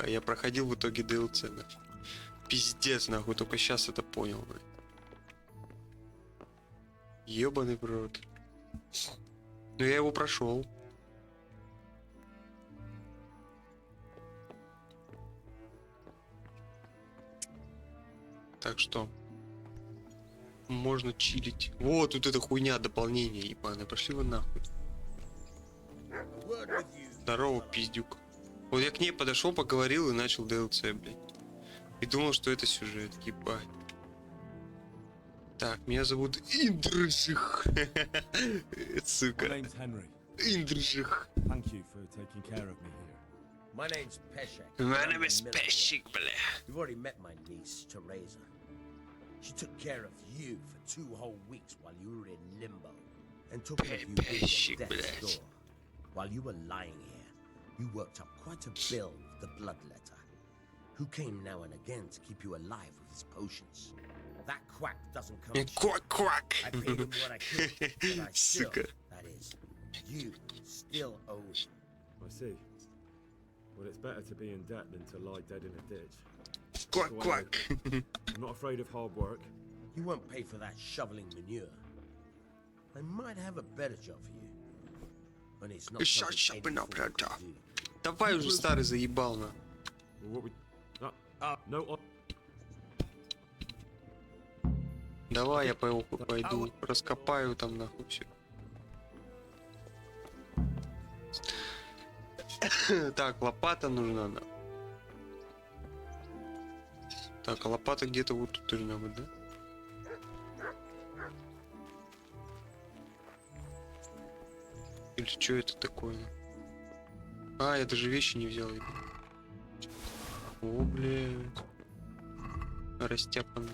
сука, я проходил в итоге DLC, нахуй. Пиздец, нахуй, только сейчас это понял, блядь. Ёбаный в рот. Но я его прошел. Так что можно чилить. Вот тут эта хуйня, дополнение, ебаное. Пошли вы нахуй. Здорово, пиздюк. Вот я к ней подошел, поговорил и начал DLC, блядь. И думал, что это сюжет, ебать. Так, меня зовут Индржих. Сука. Индржих. My name's Peshek. My name is Peshek, бля. You've already met my niece, Teresa. She took care of you for 2 whole weeks while you were in limbo, and took care of you Peshek, at death's блядь. door. While you were lying here, you worked up quite a bill with the bloodletter, who came now and again to keep you alive with his potions. That quack doesn't come cheap. Quack, quack. I paid him what I could, but I still, Сука. that is, you still owe him. I see. Well, it's better to be in debt than to lie dead in a ditch. Quack, quack. I'm not afraid of hard work. You won't pay for that shoveling manure. I might have a better job for you. But it's not Shut something up and up, anyone brother. can do. Давай уже, старый, заебал на. Well, what we... No, Давай я по уху пойду, раскопаю там нахуй все. Так, лопата нужна нам. Так, а лопата где-то вот тут должна быть, да? Или что это такое? А, я даже вещи не взял. О, блядь. Растяпанно.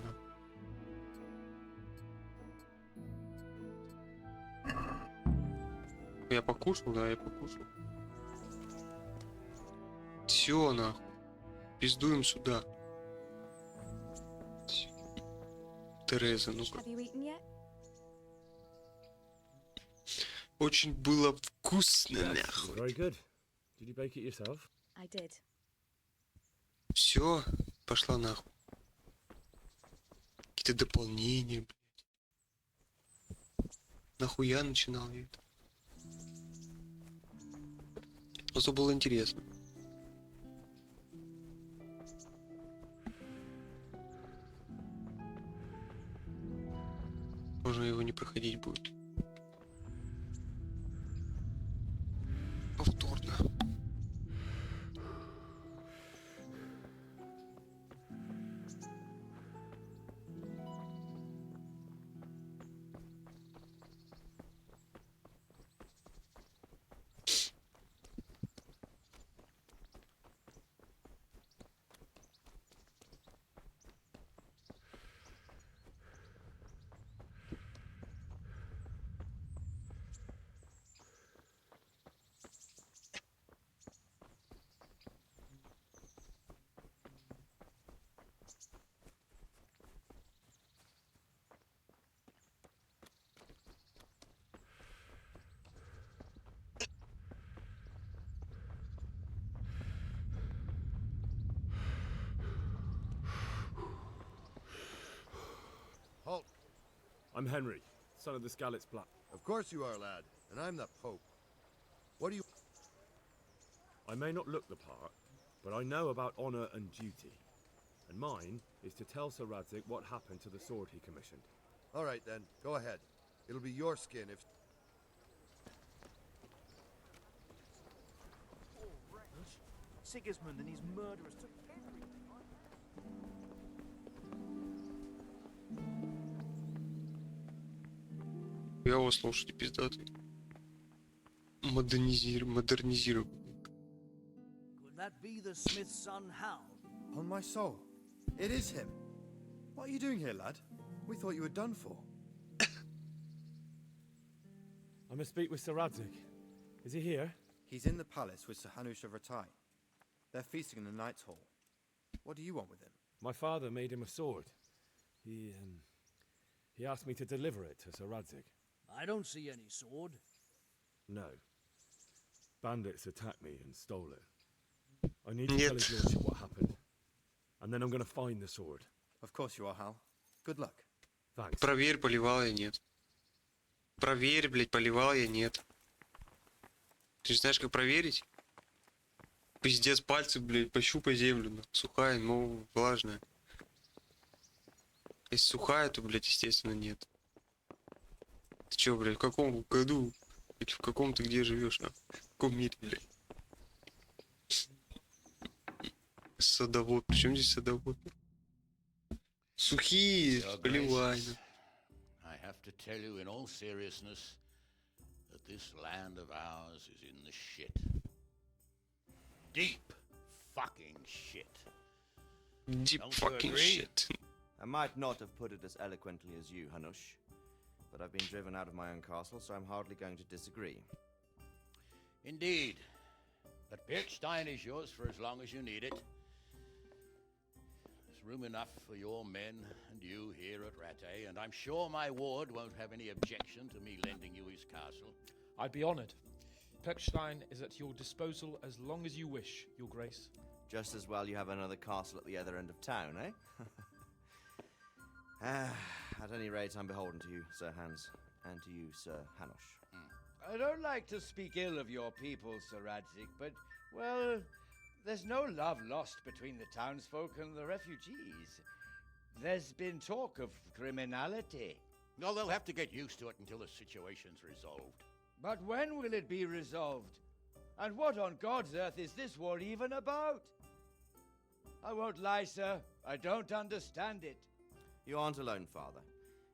Я покушал, да, я покушал. Все, нахуй. Пиздуем сюда. Тереза, ну-ка. Have you eaten yet? Очень было вкусно, нахуй. very good. Did you bake it yourself? I did. Все, пошла нахуй. Какие-то дополнения, блядь. Нахуя начинал я это? Просто было интересно. Можно его не проходить будет. Повторно. Halt! I'm Henry, son of the Scalit's Black. Of course you are, lad, and I'm the Pope. What do you... I may not look the part, but I know about honor and duty. And mine is to tell Sir Radzig what happened to the sword he commissioned. All right, then. Go ahead. It'll be your skin if... Sigismund and his murderers took everything. Я его слушайте, пиздатый. Модернизировал. Could that be the smith's son, Hal? On my soul, it is him. What are you doing here, lad? We thought you were done for. I must speak with Sir Radzig. Is he here? He's in the palace with Sir Hanush of Ratai. They're feasting in the Knight's Hall. What do you want with him? My father made him a sword. He asked me to deliver it to Sir Radzig. I don't see any sword. No. Bandits attacked me and stole it. I need to tell Нет. his lordship what happened. And then I'm gonna find the sword. Of course you are, Hal. Good luck. Thanks. Проверь, поливал я, нет. Проверь, блядь, поливал я, нет. Ты же знаешь, как проверить? Пиздец, пальцы, блядь, пощупай землю. Сухая, но влажная. Если сухая, то, блядь, естественно, нет. Ты чё, блядь, в каком году? Или в каком ты где живешь, а? В каком мире, блядь? Садовод. Причем здесь садовод? Сухие, Your поливай. Grace, I have to tell you in all seriousness that this land of ours is in the shit. Deep fucking shit. Deep Don't you fucking agree? shit. I might not have put it as eloquently as you, Hanush, but I've been driven out of my own castle, so I'm hardly going to disagree. Indeed. But Birkstein is yours for as long as you need it. There's room enough for your men and you here at Rattay, and I'm sure my ward won't have any objection to me lending you his castle. I'd be honoured. Pechstein is at your disposal as long as you wish, Your Grace. Just as well you have another castle at the other end of town, eh? At any rate, I'm beholden to you, Sir Hans, and to you, Sir Hanush. I don't like to speak ill of your people, Sir Radzik, but, well, there's no love lost between the townsfolk and the refugees. There's been talk of criminality. No, they'll have to get used to it until the situation's resolved. But when will it be resolved? And what on God's earth is this war even about? I won't lie, sir. I don't understand it. You aren't alone, Father.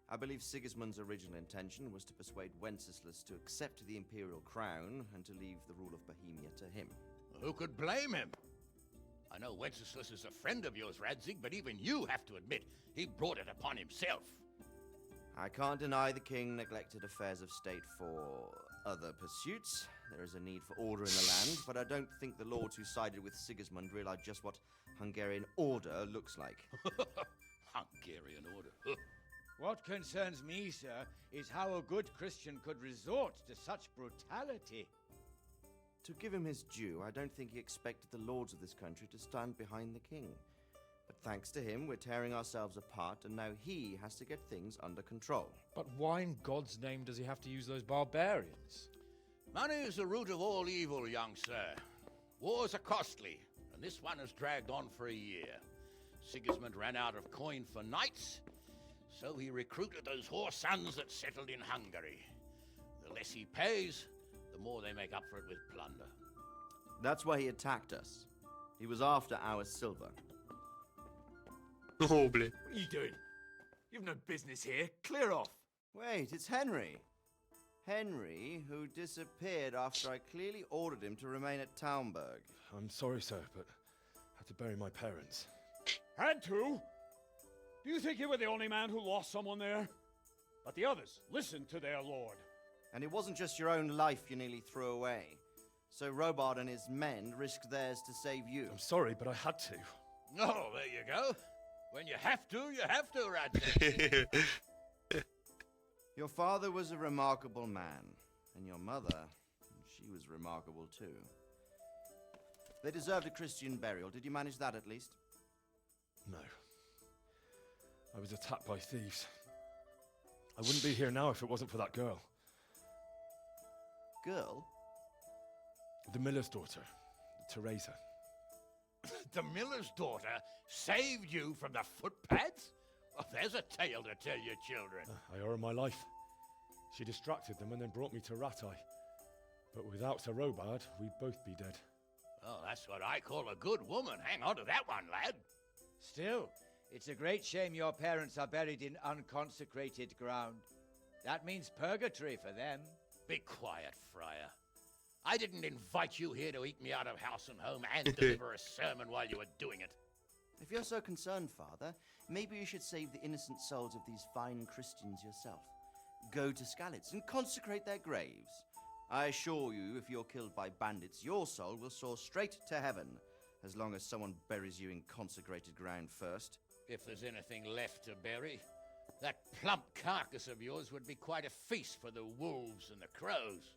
I believe Sigismund's original intention was to persuade Wenceslas to accept the imperial crown and to leave the rule of Bohemia to him. Who could blame him? I know Wenceslas is a friend of yours, Radzig, but even you have to admit he brought it upon himself. I can't deny the king neglected affairs of state for other pursuits. There is a need for order in the land, but I don't think the lords who sided with Sigismund realized just what Hungarian order looks like. Hungarian order. What concerns me, sir, is how a good Christian could resort to such brutality. To give him his due, I don't think he expected the lords of this country to stand behind the king. But thanks to him, we're tearing ourselves apart, and now he has to get things under control. But why in God's name does he have to use those barbarians? Money is the root of all evil, young sir. Wars are costly, and this one has dragged on for a year. Sigismund ran out of coin for knights, so he recruited those whore sons that settled in Hungary. The less he pays, the more they make up for it with plunder. That's why he attacked us. He was after our silver. О, блядь. What are you doing? You've no business here. Clear off. Wait, it's Henry. Henry, who disappeared after I clearly ordered him to remain at Taumberg. I'm sorry, sir, but I had to bury my parents. Had to? Do you think you were the only man who lost someone there? But the others listened to their lord. And it wasn't just your own life you nearly threw away. So Robard and his men risked theirs to save you. I'm sorry, but I had to. Oh, there you go. When you have to, Radzig. Your father was a remarkable man, and your mother, she was remarkable too. They deserved a Christian burial. Did you manage that at least? No. I was attacked by thieves. I wouldn't be here now if it wasn't for that girl. Girl? The miller's daughter, Teresa. The miller's daughter saved you from the footpads? Oh, there's a tale to tell your children. I owe her my life. She distracted them and then brought me to Rattay. But without Sir Robard, we'd both be dead. Oh, that's what I call a good woman. Hang on to that one, lad. Still, it's a great shame your parents are buried in unconsecrated ground. That means purgatory for them. Be quiet, Friar. I didn't invite you here to eat me out of house and home and deliver a sermon while you were doing it. If you're so concerned, Father, maybe you should save the innocent souls of these fine Christians yourself. Go to Skalitz and consecrate their graves. I assure you, if you're killed by bandits, your soul will soar straight to heaven, as long as someone buries you in consecrated ground first. If there's anything left to bury, that plump carcass of yours would be quite a feast for the wolves and the crows.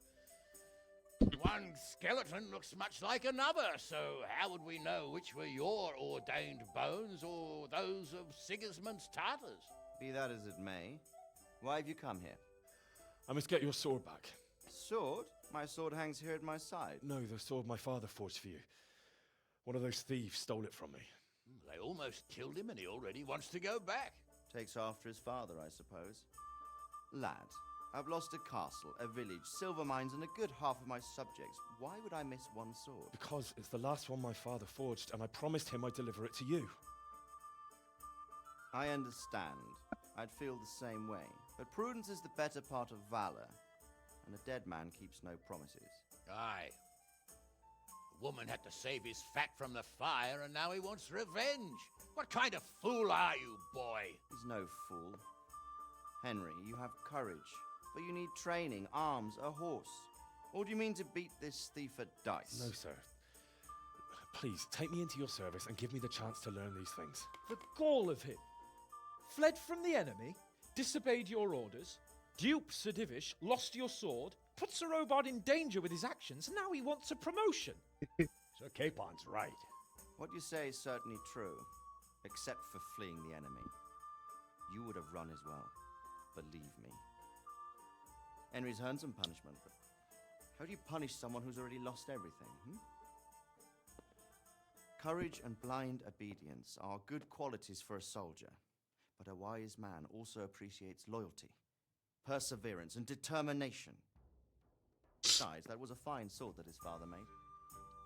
One skeleton looks much like another, so how would we know which were your ordained bones or those of Sigismund's Tartars? Be that as it may, why have you come here? I must get your sword back. Sword? My sword hangs here at my side. No, the sword my father forged for you. One of those thieves stole it from me. They almost killed him and he already wants to go back. Takes after his father, I suppose. Lad, I've lost a castle, a village, silver mines, and a good half of my subjects. Why would I miss one sword? Because it's the last one my father forged, and I promised him I'd deliver it to you. I understand. I'd feel the same way. But prudence is the better part of valor, and a dead man keeps no promises. Aye. The woman had to save his fat from the fire, and now he wants revenge. What kind of fool are you, boy? He's no fool. Henry, you have courage, but you need training, arms, a horse. Or do you mean to beat this thief at dice? No, sir. Please, take me into your service and give me the chance to learn these things. The gall of him. Fled from the enemy, disobeyed your orders, duped Sir Divish, lost your sword, put Sir Robard in danger with his actions, and now he wants a promotion. Sir Capon's right. What you say is certainly true, except for fleeing the enemy. You would have run as well, believe me. Henry's earned some punishment, but how do you punish someone who's already lost everything, Courage and blind obedience are good qualities for a soldier, but a wise man also appreciates loyalty, perseverance, and determination. Besides, that was a fine sword that his father made.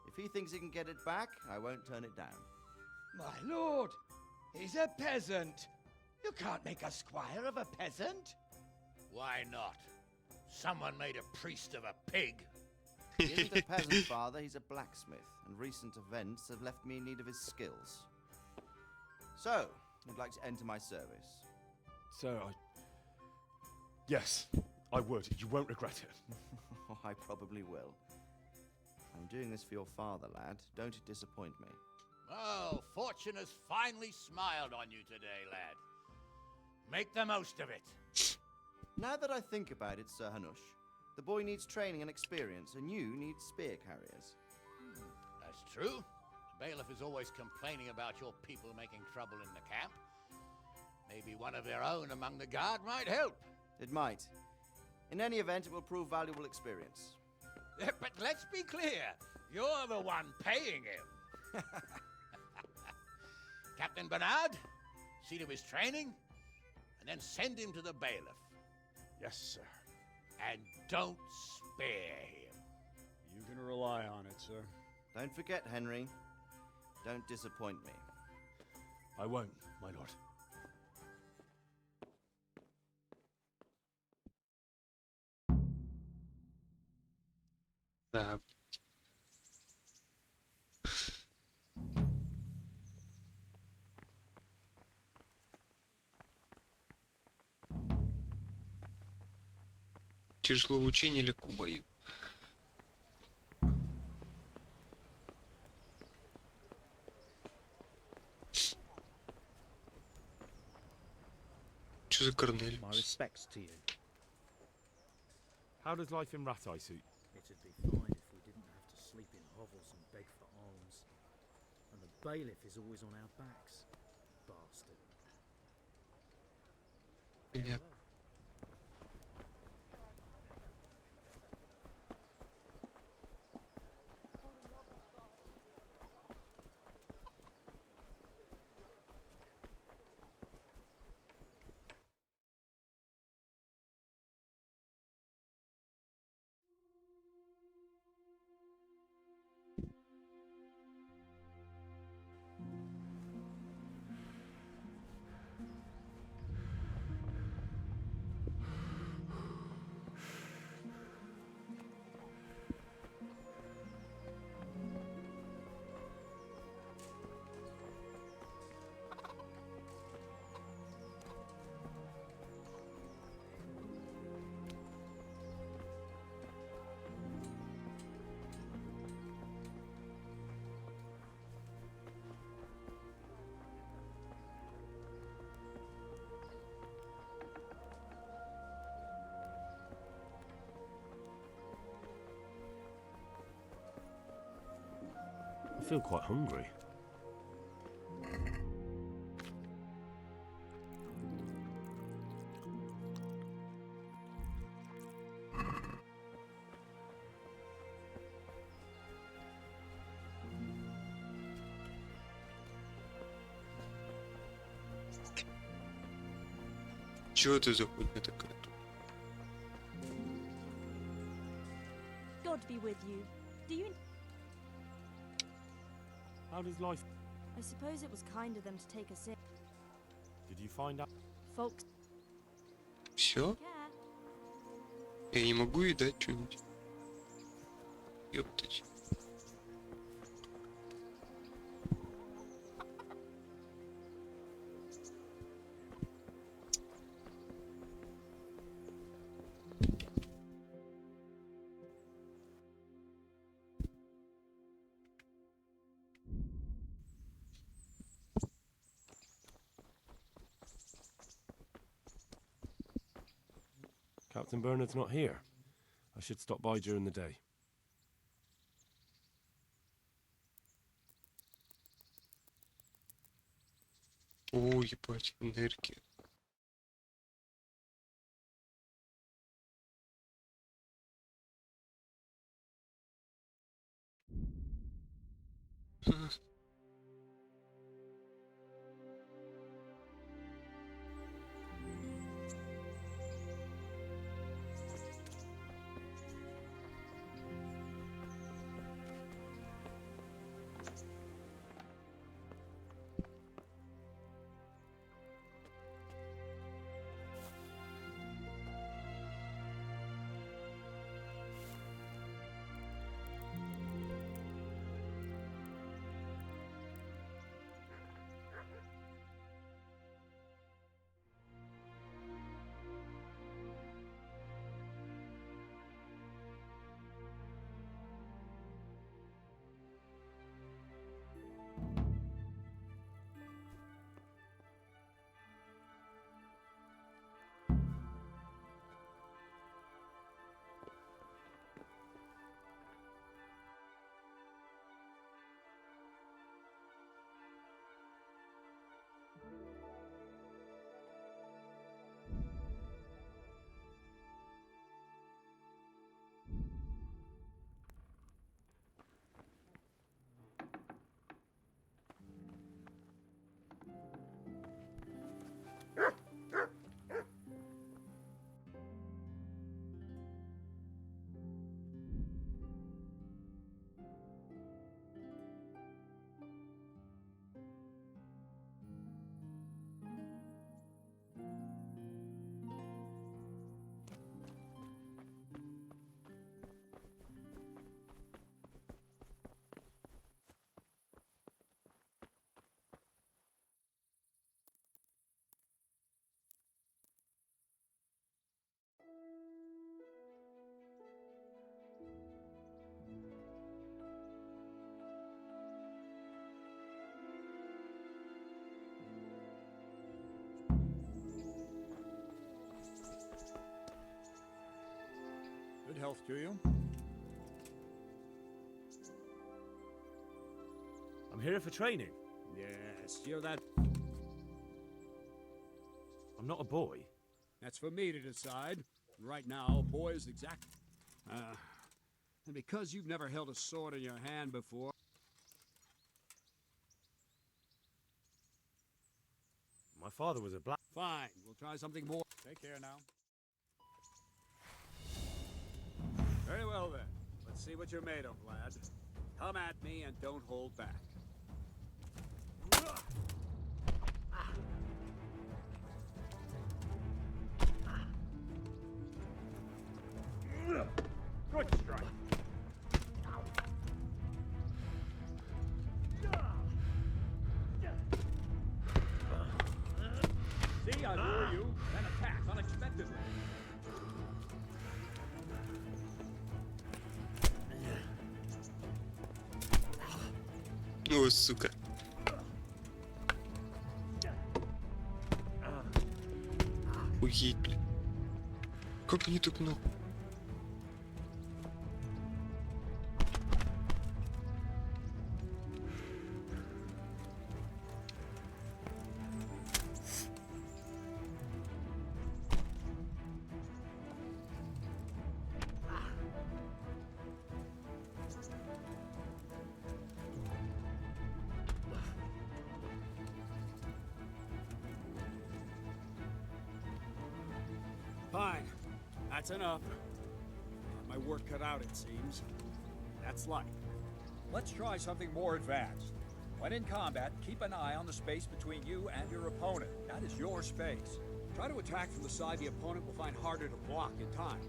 If he thinks he can get it back, I won't turn it down. My lord, he's a peasant. You can't make a squire of a peasant. Why not? Someone made a priest of a pig. He isn't a peasant, father, he's a blacksmith, and recent events have left me in need of his skills. So, you'd like to enter my service? Sir, Yes, I would. You won't regret it. I probably will. I'm doing this for your father, lad. Don't it disappoint me. Oh, fortune has finally smiled on you today, lad. Make the most of it. Now that I think about it, Sir Hanush, the boy needs training and experience, and you need spear carriers. That's true. The bailiff is always complaining about your people making trouble in the camp. Maybe one of their own among the guard might help. It might. In any event, it will prove valuable experience. But let's be clear, you're the one paying him. Captain Bernard, see to his training, and then send him to the bailiff. Yes, sir. And don't spare him. You can rely on it, sir. Don't forget, Henry. Don't disappoint me. I won't, my lord. Да. Тяжело в учении или к бою. Что за Корнель? My respects to you. How does life in Ratai suit? It'd be fine if we didn't have to sleep in hovels and beg for alms. And the bailiff is always on our backs. Bastard. Понятно. feel quite hungry. Чё это за хуйня такая? God be with you. Do you... How does life... I suppose it was kind of them to take us in. Did you find out? Folks... Все? Care. Я не могу ей дать что-нибудь. Ёптать. Captain Bernard's not here. I should stop by during the day. О, ебать, энергия. Good health to you. I'm here for training. Yes, you're that. I'm not a boy. That's for me to decide. Right now, boy is exact. And because you've never held a sword in your hand before. My father was a black... Fine, we'll try something more. Take care now. Very well then. Let's see what you're made of, lad. Come at me and don't hold back. Good strike. See, I lure you, then attack unexpectedly. О, сука. Уедь, блин. Как они так много? Fine. That's enough. Got my work cut out, it seems. That's life. Let's try something more advanced. When in combat, keep an eye on the space between you and your opponent. That is your space. Try to attack from the side the opponent will find harder to block in time.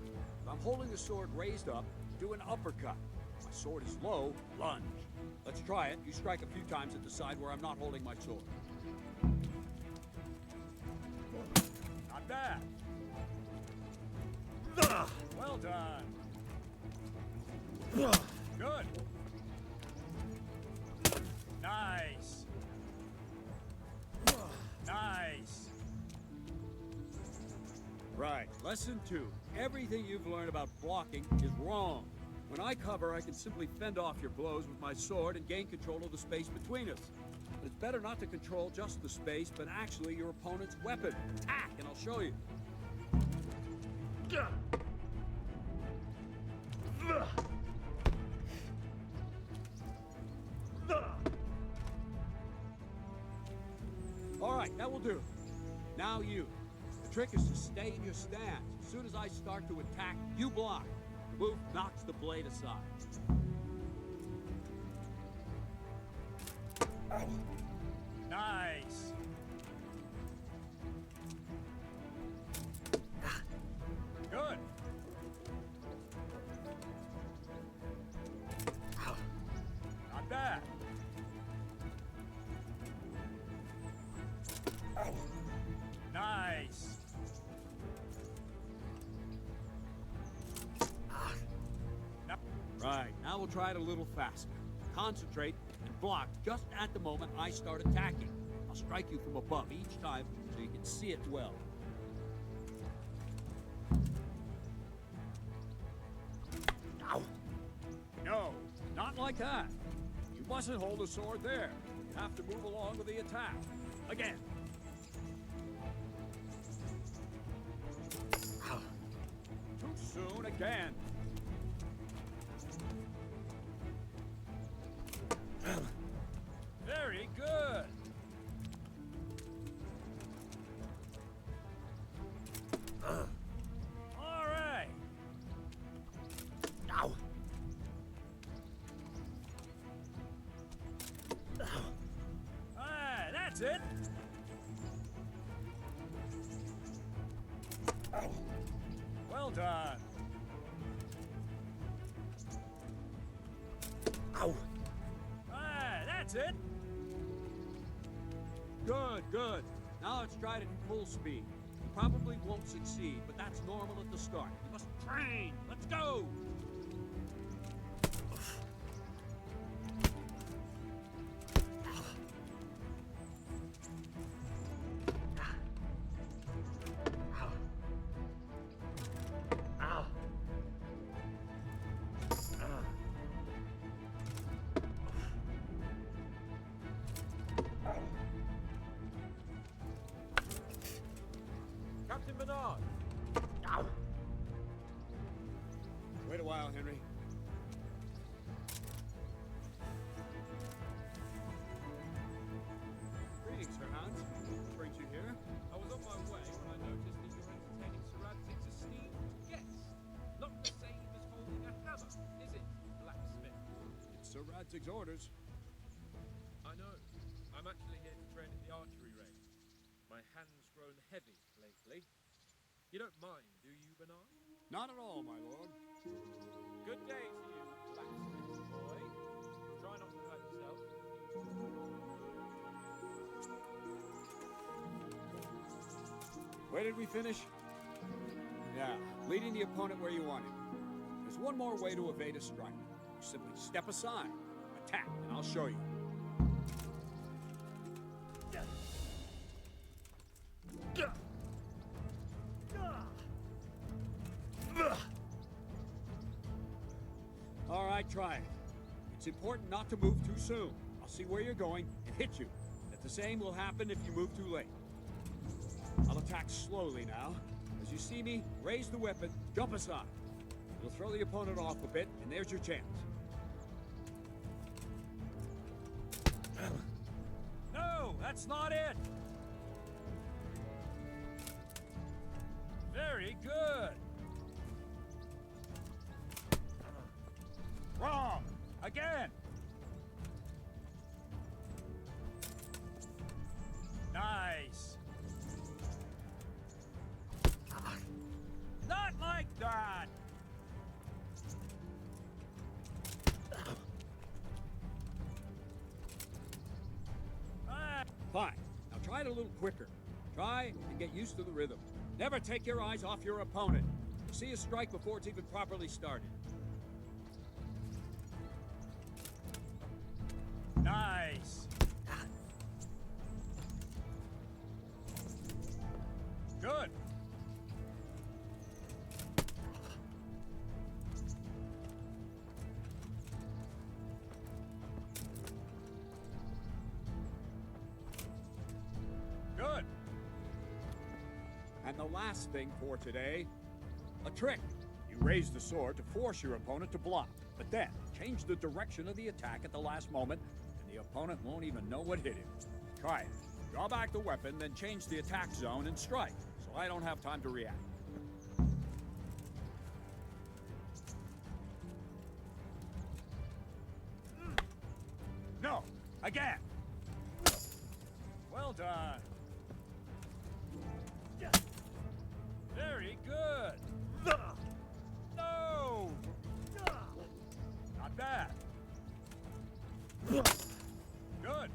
If I'm holding the sword raised up, do an uppercut. If my sword is low, lunge. Let's try it. You strike a few times at the side where I'm not holding my sword. Not bad. Well done. Good. Nice. Nice. Right. Lesson 2. Everything you've learned about blocking is wrong. When I cover, I can simply fend off your blows with my sword and gain control of the space between us. But it's better not to control just the space, but actually your opponent's weapon. Attack, and I'll show you. All right, that will do. Now you. The trick is to stay in your stance. As soon as I start to attack, you block. The move knocks the blade aside. Nice. Good. Not bad. Nice. Right, now we'll try it a little faster. Concentrate and block just at the moment I start attacking. I'll strike you from above each time so you can see it well. No, not like that. You mustn't hold the sword there. You have to move along with the attack. Again. Too soon again. Very good. All right. Ow. Ah, that's it. Well done. Ow. Ah, that's it. Good, good. Now let's try it at full speed. You probably won't succeed, but that's normal at the start. You must train. Let's go! Captain Bernard! Ow. Wait a while, Henry. Greetings, Sir Hans. What brings you here? I was on my way when I noticed that you're entertaining Sir Radzig's esteemed guest. Not the same as holding a hammer, is it, blacksmith? It's Sir Radzig's orders. I know. I'm actually here to train at the archery range. My hand's grown heavy lately. You don't mind, do you, Bernard? Not at all, my lord. Good day to you, blacksmith boy. Try not to hurt yourself. Where did we finish? Yeah, leading the opponent where you want him. There's one more way to evade a strike. You simply step aside, attack, and I'll show you. All right, try it. It's important not to move too soon. I'll see where you're going and hit you. But the same will happen if you move too late. I'll attack slowly now. As you see me, raise the weapon, jump aside. It'll throw the opponent off a bit, and there's your chance. No, that's not it. Very good. Wrong. Again. Nice. Not like that. Fine. Now try it a little quicker. Try and get used to the rhythm. Never take your eyes off your opponent. You'll see a strike before it's even properly started. Nice. Good. Good. And the last thing for today, a trick. You raise the sword to force your opponent to block, but then change the direction of the attack at the last moment, and the opponent won't even know what hit him. Try it. Draw back the weapon, then change the attack zone and strike, so I don't have time to react. No! Again! Well done! Very good! No! Not bad! Good!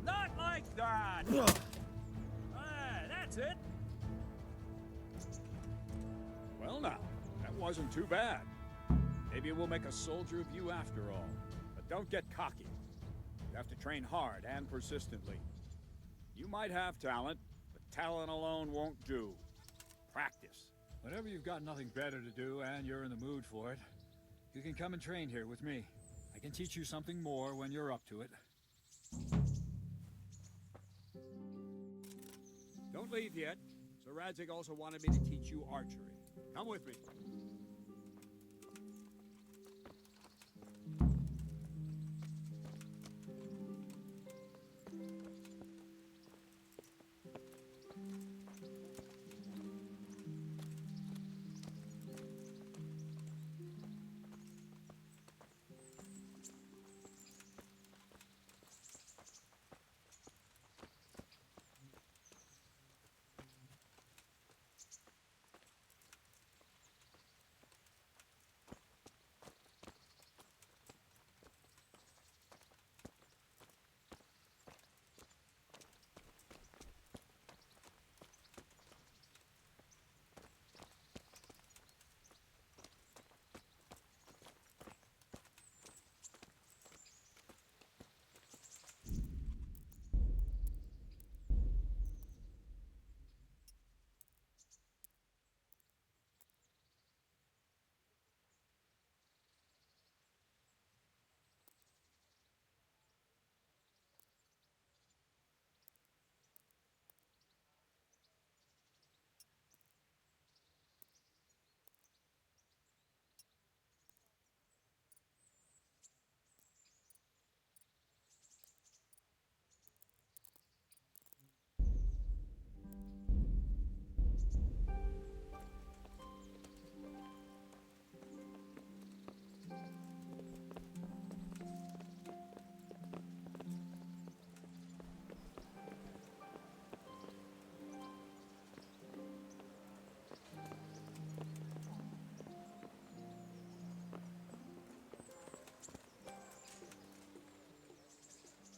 Not like that! That's it! Well now, that wasn't too bad. Maybe we'll make a soldier of you after all. But don't get cocky. You have to train hard and persistently. You might have talent, but talent alone won't do. Practice. Whenever you've got nothing better to do and you're in the mood for it, you can come and train here with me. I can teach you something more when you're up to it. Don't leave yet. Sir Radzig also wanted me to teach you archery. Come with me.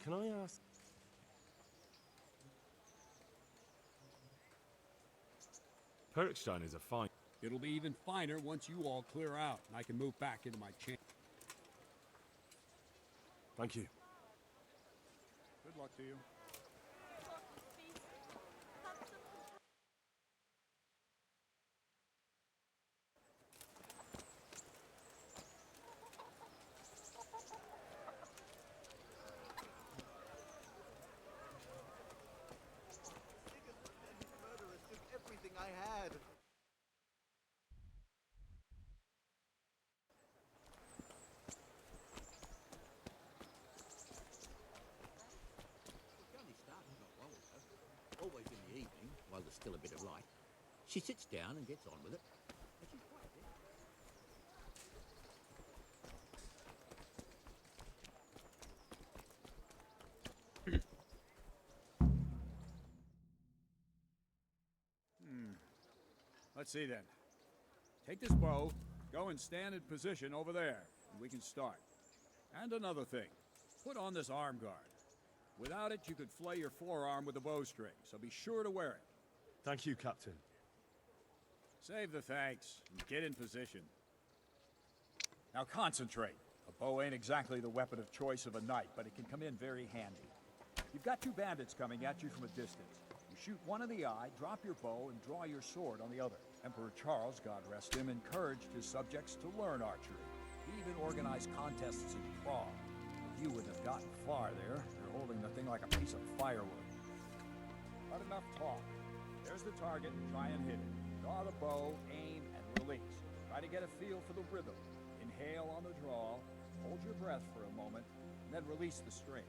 Can I ask? Perkstein is a fine. It'll be even finer once you all clear out, and I can move back into my chain. Thank you. Good luck to you. Everything I had. while there's still a bit of light. She sits down and gets on with it. And she's quite busy. Let's see then. Take this bow, go and stand in position over there, and we can start. And another thing, put on this arm guard. Without it, you could flay your forearm with a bowstring, so be sure to wear it. Thank you, Captain. Save the thanks, and get in position. Now concentrate. A bow ain't exactly the weapon of choice of a knight, but it can come in very handy. You've got two bandits coming at you from a distance. You shoot one in the eye, drop your bow, and draw your sword on the other. Emperor Charles, God rest him, encouraged his subjects to learn archery. He even organized contests in Prague. You wouldn't have gotten far there. They're holding the thing like a piece of firewood. Not enough talk. There's the target. Try and hit it. Draw the bow, aim, and release. Try to get a feel for the rhythm. Inhale on the draw, hold your breath for a moment, and then release the string.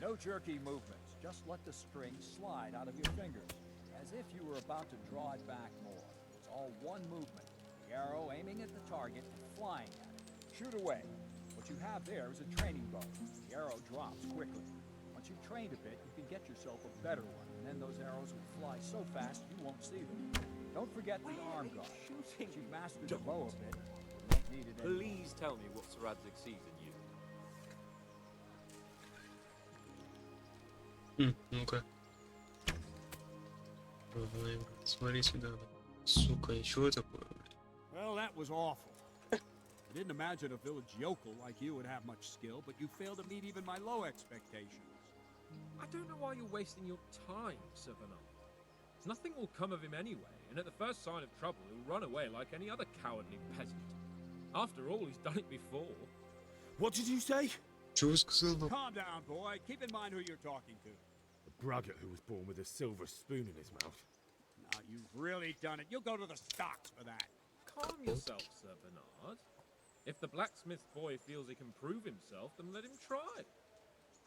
No jerky movements. Just let the string slide out of your fingers, as if you were about to draw it back more. It's all one movement. The arrow aiming at the target and flying at it. Shoot away. What you have there is a training bow. The arrow drops quickly. Once you've trained a bit, you can get yourself a better one, and then those arrows will fly so fast you won't see them. Don't forget the arm guard. Once you've mastered the bow a bit, you won't need it anymore. Please tell me what Sir Radzig sees in you. Ну-ка. Ой, смотри сюда. Сука, ничего такое? Well, that was awful. I didn't imagine a village yokel like you would have much skill, but you failed to meet even my low expectations. I don't know why you're wasting your time, Sir Bernard. Nothing will come of him anyway, and at the first sign of trouble, he'll run away like any other cowardly peasant. After all, he's done it before. What did you say? Чего сказал? Calm down, boy. Keep in mind who you're talking to. A braggart who was born with a silver spoon in his mouth. Now, you've really done it. You'll go to the stocks for that. Calm yourself, Sir Bernard. If the blacksmith boy feels he can prove himself, then let him try.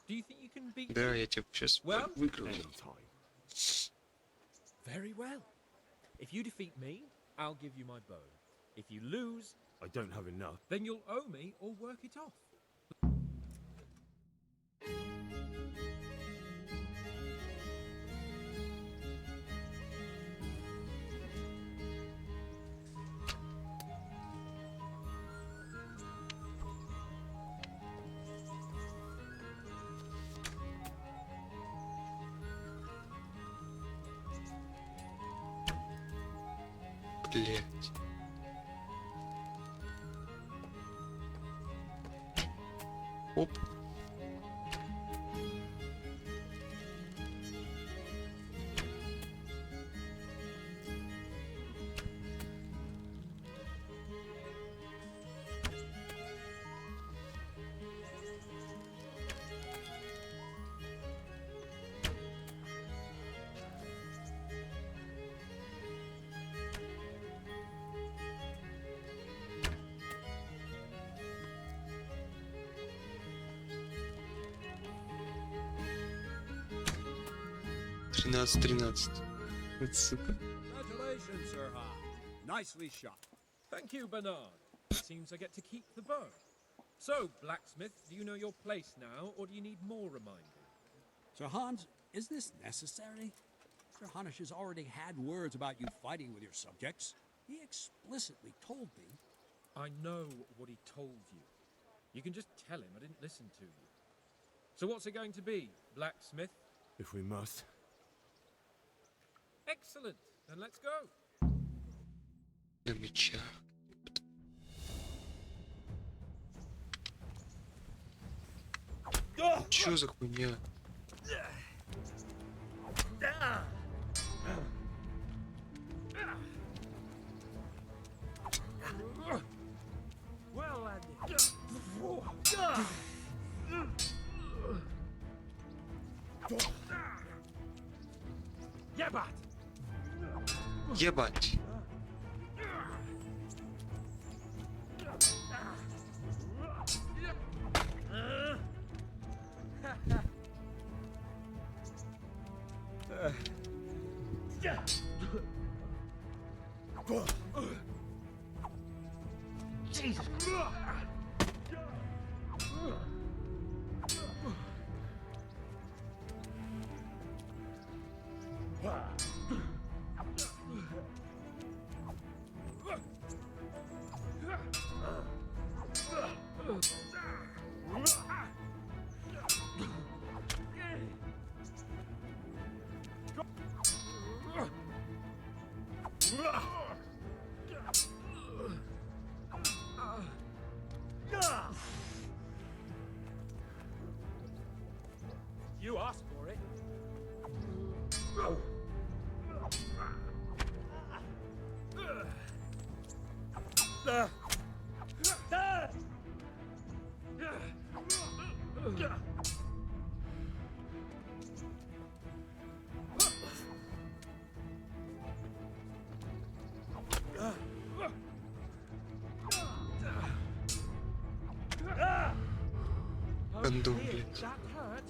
Do you think you can beat Да, him? я тебя сейчас Well, выиграю. very well. If you defeat me, I'll give you my bow. If you lose, I don't have enough. then you'll owe me or work it off. Блять. Оп. Тринадцать. Вот сука. Congratulations, Sir Ha. Nicely shot. Thank you, Bernard. It seems I get to keep the bow. So, blacksmith, do you know your place now, or do you need more reminding? Sir Hans, is this necessary? Sir Hanush has already had words about you fighting with your subjects. He explicitly told me. I know what he told you. You can just tell him I didn't listen to you. So what's it going to be, blacksmith? If we must. Excellent. Then let's go. На мечах. Чё за хуйня? Well, lad. Ебать! Ебать. You asked for it. Кондом, блядь. That hurt.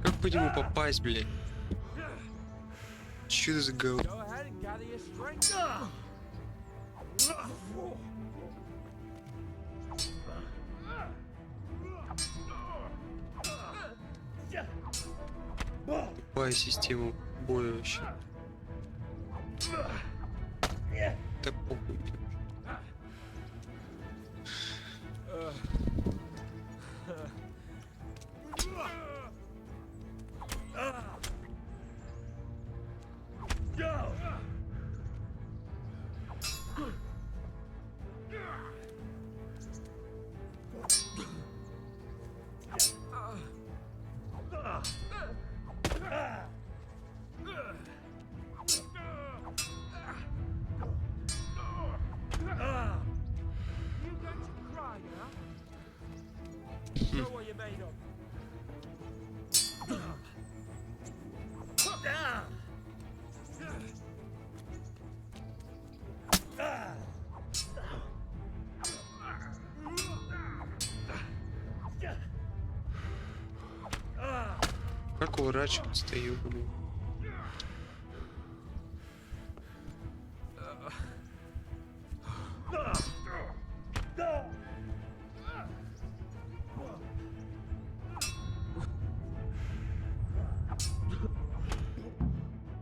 Как по нему попасть, блядь? Что это за говно? Go ahead and gather your strength. Тупая система боя вообще. Да похуй. You going to cry now? Show what you're made of. Как уворачиваться-то, ёбаный?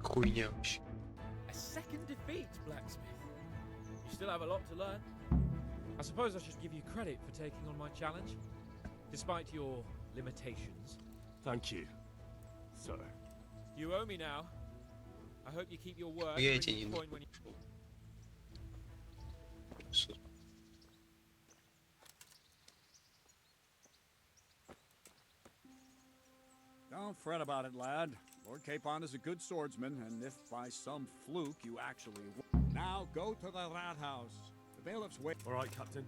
Хуйня вообще. A second defeat, blacksmith. You still have a lot to learn. I suppose I should give you credit for taking on my challenge, despite your limitations. Thank you, sir. You owe me now. I hope you keep your word. Я and тебе bring не the coin when you... Don't fret about it, lad. Lord Capon is a good swordsman, and if by some fluke you actually... Now go to the rat house. The bailiff's wait. All right, Captain.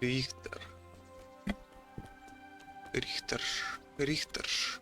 Рихтер. Рихтерш. Рихтерш.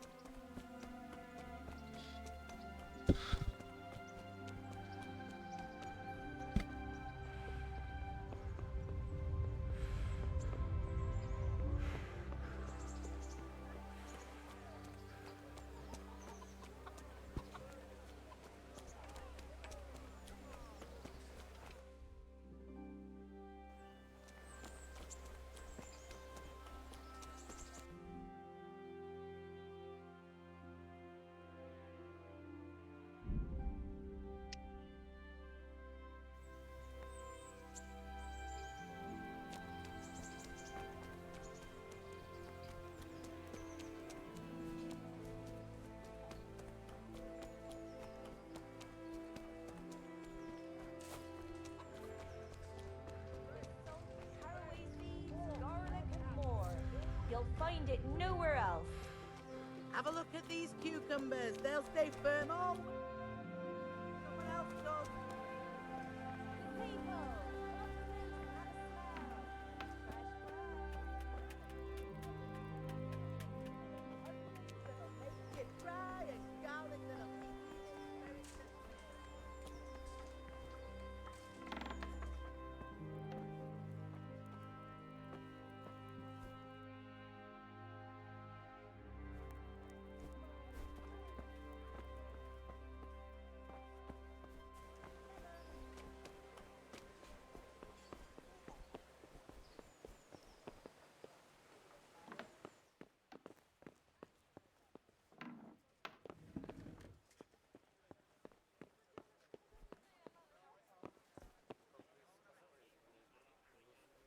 You'll find it nowhere else. Have a look at these cucumbers. They'll stay firm all week. Someone else does. Make it dry and garlic that'll keep you very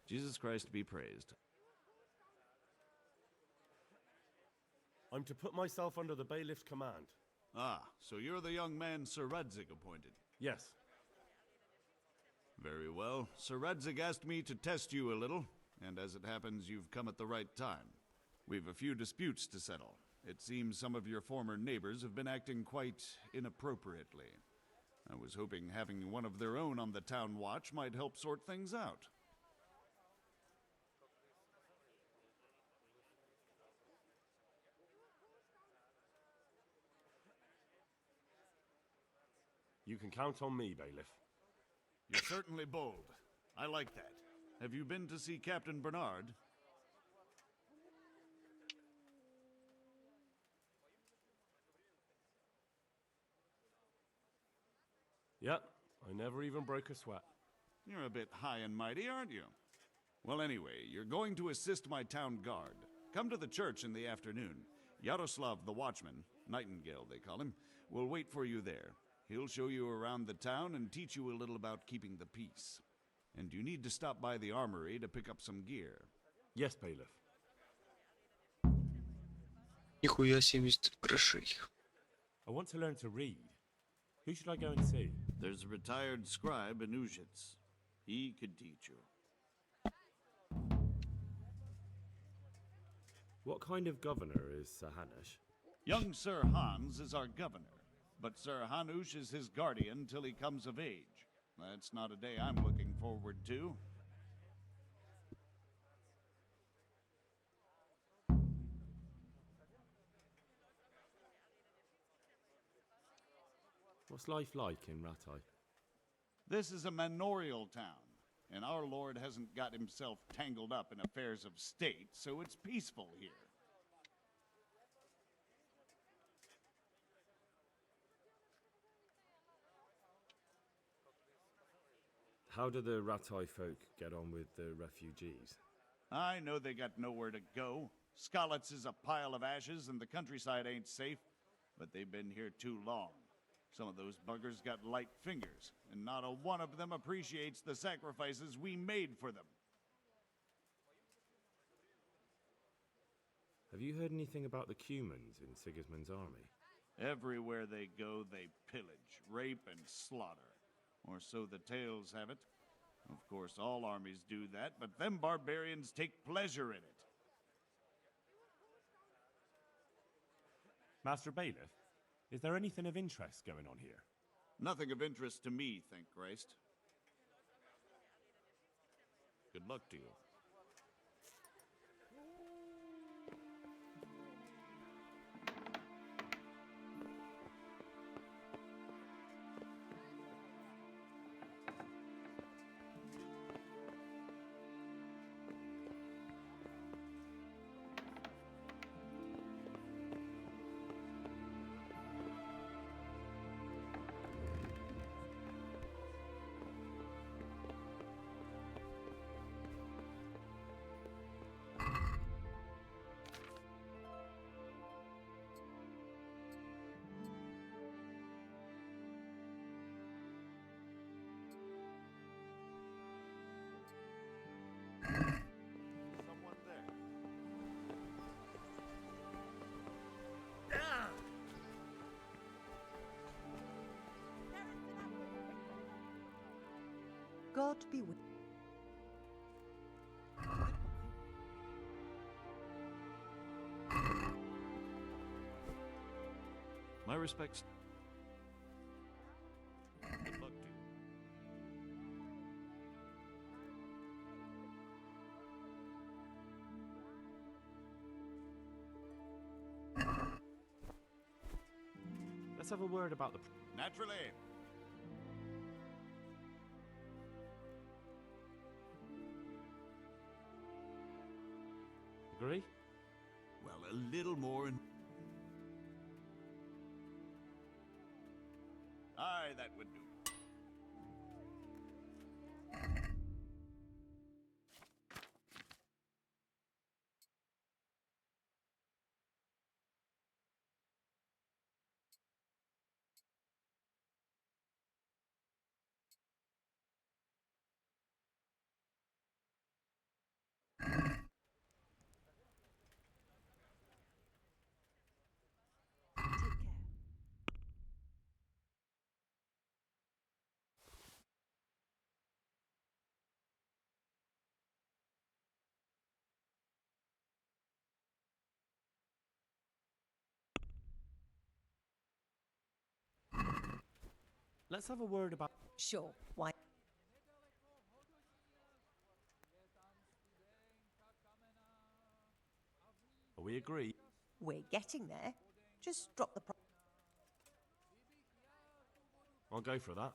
Jesus Christ be praised. I'm to put myself under the bailiff's command. Ah, so you're the young man Sir Radzig appointed. Yes. Very well. Sir Radzig asked me to test you a little, and as it happens, you've come at the right time. We've a few disputes to settle. It seems some of your former neighbors have been acting quite inappropriately. I was hoping having one of their own on the town watch might help sort things out. You can count on me, bailiff. You're certainly bold. I like that. Have you been to see Captain Bernard? Yep, I never even broke a sweat. You're a bit high and mighty, aren't you? Well, anyway, you're going to assist my town guard. Come to the church in the afternoon. Yaroslav the watchman, Nightingale they call him, will wait for you there. He'll show you around the town and teach you a little about keeping the peace. And you need to stop by the armory to pick up some gear. Yes, bailiff. Нихуя 70 грошей. I want to learn to read. Who should I go and see? There's a retired scribe in Uzhitz. He could teach you. What kind of governor is Sir Hanush? Young Sir Hans is our governor, but Sir Hanush is his guardian till he comes of age. That's not a day I'm looking forward to. What's life like in Ratai? This is a manorial town, and our lord hasn't got himself tangled up in affairs of state, so it's peaceful here. How do the Ratai folk get on with the refugees? I know they got nowhere to go. Skalitz is a pile of ashes, and the countryside ain't safe, but they've been here too long. Some of those buggers got light fingers, and not a one of them appreciates the sacrifices we made for them. Have you heard anything about the Cumans in Sigismund's army? Everywhere they go, they pillage, rape, and slaughter. Or so the tales have it. Of course, all armies do that, but them barbarians take pleasure in it. Master Bailiff, is there anything of interest going on here? Nothing of interest to me, thank Christ. Good luck to you. God be with My respects. Good luck to you. Let's have a word about the... Naturally. Agree? Well, a little more and... Aye, that would do. let's have a word about... Sure, why? We agree. We're getting there. Just drop the... I'll go for that.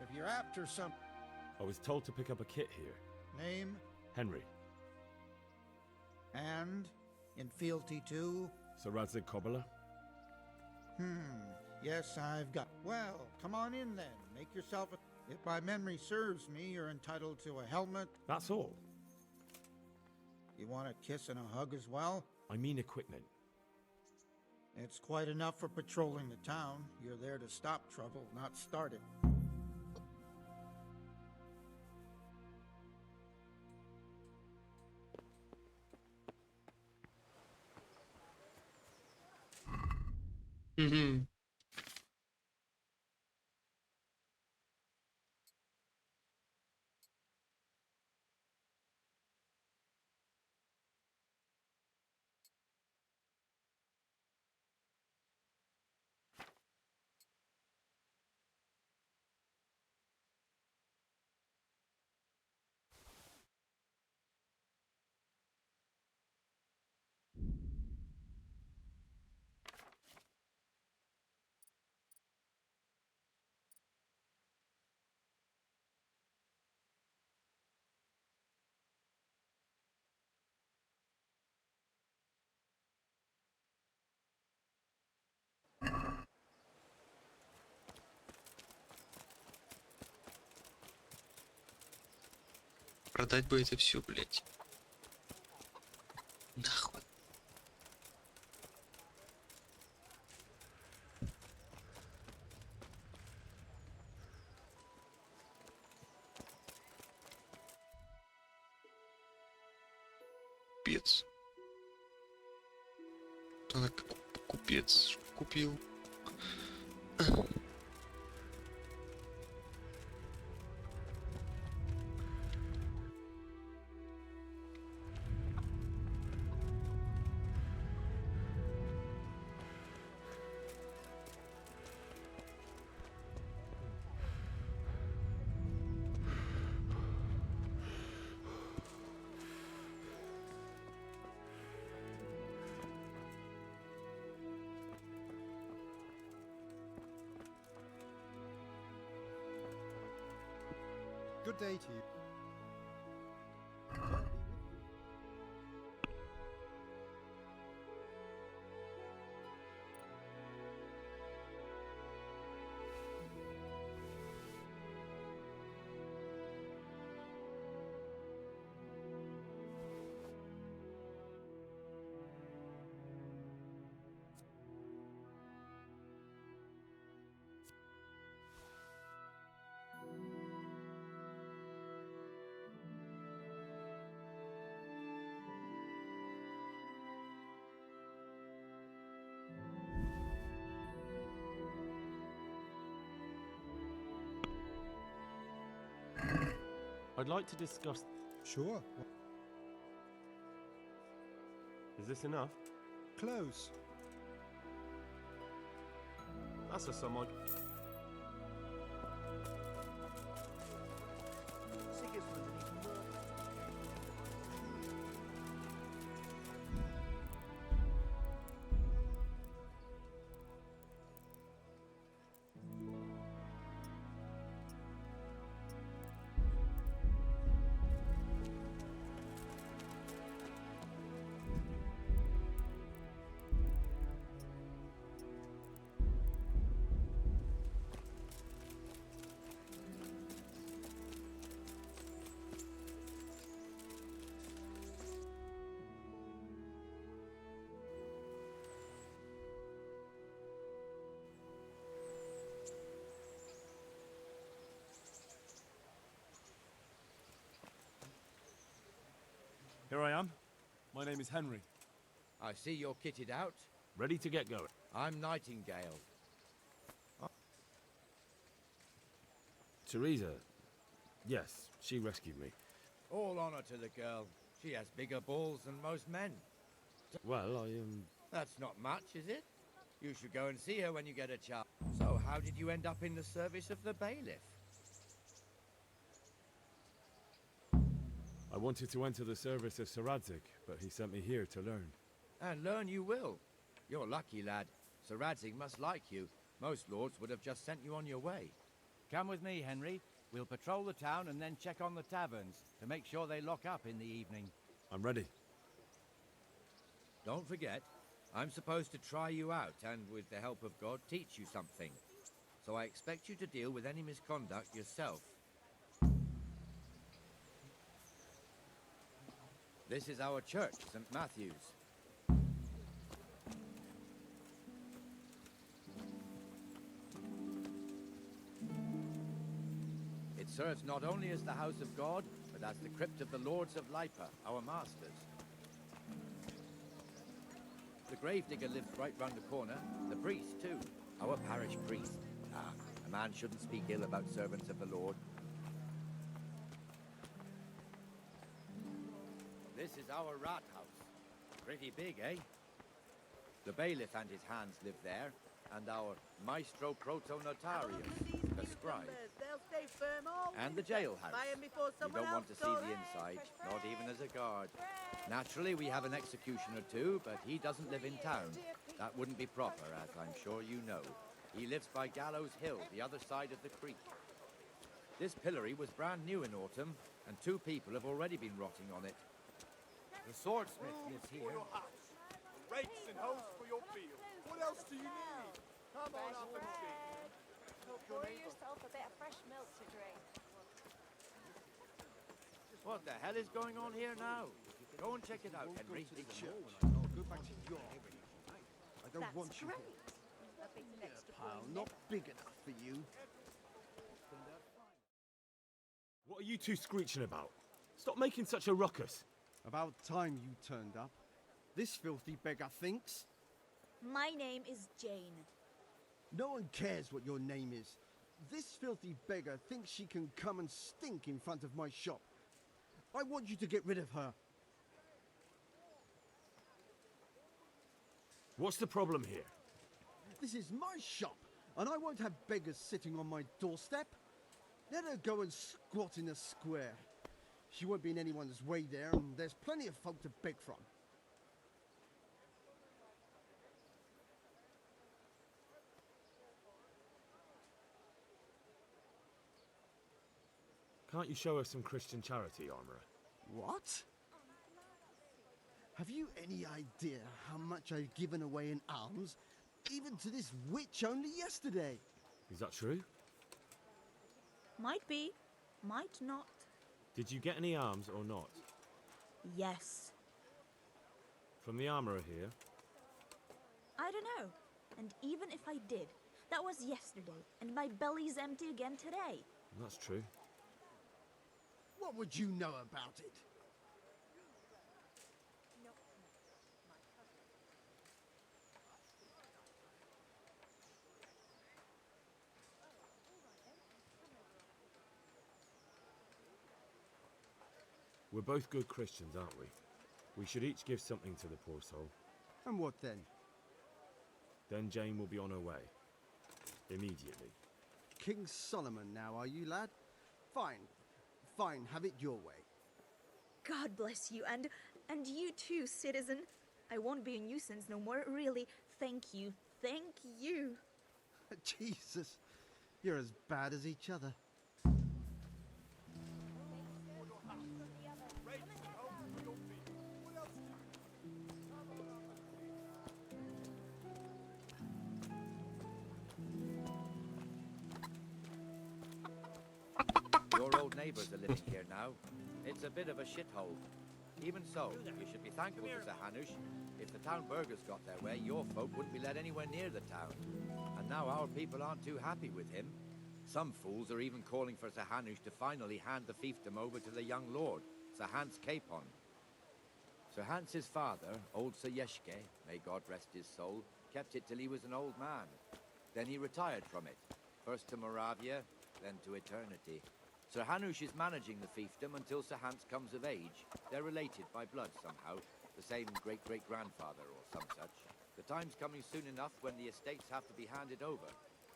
If you're after some... I was told to pick up a kit here. Name? Henry. And? In fealty to? Sir Radzig Kobyla? Yes, I've got... Well, come on in then. Make yourself a... If my memory serves me, you're entitled to a helmet. That's all. You want a kiss and a hug as well? I mean equipment. It's quite enough for patrolling the town. You're there to stop trouble, not start it. Mm-hmm. Продать бы это все, блядь. Нахуй. Купец. Она купец купил. Good day to you. I'd like to discuss... Sure. Is this enough? Close. That's a sum I... Here I am. My name is Henry. I see you're kitted out. Ready to get going. I'm Nightingale. Teresa. Yes, she rescued me. All honor to the girl. She has bigger balls than most men. Well, That's not much, is it? You should go and see her when you get a chance. So, how did you end up in the service of the bailiff? I wanted to enter the service of Sir Radzig, but he sent me here to learn. And learn you will. You're lucky, lad. Sir Radzig must like you. Most lords would have just sent you on your way. Come with me, Henry. We'll patrol the town and then check on the taverns to make sure they lock up in the evening. I'm ready. Don't forget, I'm supposed to try you out and, with the help of God, teach you something. So I expect you to deal with any misconduct yourself. This is our church, St. Matthew's. It serves not only as the house of God, but as the crypt of the lords of Lipa, our masters. The gravedigger lives right round the corner. The priest, too. Our parish priest. Ah, a man shouldn't speak ill about servants of the Lord. This is our rat house. Pretty big, eh? The bailiff and his hands live there, and our maestro proto-notarius, the scribe. They'll stay firm all And the winter. jailhouse. Buy 'em before You someone don't want else to see does. the inside, not even as a guard. Naturally, we have an executioner too, but he doesn't live in town. That wouldn't be proper, as I'm sure you know. He lives by Gallows Hill, the other side of the creek. This pillory was brand new in autumn, and 2 people have already been rotting on it. The swordsmith lives here. Rakes and hoes for your field. What else do you need? Come on up and see. Pour yourself a bit of fresh milk to drink. What the hell is going on here now? Go and check it out, Henry. Go back to your I don't That's want you great. here. A bit of extra Pal, point not big enough for you. What are you two screeching about? Stop making such a ruckus. About time you turned up. This filthy beggar thinks. My name is Jane. No one cares what your name is. This filthy beggar thinks she can come and stink in front of my shop. I want you to get rid of her. What's the problem here? This is my shop, and I won't have beggars sitting on my doorstep. Let her go and squat in a square. She won't be in anyone's way there, and there's plenty of folk to beg from. Can't you show us some Christian charity, Armourer? What? Have you any idea how much I've given away in alms, even to this witch only yesterday? Is that true? Might be, might not. Did you get any arms or not? Yes. From the Armourer here? I don't know. And even if I did, that was yesterday, and my belly's empty again today. That's true. What would you know about it? We're both good Christians, aren't we? We should each give something to the poor soul. And what then? Then Jane will be on her way. Immediately. King Solomon now, are you, lad? Fine. Fine, have it your way. God bless you, and you too, citizen. I won't be a nuisance no more, really. Thank you. Thank you. Jesus, you're as bad as each other. Your old neighbours are living here now. It's a bit of a shithole. Even so, you should be thankful to Sir Hanush. If the town burghers got their way, your folk wouldn't be let anywhere near the town. And now our people aren't too happy with him. Some fools are even calling for Sir Hanush to finally hand the fiefdom over to the young lord, Sir Hans Capon. Sir Hans's father, old Sir Yeshke, may God rest his soul, kept it till he was an old man. Then he retired from it, first to Moravia, then to eternity. Sir Hanush is managing the fiefdom until Sir Hans comes of age. They're related by blood somehow, the same great-great-grandfather or some such. The time's coming soon enough when the estates have to be handed over.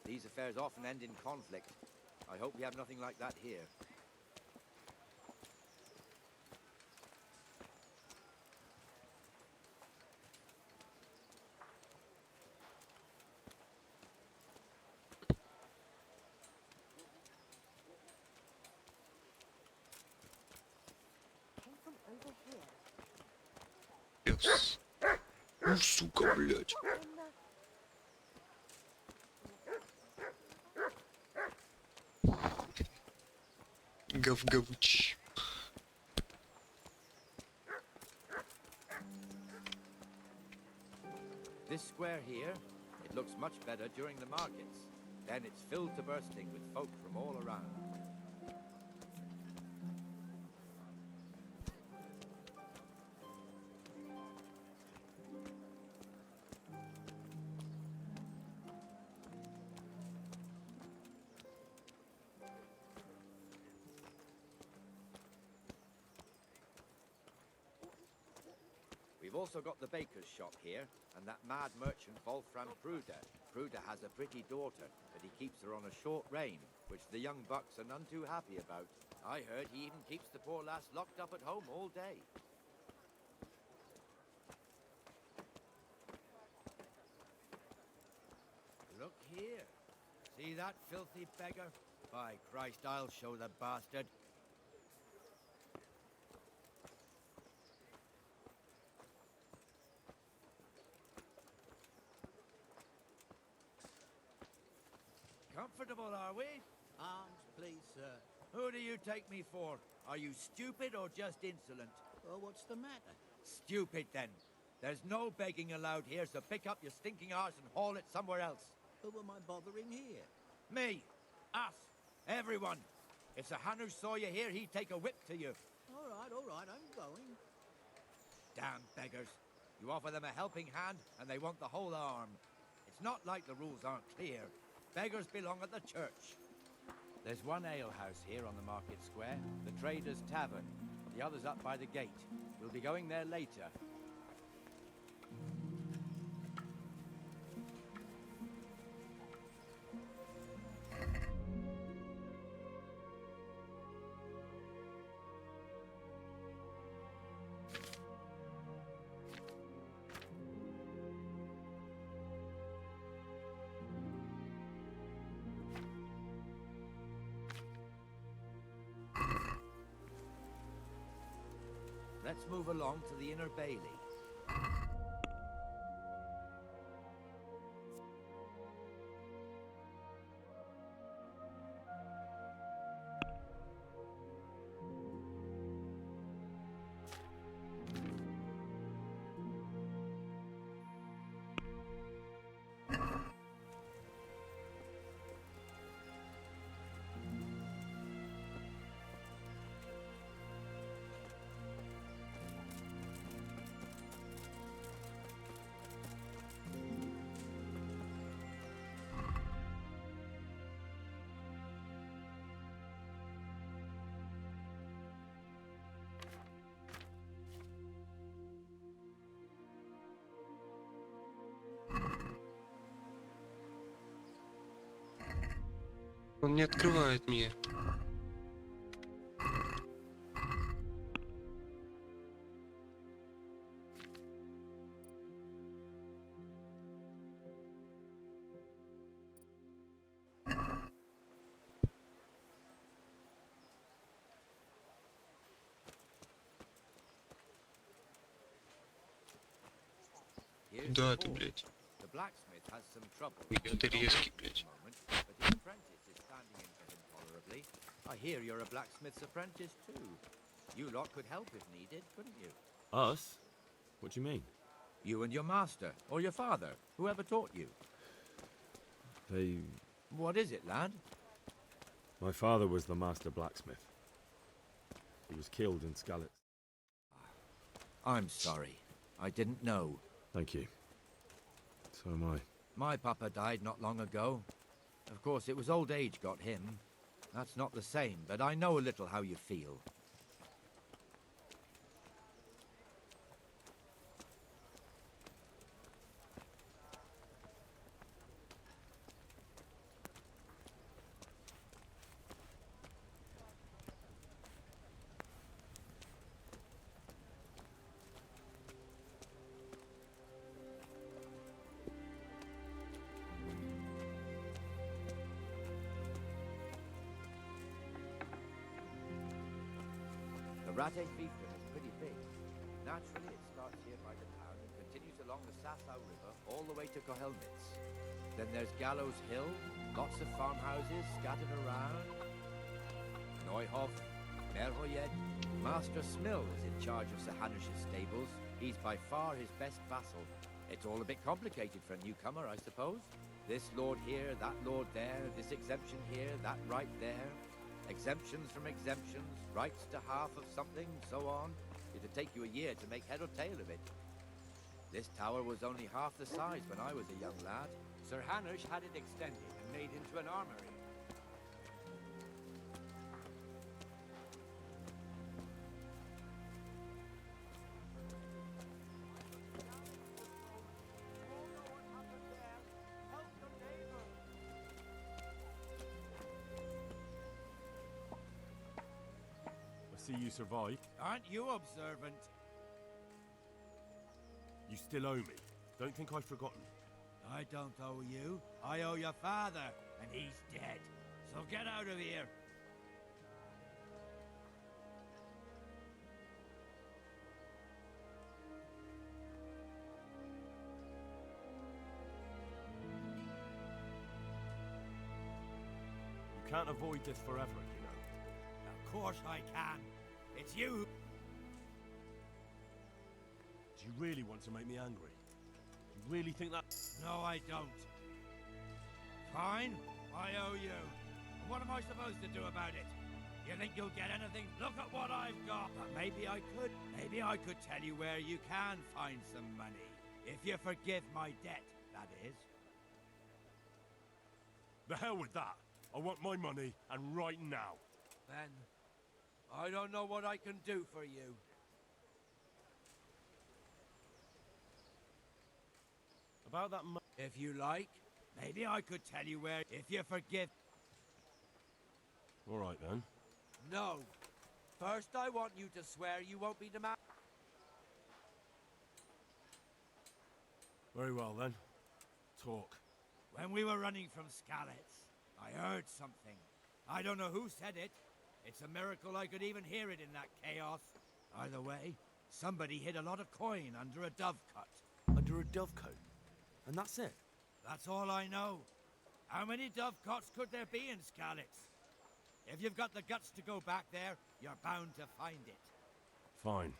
These affairs often end in conflict. I hope we have nothing like that here. Came from over here. Yes. Ну, сука, блядь. Гав-гавыч. This square here, it looks much better during the markets. Then it's filled to bursting with folk from all around. We've also got the baker's shop here, and that mad merchant Wolfram Pruder. Pruder has a pretty daughter, but he keeps her on a short rein, which the young bucks are none too happy about. I heard he even keeps the poor lass locked up at home all day. Look here. See that filthy beggar? By Christ, I'll show the bastard. Comfortable, are we? Arms, please, sir. Who do you take me for? Are you stupid or just insolent? Well, what's the matter? Stupid, then. There's no begging allowed here, so pick up your stinking arse and haul it somewhere else. Who am I bothering here? Me. Us. Everyone. If Sir Hanush saw you here, he'd take a whip to you. All right, I'm going. Damn beggars. You offer them a helping hand, and they want the whole arm. It's not like the rules aren't clear. Beggars belong at the church. There's one alehouse here on the market square, the Trader's Tavern. The other's up by the gate. We'll be going there later. Let's move along to the Inner Bailey. Он не открывает мне. Куда ты, блядь? The blacksmith has some trouble. Ты резкий, блядь. But his apprentice is standing in for him tolerably. I hear you're a blacksmith's apprentice too. You lot could help if needed, couldn't you? Us? What do you mean? You and your master, or your father, whoever taught you. They... What is it, lad? My father was the master blacksmith. He was killed in Skalitz. I'm sorry. I didn't know. Thank you. So am I. My papa died not long ago. Of course, it was old age got him. That's not the same, but I know a little how you feel. The Rate fiefdom is pretty big. Naturally, it starts here by the town and continues along the Sasau River all the way to Kohelnitz. Then there's Gallows Hill, lots of farmhouses scattered around. Neuhof, Merhoyed. Master Smill is in charge of Sir Hanish's stables. He's by far his best vassal. It's all a bit complicated for a newcomer, I suppose. This lord here, that lord there, this exemption here, that right there. Exemptions from exemptions, rights to half of something, so on. It'd take you a year to make head or tail of it. This tower was only half the size when I was a young lad. Sir Hanish had it extended and made into an armory. See you survived. Aren't you observant? You still owe me. Don't think I've forgotten. I don't owe you. I owe your father, and he's dead. So get out of here. You can't avoid this forever, you know. Of course I can. It's you. Do you really want to make me angry? You really think that? No, I don't. Fine. I owe you. And what am I supposed to do about it? You think you'll get anything? Look at what I've got. But maybe I could. Maybe I could tell you where you can find some money. If you forgive my debt, that is. The hell with that. I want my money, and right now. Then, I don't know what I can do for you. About that If you like, maybe I could tell you where, if you forgive. All right, then. No. First, I want you to swear you won't be demanded. Very well, then. Talk. When we were running from Skalitz, I heard something. I don't know who said it. It's a miracle I could even hear it in that chaos. Either way, somebody hid a lot of coin under a dovecot. Under a dovecote? And that's it? That's all I know. How many dovecots could there be in Skalitz? If you've got the guts to go back there, you're bound to find it. Fine.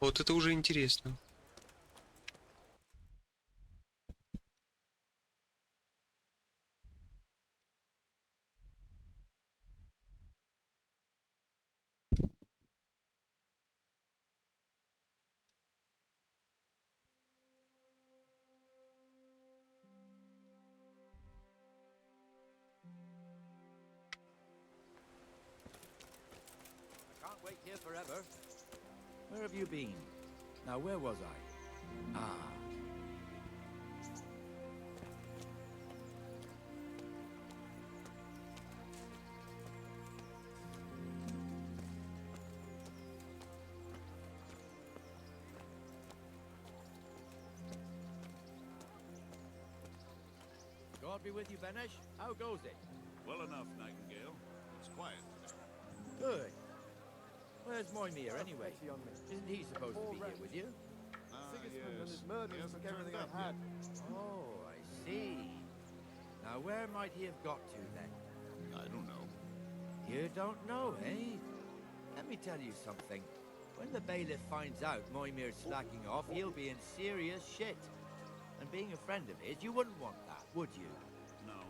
Вот это уже интересно. I can't wait here forever. Where have you been? Now, where was I? Ah. God be with you, Benesh. How goes it? Well enough, Nightingale. It's quiet today. Good. Where's Moimir anyway? Isn't he supposed to be here with you? Sigismund and his murderers took everything I've had. Oh, I see. Now where might he have got to then? I don't know. You don't know, eh? Let me tell you something. When the bailiff finds out Moimir's slacking off, he'll be in serious shit. And being a friend of his, you wouldn't want that, would you? No.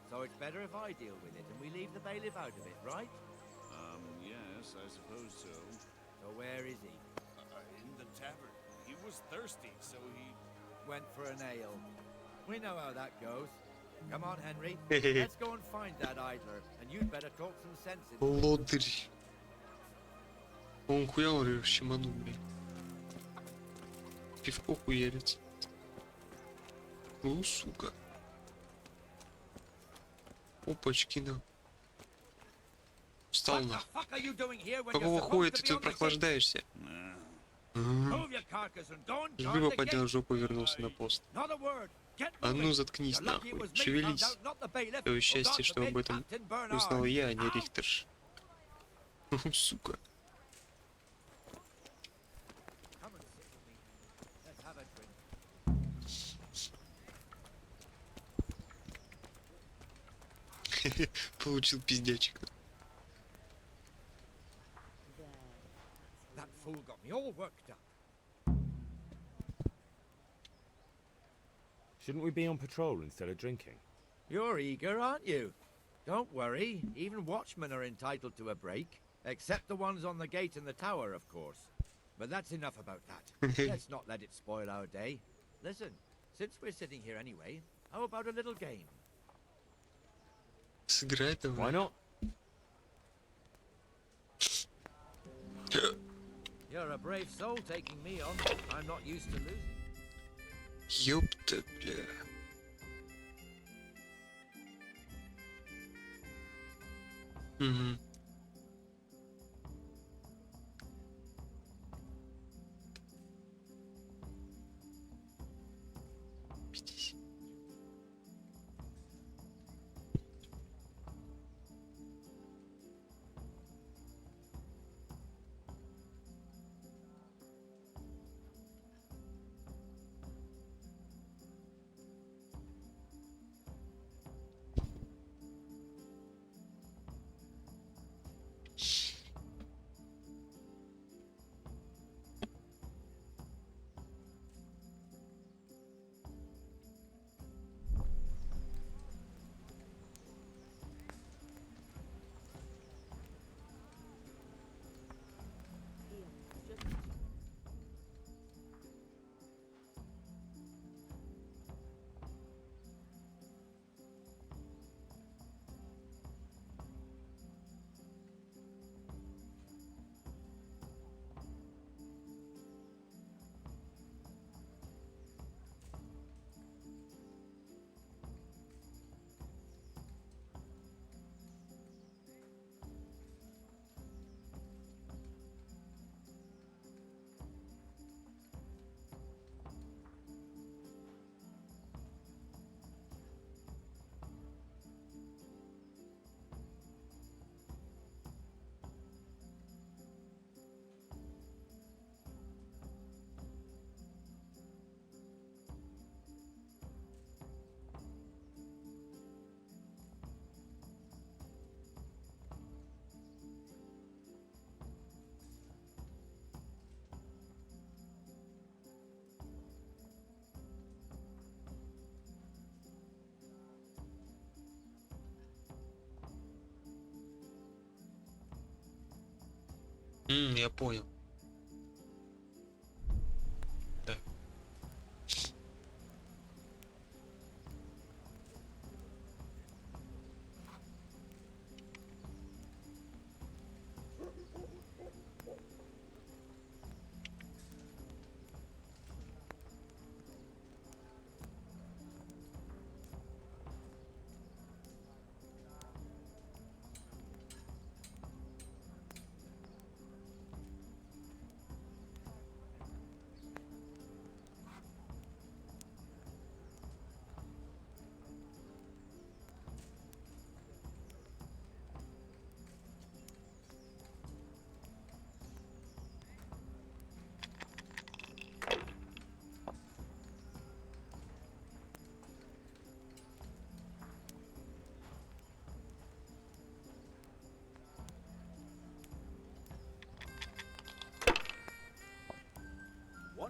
So it's better if I deal with it and we leave the bailiff out of it, right? Yes, I suppose so. So where is he? In the tavern. He was thirsty, so he... Went for an ale. We know how that goes. Come on, Henry. Let's go and find that idler, and you'd better talk some sense into it. Лодырь. Он хуя щеманул, блядь. Пивко хуярится. Сука. Опачки, на. Встал на. Какого хуя ты тут прохлаждаешься? Живо поднял жопу и вернулся на пост. А ну заткнись нахуй, шевелись. Твое счастье, что об этом узнал я, а не Рихтерш. Сука. Получил пиздячика. That fool got me all worked up. Shouldn't we be on patrol instead of drinking? You're eager, aren't you? Don't worry, even watchmen are entitled to a break. Except the ones on the gate and the tower, of course. But that's enough about that. Let's not let it spoil our day. Listen, since we're sitting here anyway, how about a little game? Сыграй давай. Why not? You're a brave soul taking me on. I'm not used to losing. Ёпта, бля. Угу. Я понял. Да.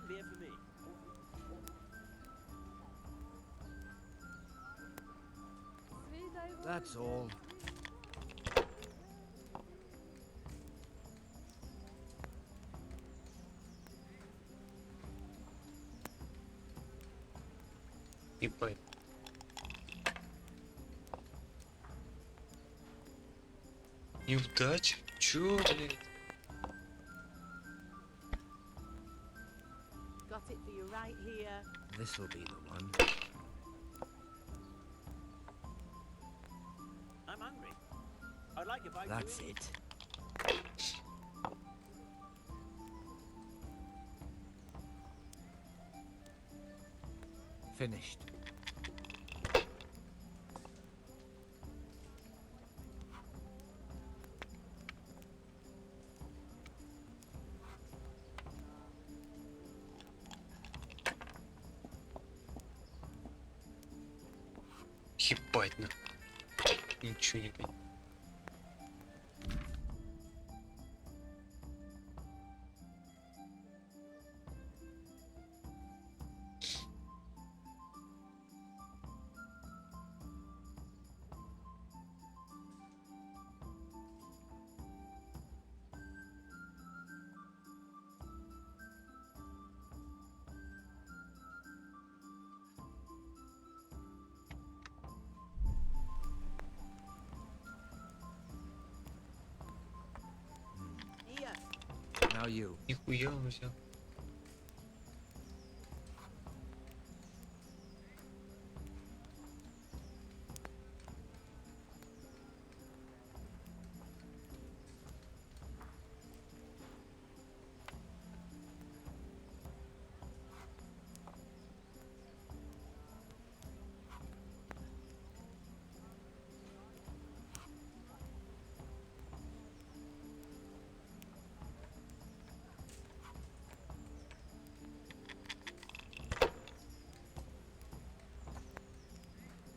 beer for me. That's all. Ебать. Неудача? Чё, блядь? Got it for you right here. This'll be the one. I'm hungry. I'd like a bite. That's to eat. it. Finished. Ебать на. Ничего не понимаю. Here. Now you. Нихуя он взял.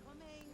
Coming.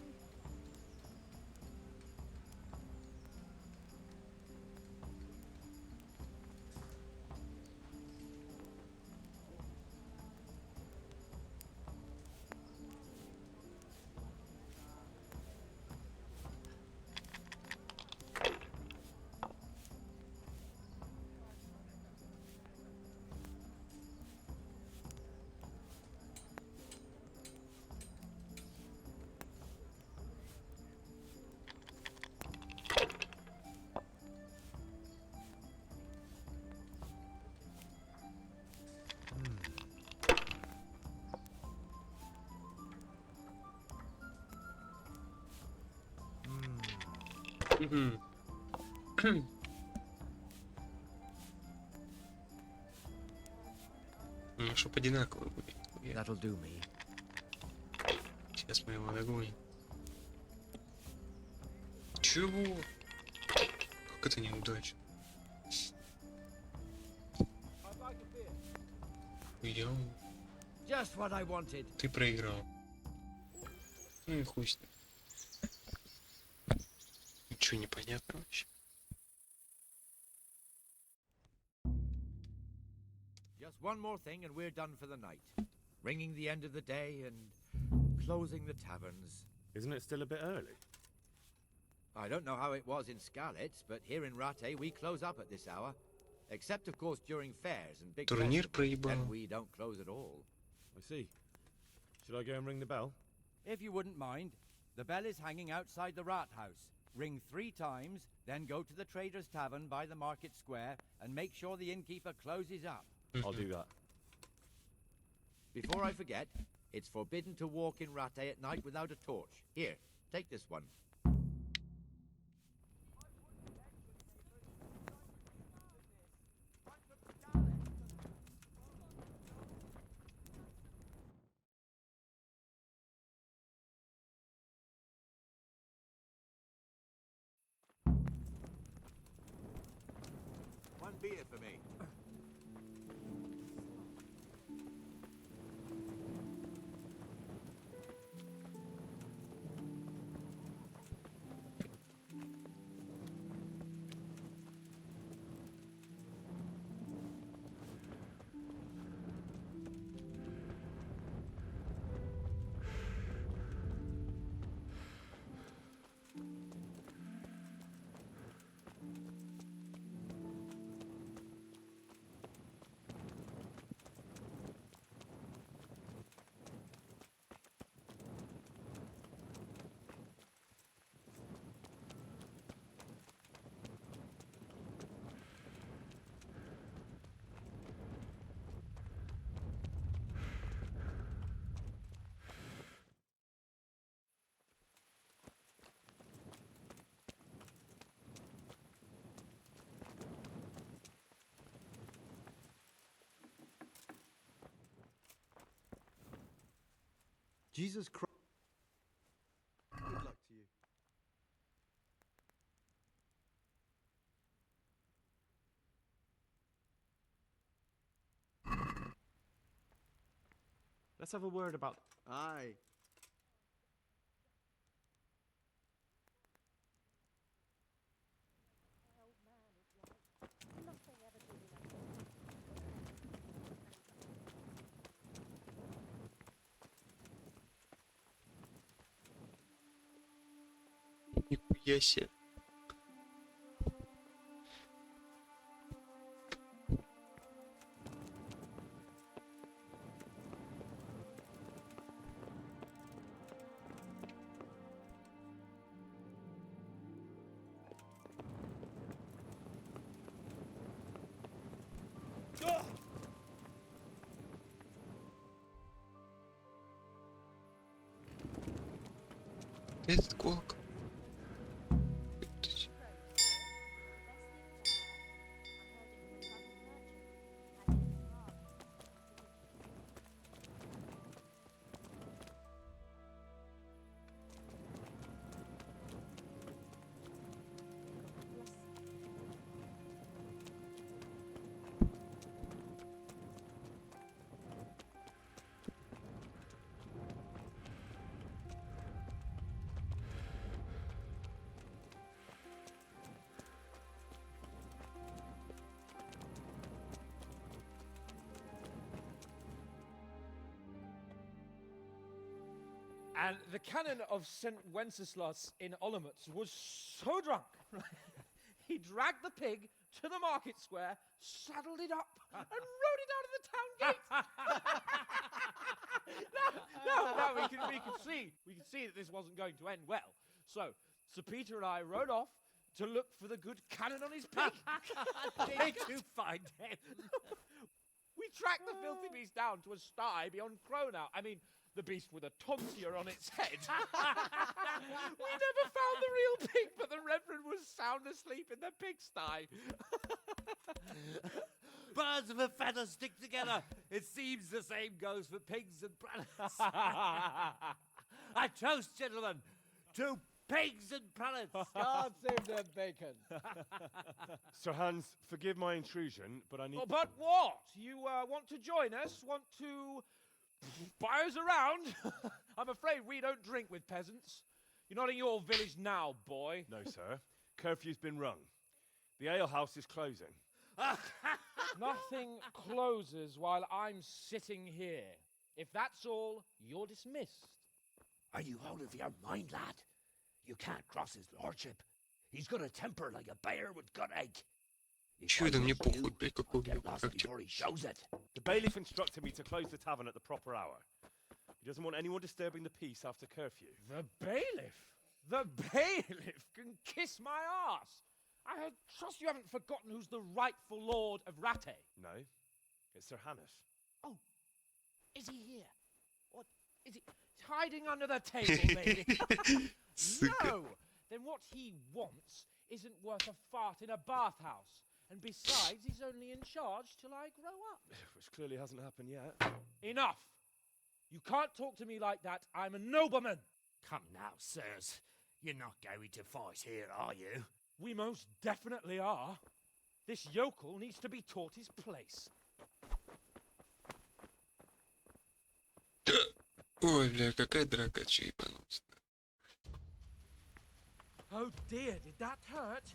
Мгм. Ну, чтоб одинаково были. That'll do me. Сейчас мы его догоним. Чего? Как это неудача? Я... Just what I wanted. Ты проиграл. Ну и хуй с ним. Ничего не понятно вообще. Just one more thing and we're done for the night. Ringing the end of the day and closing the taverns. Isn't it still a bit early? I don't know how it was in Skalitz, but here in Rattay we close up at this hour. Except, of course, during fairs and big Турнир festivals. Then проебал. we don't close at all. I see. Should I go and ring the bell? If you wouldn't mind, the bell is hanging outside the rat house. Ring 3 times, then go to the Trader's Tavern by the market square and make sure the innkeeper closes up. I'll do that. Before I forget, it's forbidden to walk in Rattay at night without a torch. Here, take this one. One beer for me. Jesus Christ. Good luck to you. Let's have a word about... Aye. Нихуя себе. Сколько? And the canon of St. Wenceslas in Olomouc was so drunk, he dragged the pig to the market square, saddled it up, and rode it out of the town gate. No, we can see that this wasn't going to end well. So Sir Peter and I rode off to look for the good canon on his pig. Did you find him? We tracked the filthy beast down to a sty beyond Cronau. I mean, the beast with a tonsure on its head. We never found the real pig, but the Reverend was sound asleep in the pigsty. Birds of a feather stick together. It seems the same goes for pigs and prelates. I toast, gentlemen, to pigs and prelates. God save the bacon. Sir Hans, forgive my intrusion, but I need... Oh, but what? You want to join us? Want to buy us around? I'm afraid we don't drink with peasants. You're not in your village now, boy. No, sir. Curfew's been rung. The alehouse is closing. Nothing closes while I'm sitting here. If that's all, you're dismissed. Are you out of your mind, lad? You can't cross his lordship. He's got a temper like a bear with gut ache. Чё это мне похуй, блядь, какой у него характер. Before he shows it. The bailiff instructed me to close the tavern at the proper hour. He doesn't want anyone disturbing the peace after curfew. The bailiff? The bailiff can kiss my arse. I trust you haven't forgotten who's the rightful lord of Rattay. No, it's Sir Hannes. Oh, is he here? What is he hiding under the table, maybe? No. Then what he wants isn't worth a fart in a bathhouse. And besides, he's only in charge till I grow up. Which clearly hasn't happened yet. Enough. You can't talk to me like that. I'm a nobleman. Come now, sirs. You're not going to fight here, are you? We most definitely are. This yokel needs to be taught his place. Ой, бля, какая драка, чё ебанулся. Oh dear, did that hurt?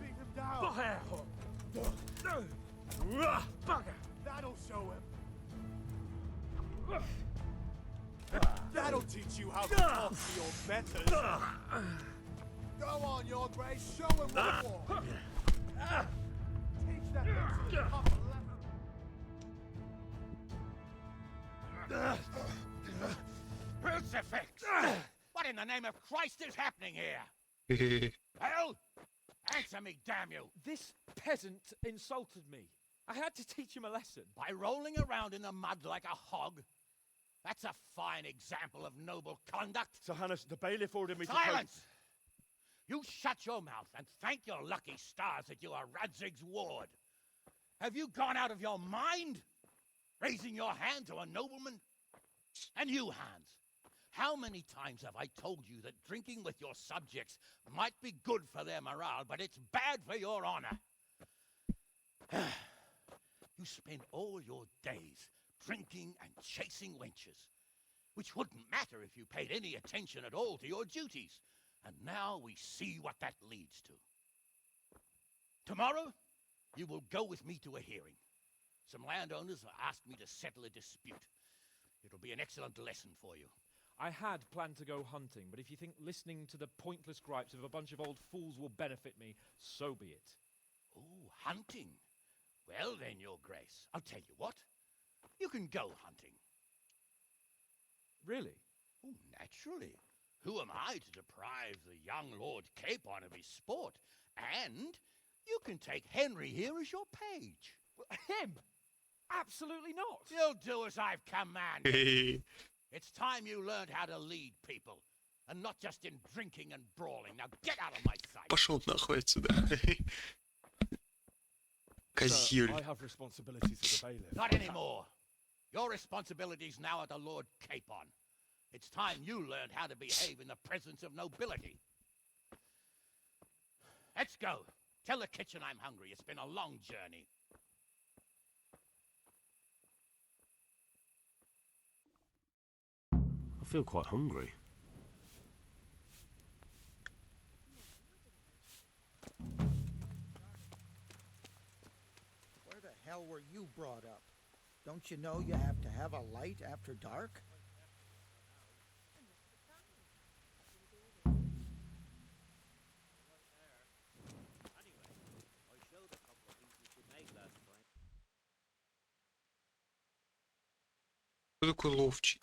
Beat him down. Bugger! That'll show him. That'll teach you how to talk to your betters. Go on, your grace. Show him what for. Teach that bitch to pop a Crucifix! What in the name of Christ is happening here? Hell? Answer me, damn you! This peasant insulted me. I had to teach him a lesson. By rolling around in the mud like a hog? That's a fine example of noble conduct. Sir Hannes, the bailiff ordered me to... Silence! You shut your mouth and thank your lucky stars that you are Radzig's ward. Have you gone out of your mind? Raising your hand to a nobleman? And you, Hans, how many times have I told you that drinking with your subjects might be good for their morale, but it's bad for your honor? You spend all your days drinking and chasing wenches, which wouldn't matter if you paid any attention at all to your duties. And now we see what that leads to. Tomorrow, you will go with me to a hearing. Some landowners have asked me to settle a dispute. It'll be an excellent lesson for you. I had planned to go hunting, but if you think listening to the pointless gripes of a bunch of old fools will benefit me, so be it. Oh, hunting. Well then, Your Grace, I'll tell you what. You can go hunting. Really? Oh, naturally. Who am I to deprive the young Lord Capon of his sport? And you can take Henry here as your page. Him? Absolutely not. You'll do as I've commanded. It's time you learned how to lead people, and not just in drinking and brawling. Now get out of my sight. Пошел нахуй отсюда. Козель. I have responsibilities as a bailiff. Not anymore. Your responsibilities now are the Lord Capon. It's time you learned how to behave in the presence of nobility. Let's go. Tell the kitchen I'm hungry. It's been a long journey. I feel quite hungry. Where the hell were you brought up? Don't you know you have to have a light after dark? Кто такой ловчий?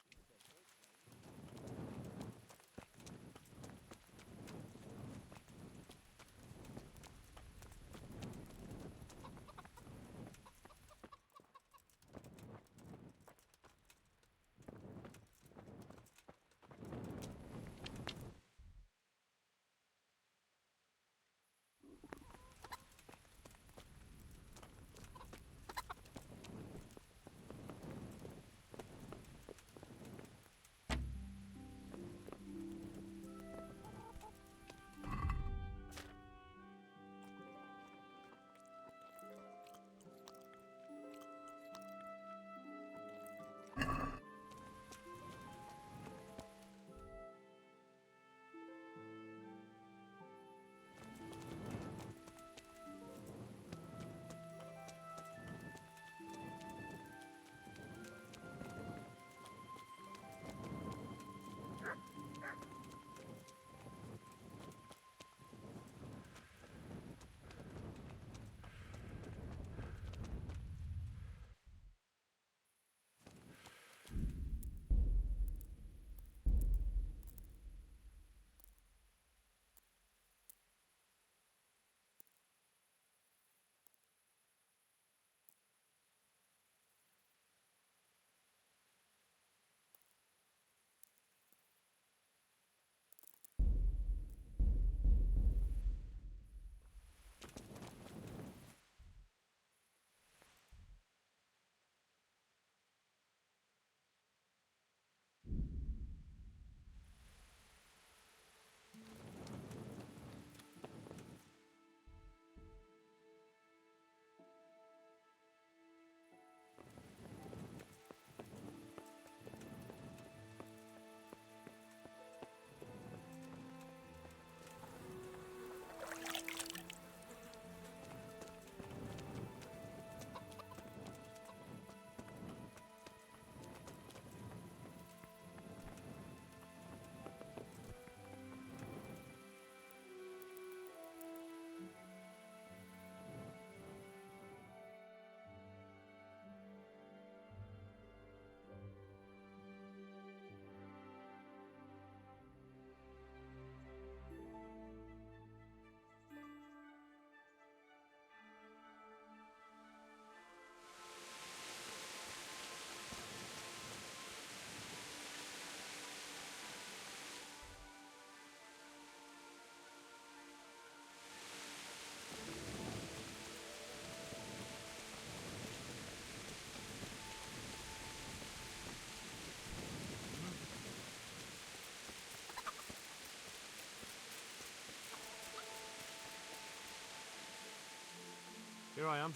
Here I am.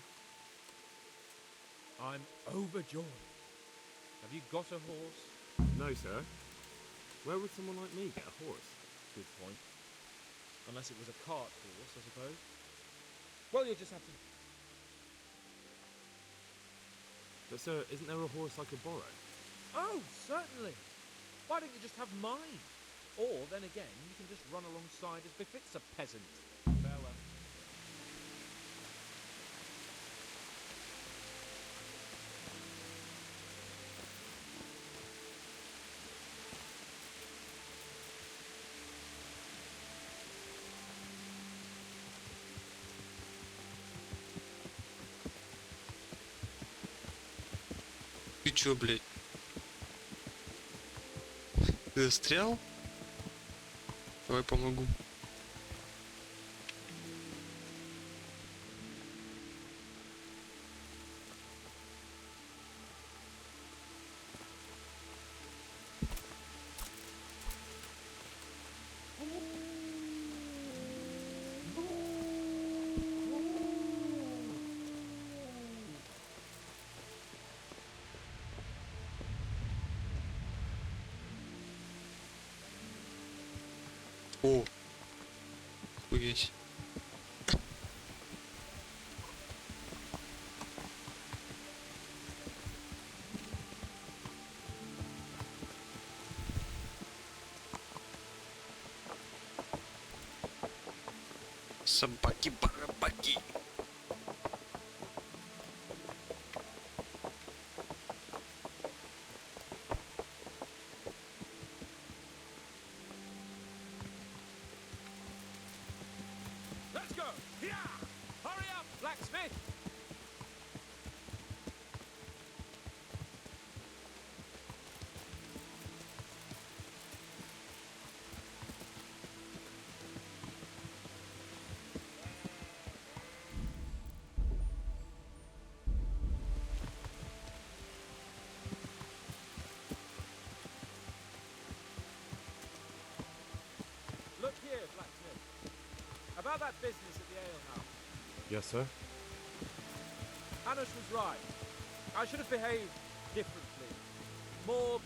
I'm overjoyed. Have you got a horse? No, sir. Where would someone like me get a horse? Good point. Unless it was a cart horse, I suppose. Well, you just have to... But, sir, isn't there a horse I could borrow? Oh, certainly. Why don't you just have mine? Or, then again, you can just run alongside as befits a peasant. Farewell. Ты чё, блядь? Ты застрял? Давай помогу. О, хуясь. Собаки-барабаки. Let's go! Yeah! Hurry up, blacksmith! Look here, blacksmith. About that business at the alehouse. Yes, sir. Hanush was right. I should have behaved differently. More,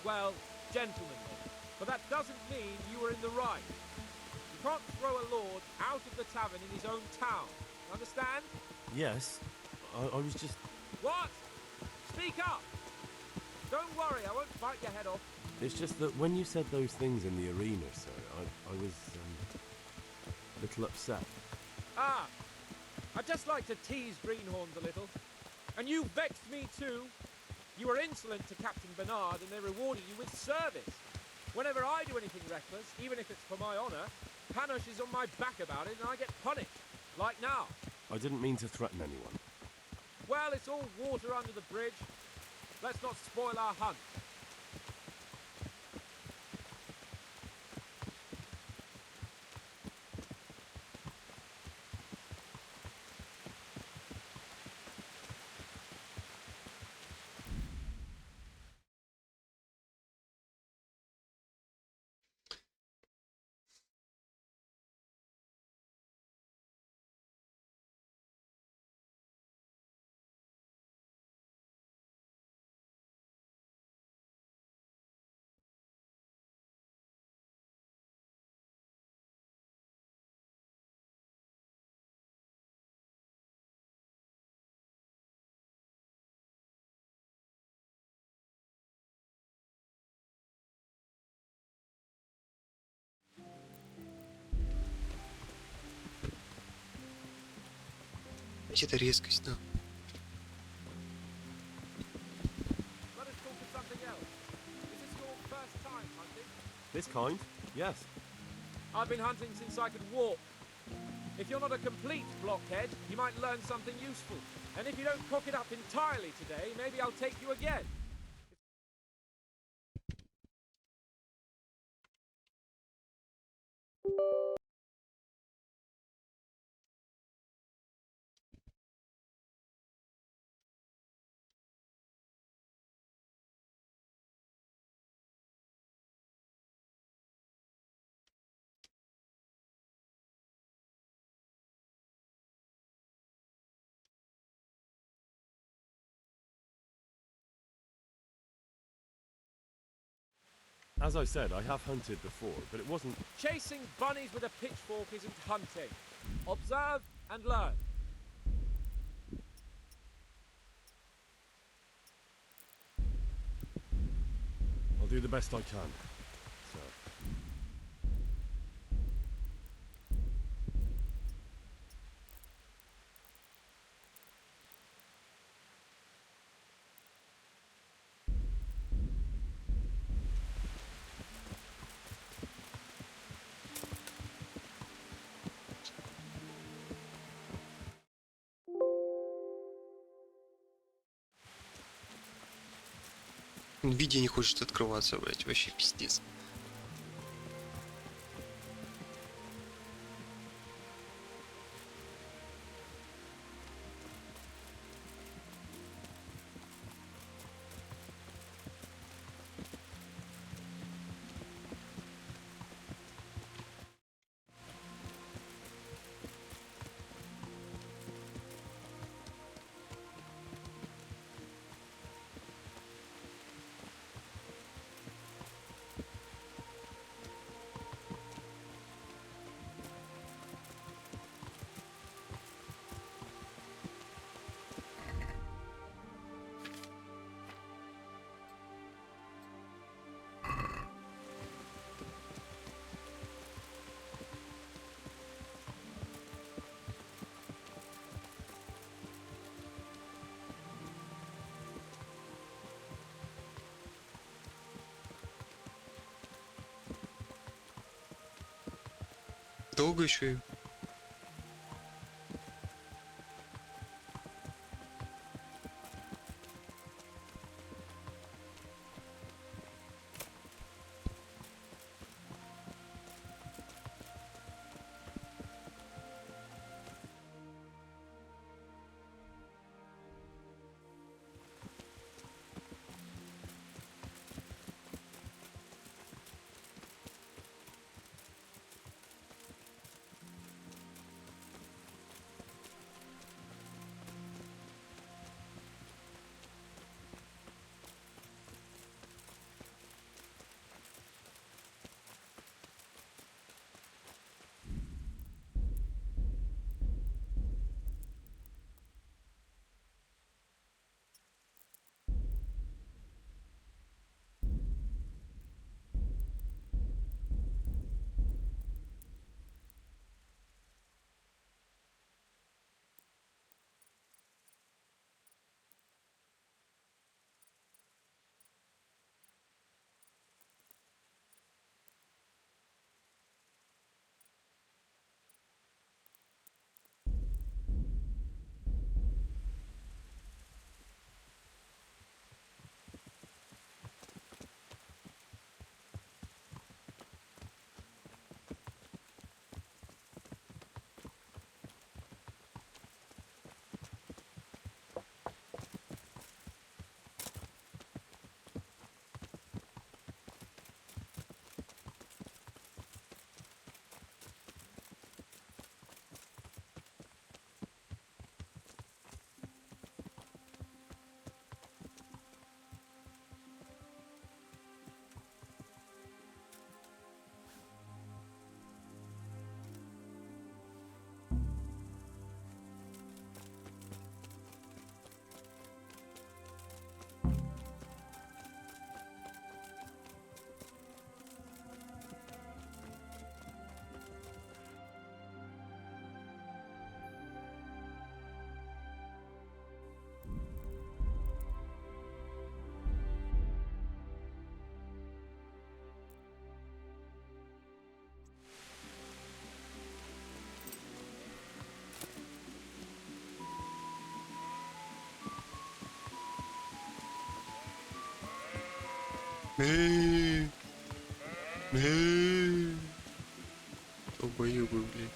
well, gentlemanly. But that doesn't mean you were in the right. You can't throw a lord out of the tavern in his own town. Understand? Yes. I was just... What? Speak up! Don't worry, I won't bite your head off. It's just that when you said those things in the arena, sir, I was, a little upset. Ah, I just like to tease greenhorns a little. And you vexed me too. You were insolent to Captain Bernard and they rewarded you with service. Whenever I do anything reckless, even if it's for my honour, Hanush is on my back about it and I get punished. Like now. I didn't mean to threaten anyone. Well, it's all water under the bridge. Let's not spoil our hunt. Где-то резкость, да. Let us talk of something else. Is this your first time hunting? This kind? Yes. I've been hunting since I could walk. If you're not a complete blockhead, you might learn something useful. And if you don't cock it up entirely today, maybe I'll take you again. As I said, I have hunted before, but it wasn't... Chasing bunnies with a pitchfork isn't hunting. Observe and learn. I'll do the best I can, sir. Видео не хочет открываться, блять, вообще пиздец. Долго еще? Долбоёбы, блядь.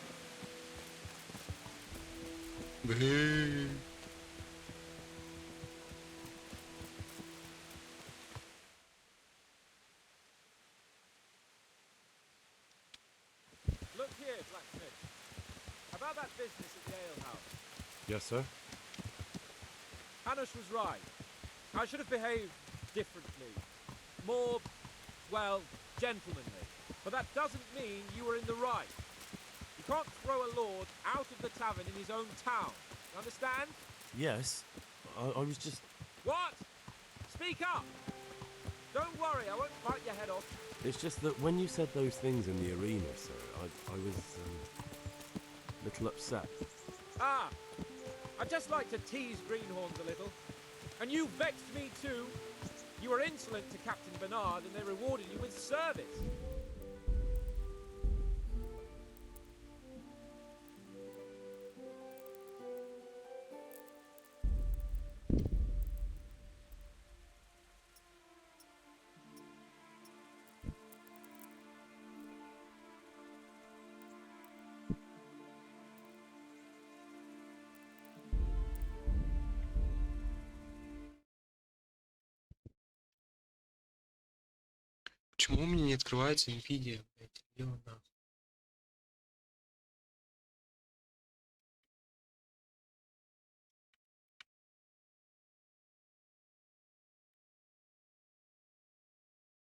Look here, blacksmith. About that business at the alehouse. Yes, sir? Hanush was right. I should have behaved differently. More, well, gentlemanly. But that doesn't mean you were in the right. You can't throw a lord out of the tavern in his own town. You understand? Yes. I was just... What? Speak up! Don't worry, I won't bite your head off. It's just that when you said those things in the arena, sir, I was, a little upset. Ah! I just like to tease greenhorns a little. And you vexed me too. You were insolent to Captain Bernard and they rewarded you with service. Почему у меня не открывается Nvidia, блядь? Дело нахуй.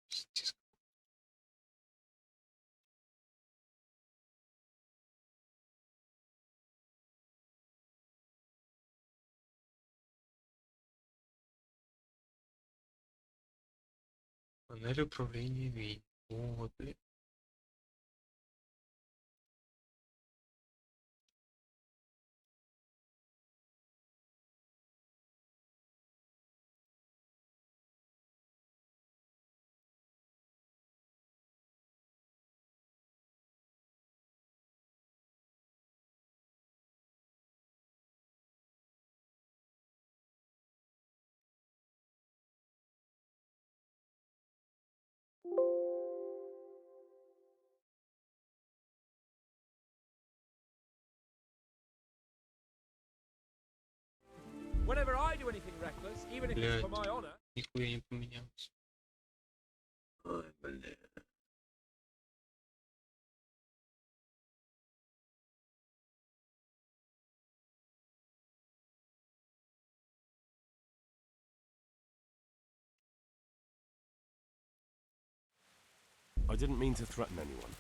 Пиздец. Панель управления видео. Вот, блядь. Whenever I do anything reckless, even if it's for my honor... Нихуя не поменялось. Ой, бля. I didn't mean to threaten anyone.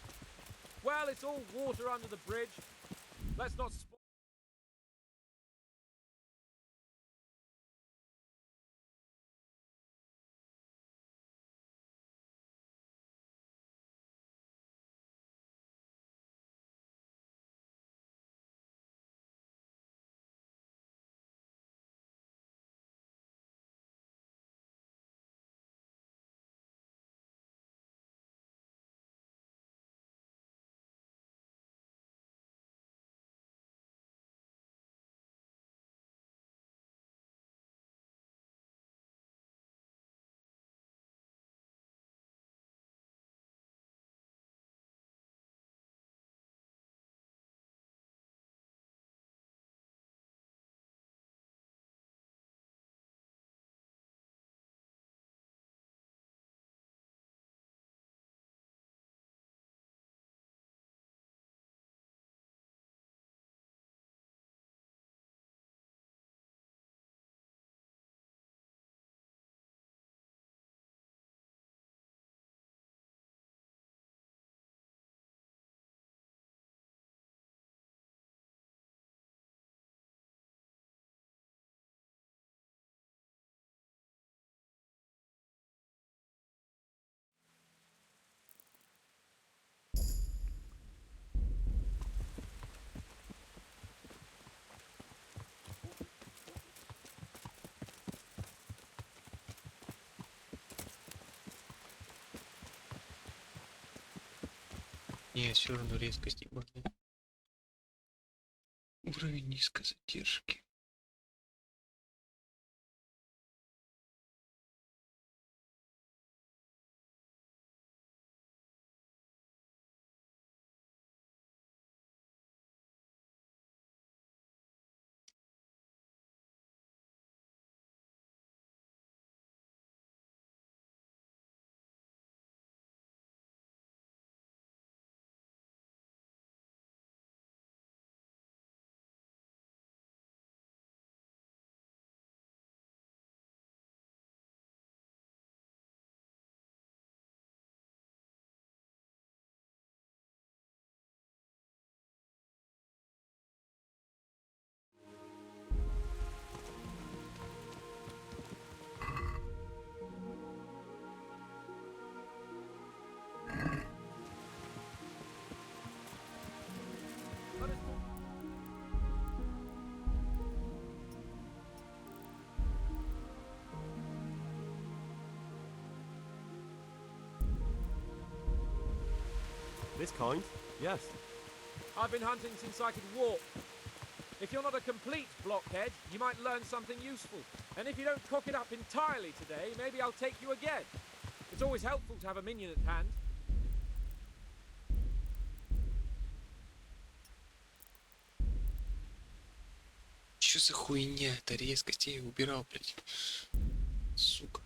Well, it's all water under the bridge. Let's not spoil... Нет, все равно резкость ебаная. Уровень низкой задержки. It's kind, yes. I've been hunting since I could walk. If you're not a complete blockhead, you might learn something useful. And if you don't cock it up entirely today, maybe I'll take you again. It's always helpful to have a minion at hand. Чё за хуйня? Это резкость, я её убирал, блядь. Сука.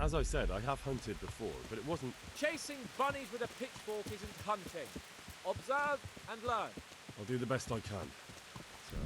As I said, I have hunted before, but it wasn't... Chasing bunnies with a pitchfork isn't hunting. Observe and learn. I'll do the best I can, sir.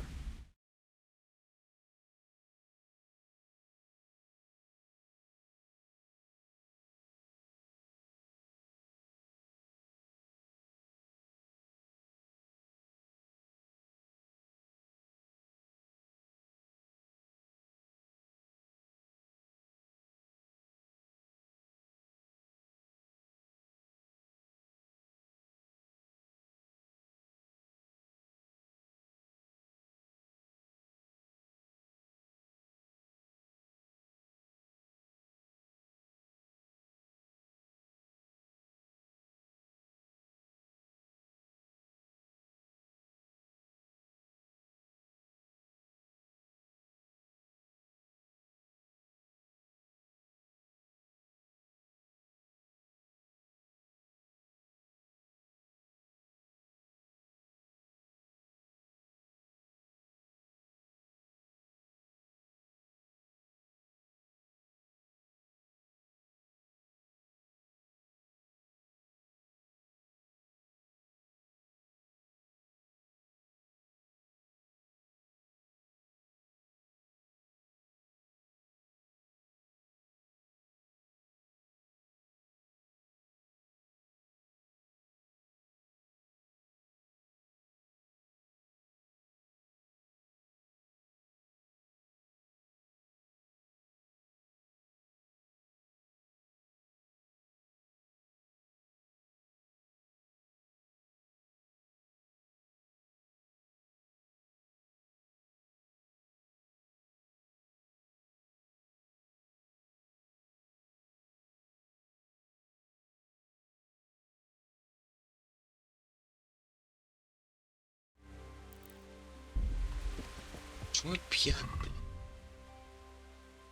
Почему он пьян, блядь?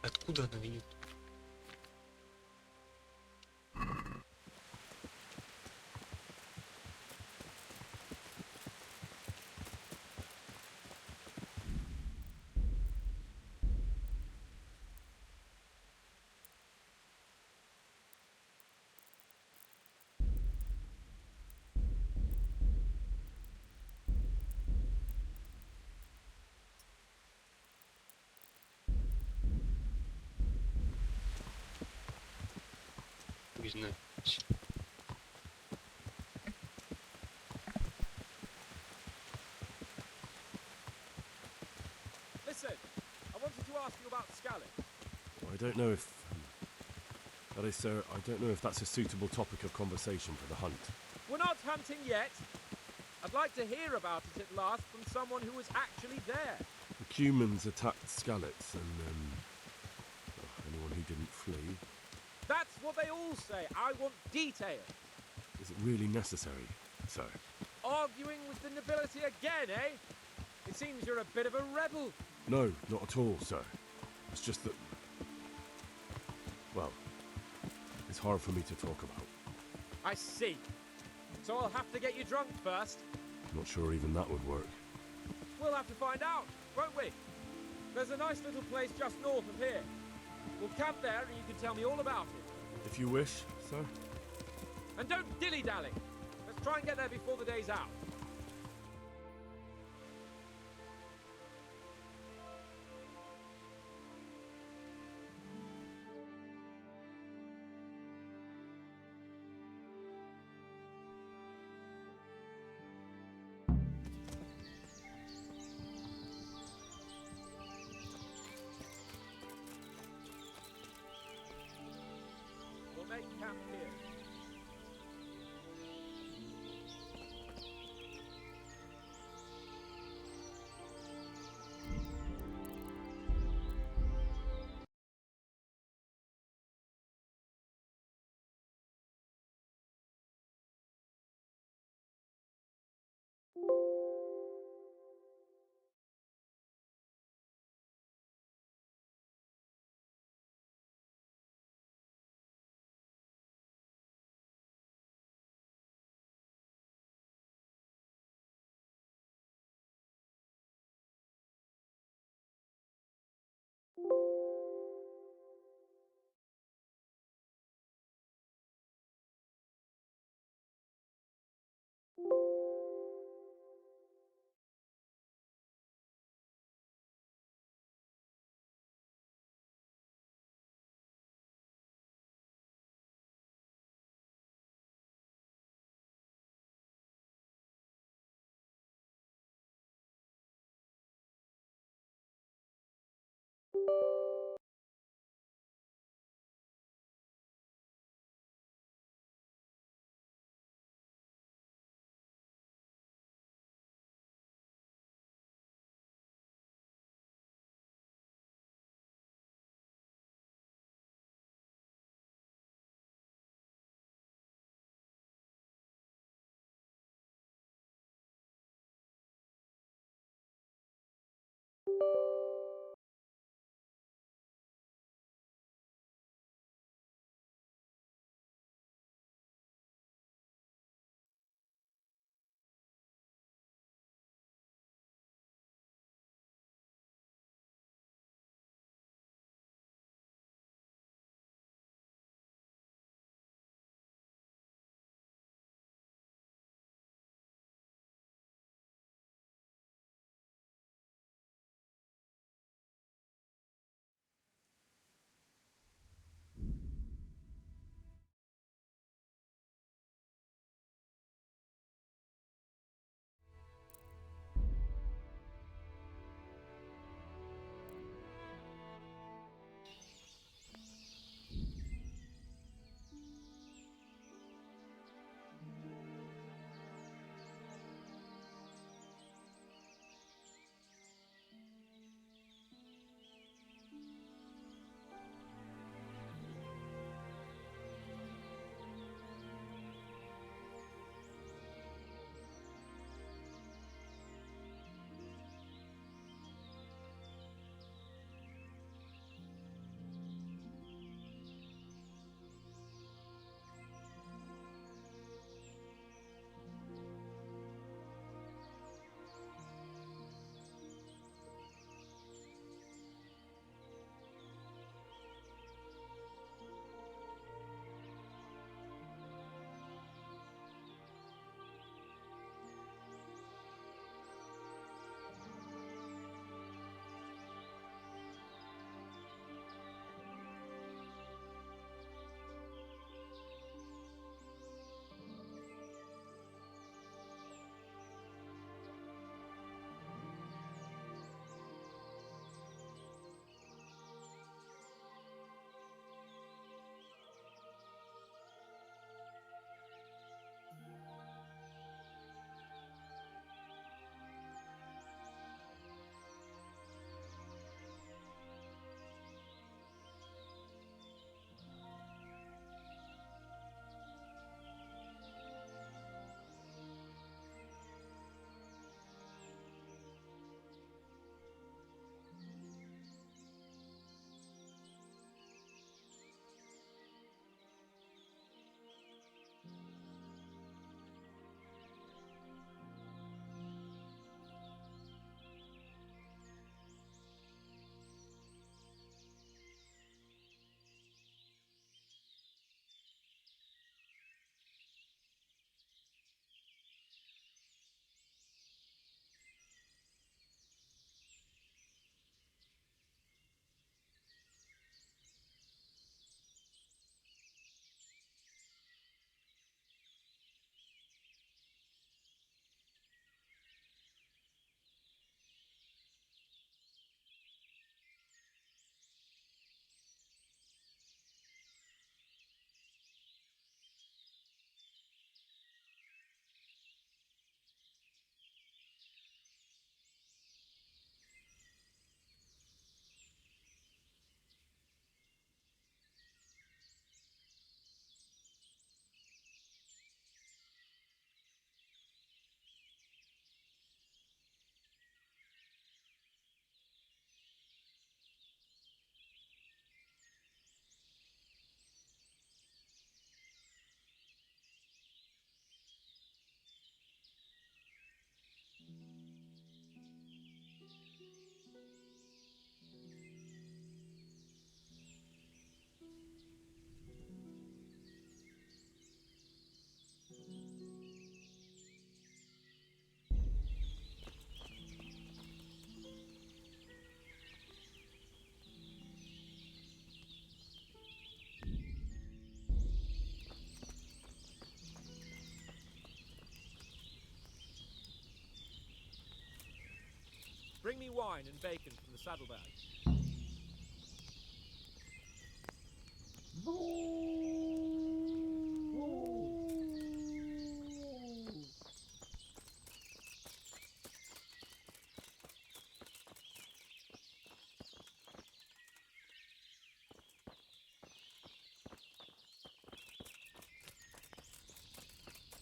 Откуда она идет? Не знаю. Listen, I wanted to ask you about Scarlet. I don't know if... that is, sir, I don't know if that's a suitable topic of conversation for the hunt. We're not hunting yet. I'd like to hear about it at last from someone who was actually there. The humans attacked Skallets and, anyone who didn't flee. That's what they all say. I want detail. Is it really necessary, sir? Arguing with the nobility again, eh? It seems you're a bit of a rebel. No, not at all, sir. It's just that... well, it's hard for me to talk about. I see. So I'll have to get you drunk first. Not sure even that would work. We'll have to find out, won't we? There's a nice little place just north of here. We'll camp there and you can tell me all about it. If you wish, sir. And don't dilly-dally. Let's try and get there before the day's out. make camp here. bring me wine and bacon from the saddlebag.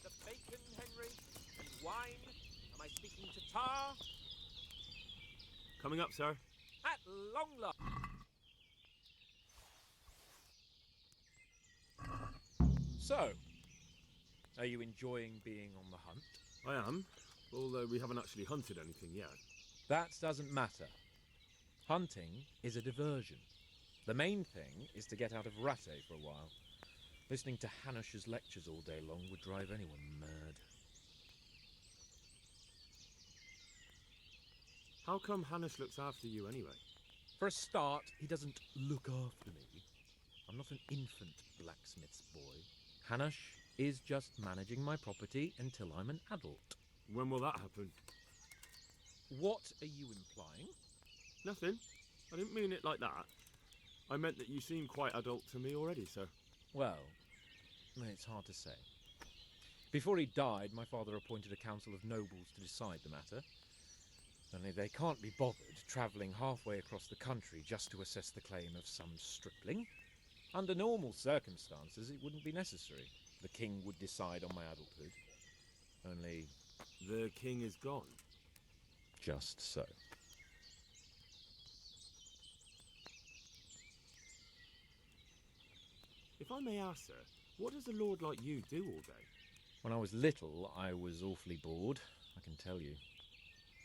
The bacon, Henry, and wine. Am I speaking to Tar? Coming up, sir. At long last. So, are you enjoying being on the hunt? I am, although we haven't actually hunted anything yet. That doesn't matter. Hunting is a diversion. The main thing is to get out of Rattay for a while. Listening to Hanush's lectures all day long would drive anyone mad. How come Hanush looks after you anyway? For a start, he doesn't look after me. I'm not an infant blacksmith's boy. Hanush is just managing my property until I'm an adult. When will that happen? What are you implying? Nothing. I didn't mean it like that. I meant that you seem quite adult to me already, sir. Well, it's hard to say. Before he died, my father appointed a council of nobles to decide the matter. Only they can't be bothered travelling halfway across the country just to assess the claim of some stripling. Under normal circumstances, it wouldn't be necessary. The king would decide on my adulthood. Only... The king is gone. Just so. If I may ask, sir, what does a lord like you do all day? When I was little, I was awfully bored, I can tell you.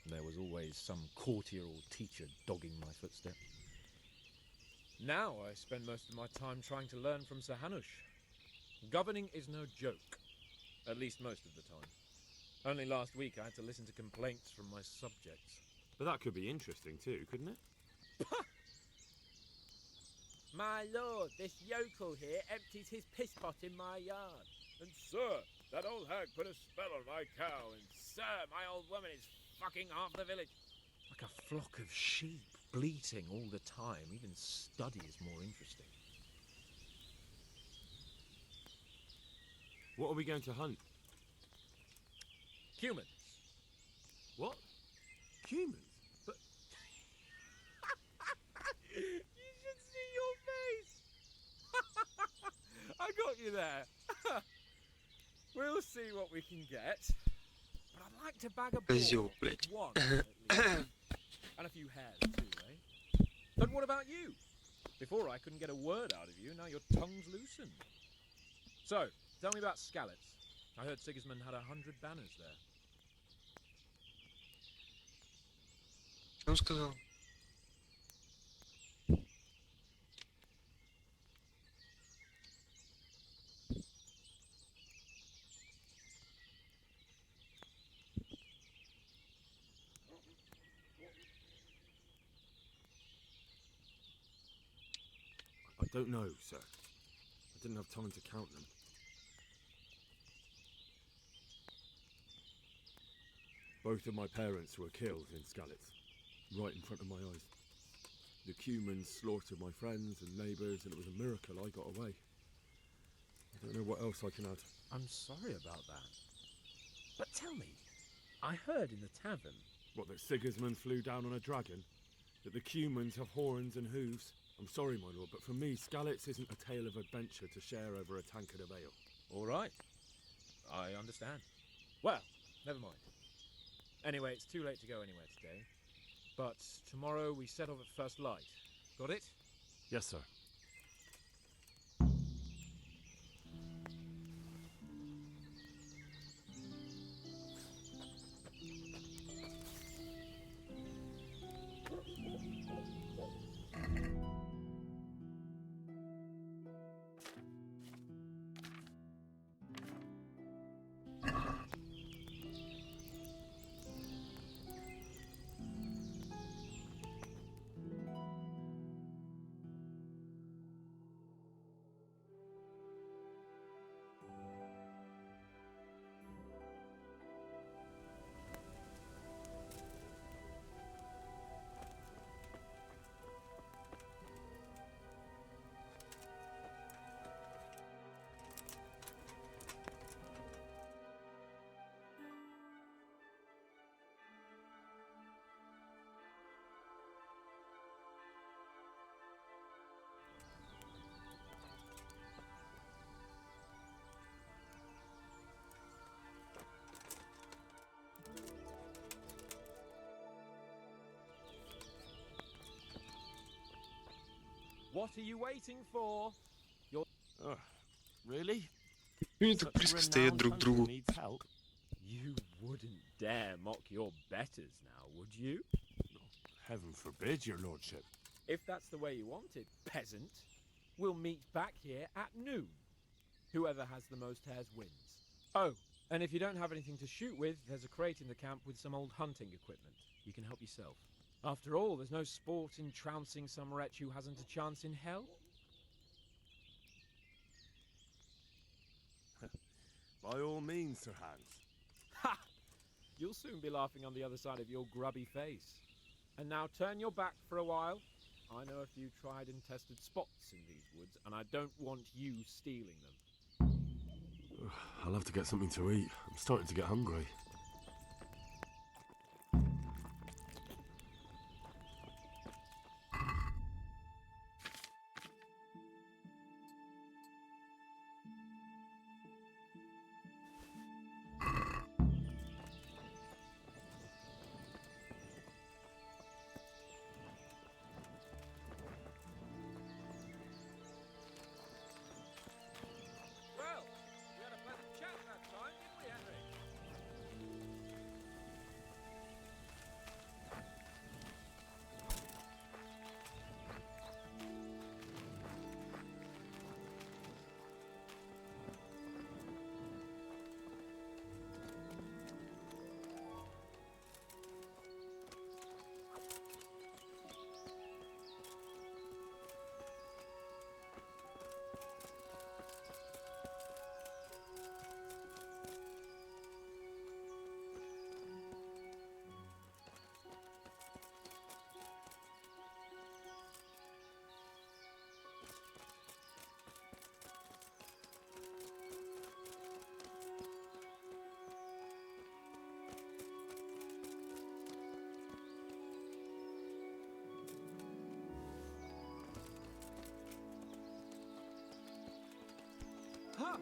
There was always some courtier or teacher dogging my footsteps. Now I spend most of my time trying to learn from Sir Hanush. Governing is no joke, at least most of the time. Only last week I had to listen to complaints from my subjects. But that could be interesting too, couldn't it? My lord, this yokel here empties his piss pot in my yard. And sir, that old hag put a spell on my cow, and Sir, my old woman is fucking half the village. like a flock of sheep, bleating all the time. Even study is more interesting. What are we going to hunt? Humans. What? Humans? But You should see your face. I got you there. We'll see what we can get. But I'd like to bag a Козёл, boar. блядь. One, at least. And a few hares too, eh? But what about you? Before I couldn't get a word out of you, now your tongue's loosened. So, tell me about Skalitz. I heard Sigismund had 100 banners there. Что он сказал? I don't know, sir. I didn't have time to count them. Both of my parents were killed in Skalitz, right in front of my eyes. The Cumans slaughtered my friends and neighbours, and it was a miracle I got away. I don't know what else I can add. I'm sorry about that. But tell me, I heard in the tavern... What, that Sigismund flew down on a dragon? That the Cumans have horns and hooves? I'm sorry, my lord, but for me, Skalitz isn't a tale of adventure to share over a tankard of ale. All right. I understand. Well, never mind. Anyway, it's too late to go anywhere today. But tomorrow we set off at first light. Got it? Yes, sir. What are you waiting for? You're... Really? Они так близко стоят друг к другу. You wouldn't dare mock your betters now, would you? Heaven forbid, your lordship. If that's the way you want it, peasant, we'll meet back here at noon. Whoever has the most hares wins. Oh, and if you don't have anything to shoot with, there's a crate in the camp with some old hunting equipment. You can help yourself. After all, there's no sport in trouncing some wretch who hasn't a chance in hell. By all means, Sir Hans. Ha! You'll soon be laughing on the other side of your grubby face. And now turn your back for a while. I know a few tried and tested spots in these woods, and I don't want you stealing them. I'll have to get something to eat. I'm starting to get hungry. Well, we had a pleasant chat that time, didn't we, Henry? Huh.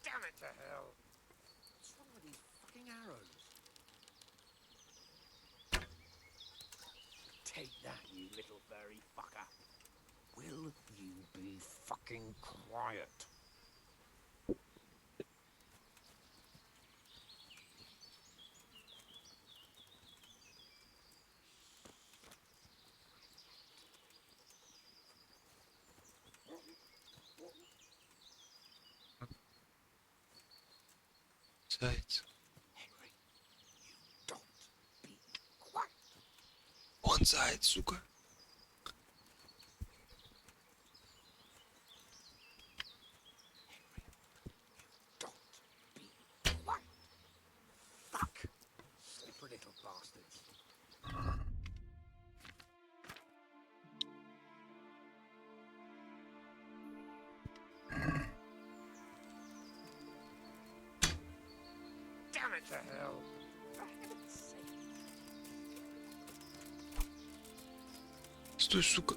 Damn it to hell! What's wrong with these fucking arrows? Take that, you little furry fucker. Will you be fucking quiet? Заяц. Henry, you don't be quiet. Он заяц, сука. Quiet. Fuck! Slippery little bastards. Damn it to hell! For heaven's sake. Стой, сука.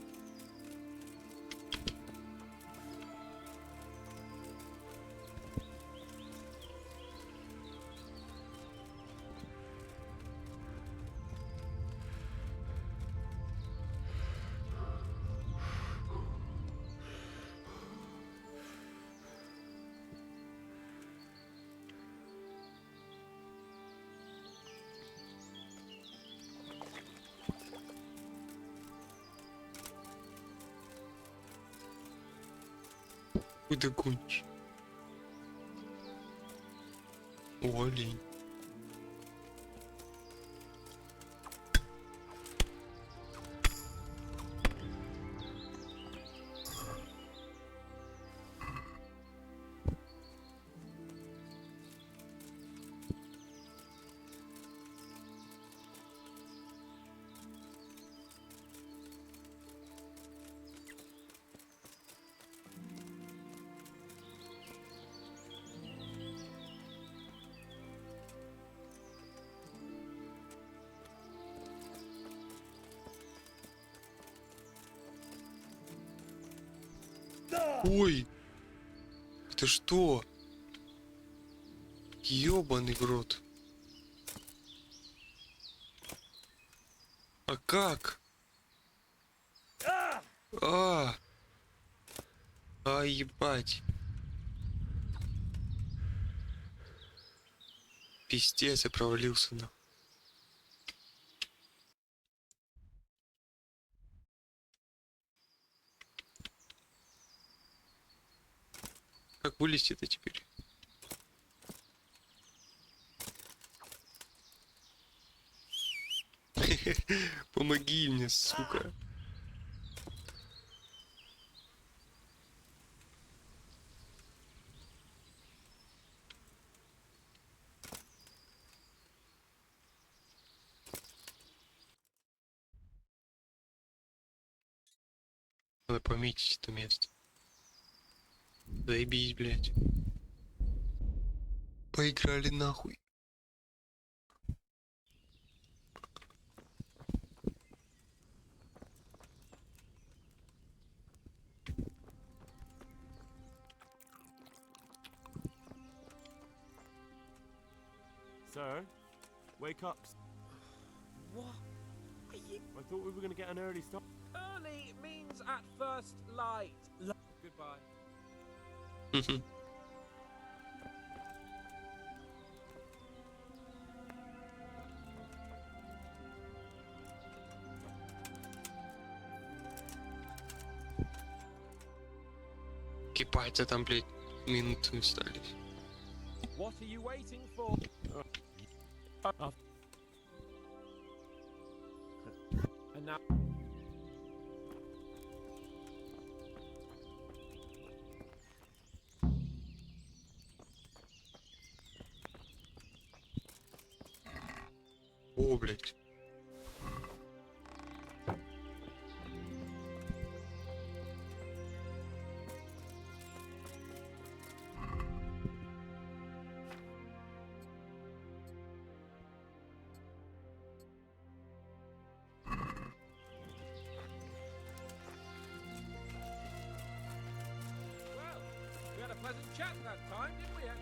Куда гонишь? О, олень. Ой! Это что? Ёбаный в рот. А как? А! А, ебать. Пиздец, я провалился на. Как вылезти-то теперь? Помоги мне, сука. Надо пометить это место. Заебись, блядь. Поиграли нахуй. Sir, wake up. What? Are you... I thought we were going to get an early start. Early means at first light. Goodbye. Кипать, там, блядь, минуты остались. What are you waiting for? And now. О, блядь. Well, we had a pleasant chat that time, didn't we, Edgar?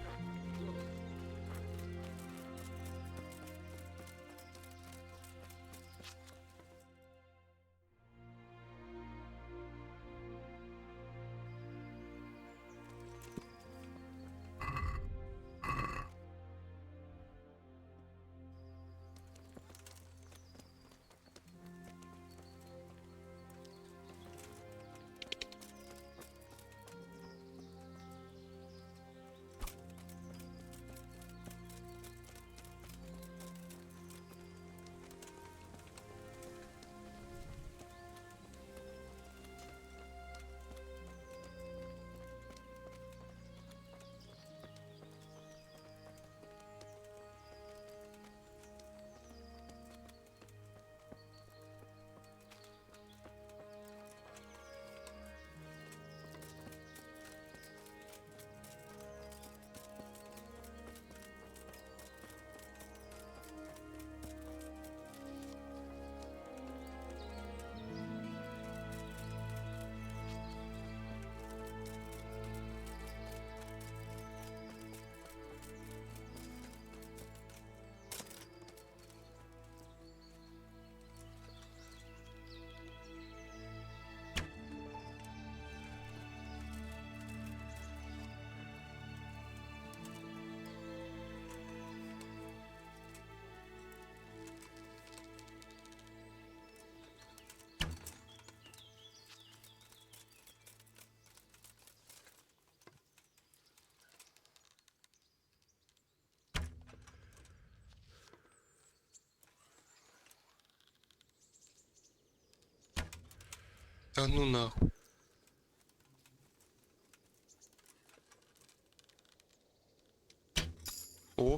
Да ну нахуй. О.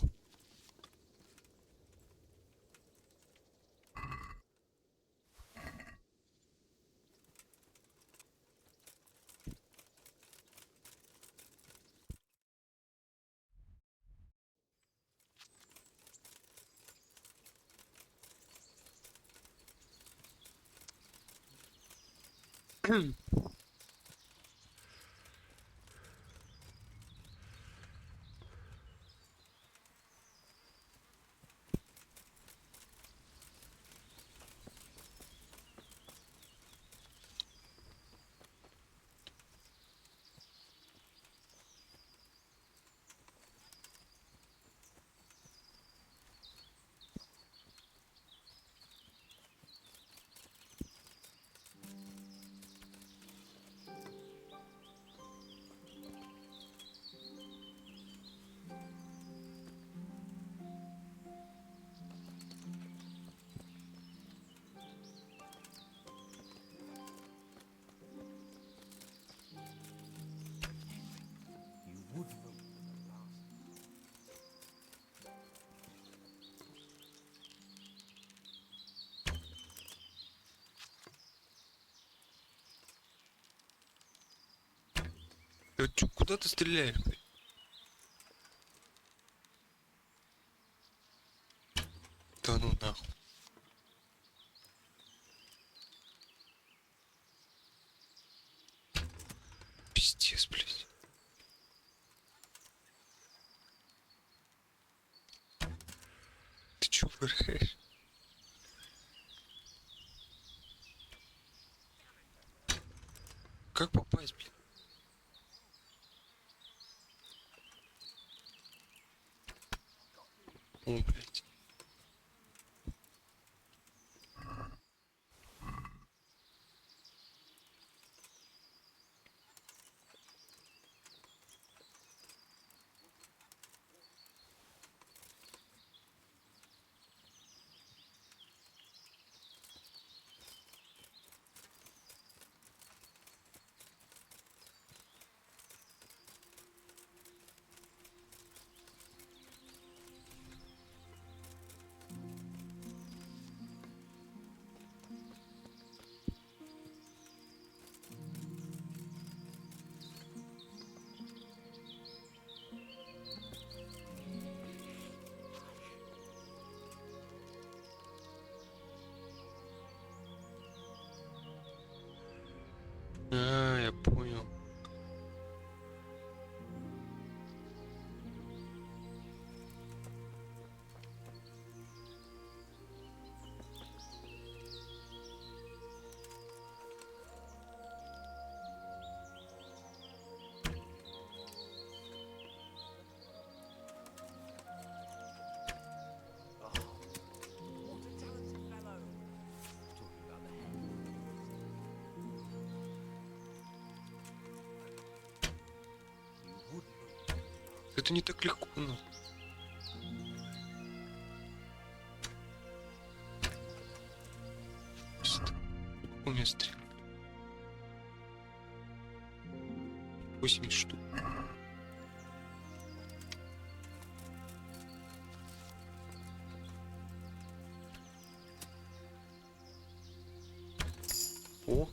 Ты чё, куда ты стреляешь, блядь? Да ну нахуй. Пиздец, блядь. Ты чё вырываешь? Как попасть, блядь? О, блядь. А, я понял. Это не так легко, ну. У меня стрел. 80 штук. О.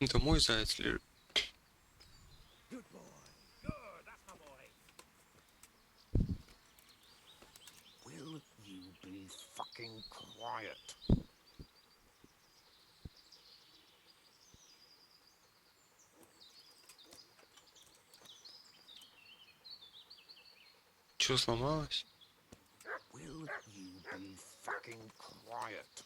Это мой заяц лежит. Good boy. Good, that's my boy. Will you be fucking quiet? Чё, сломалось? Will you be fucking quiet?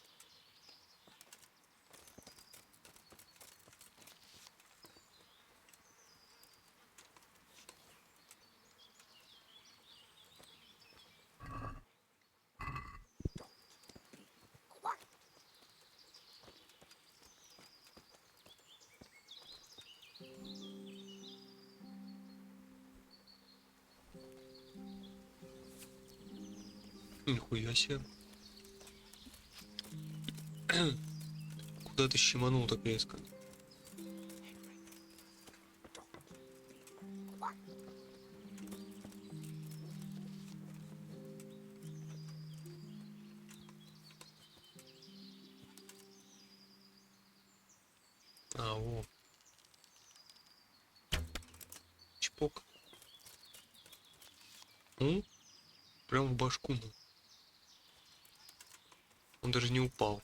Нихуя себе. Куда ты щеманул так резко? А, во. Чпок. Прям в башку. Он даже не упал.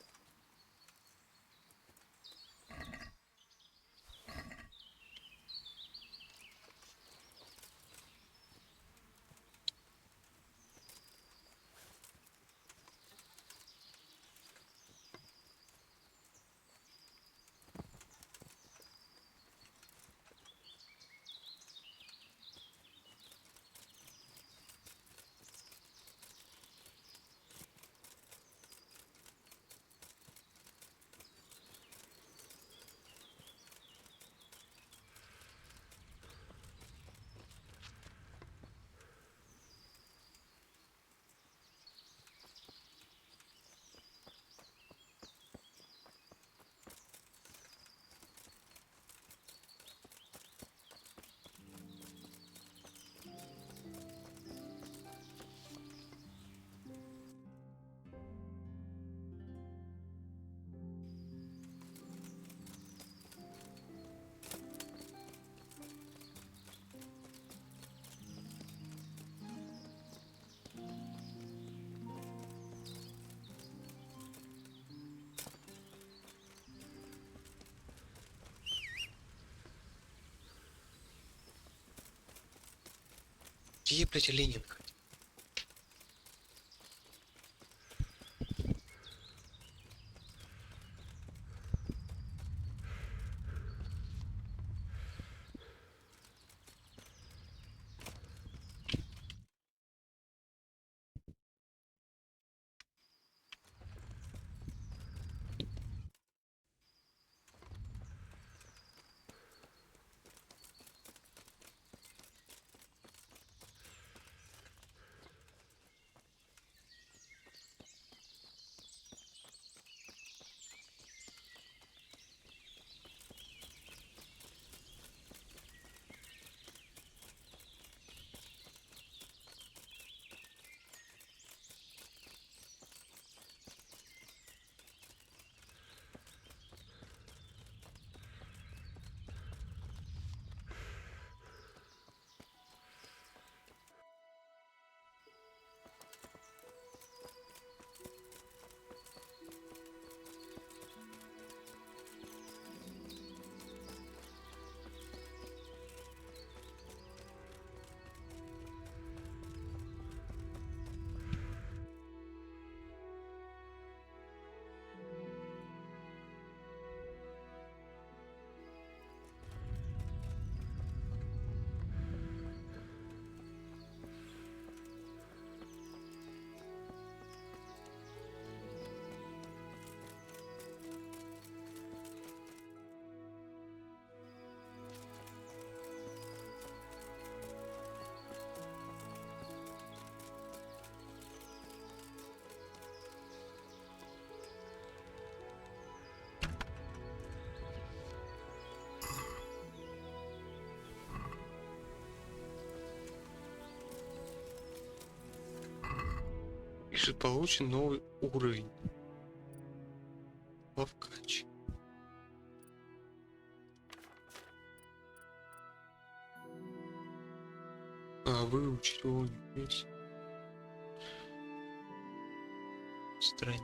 Где, блядь, Ленинка? Пишет, получен новый уровень. Ловкач. А, выучить, о, есть. Странно.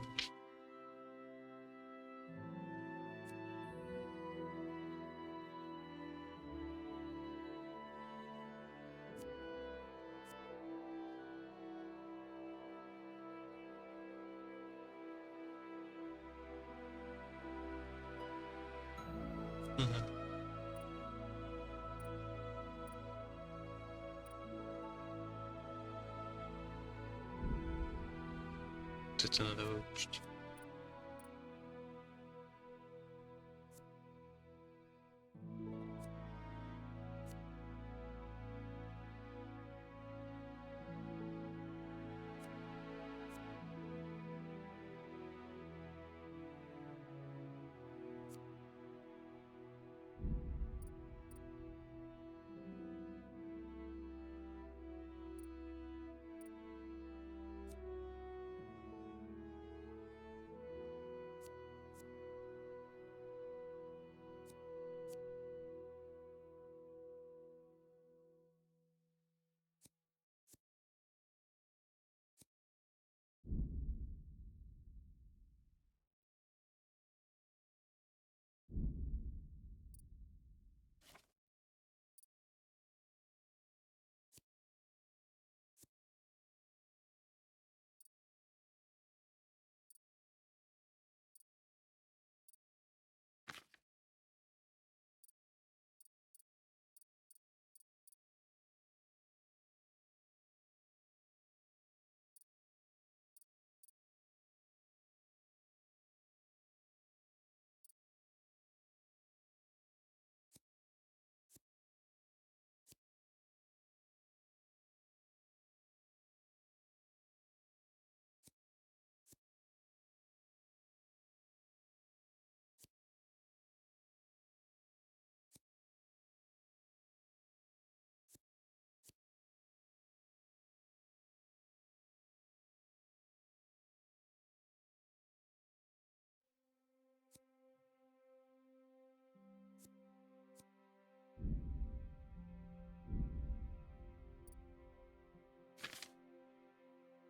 Мгм. Вот это надо выучить.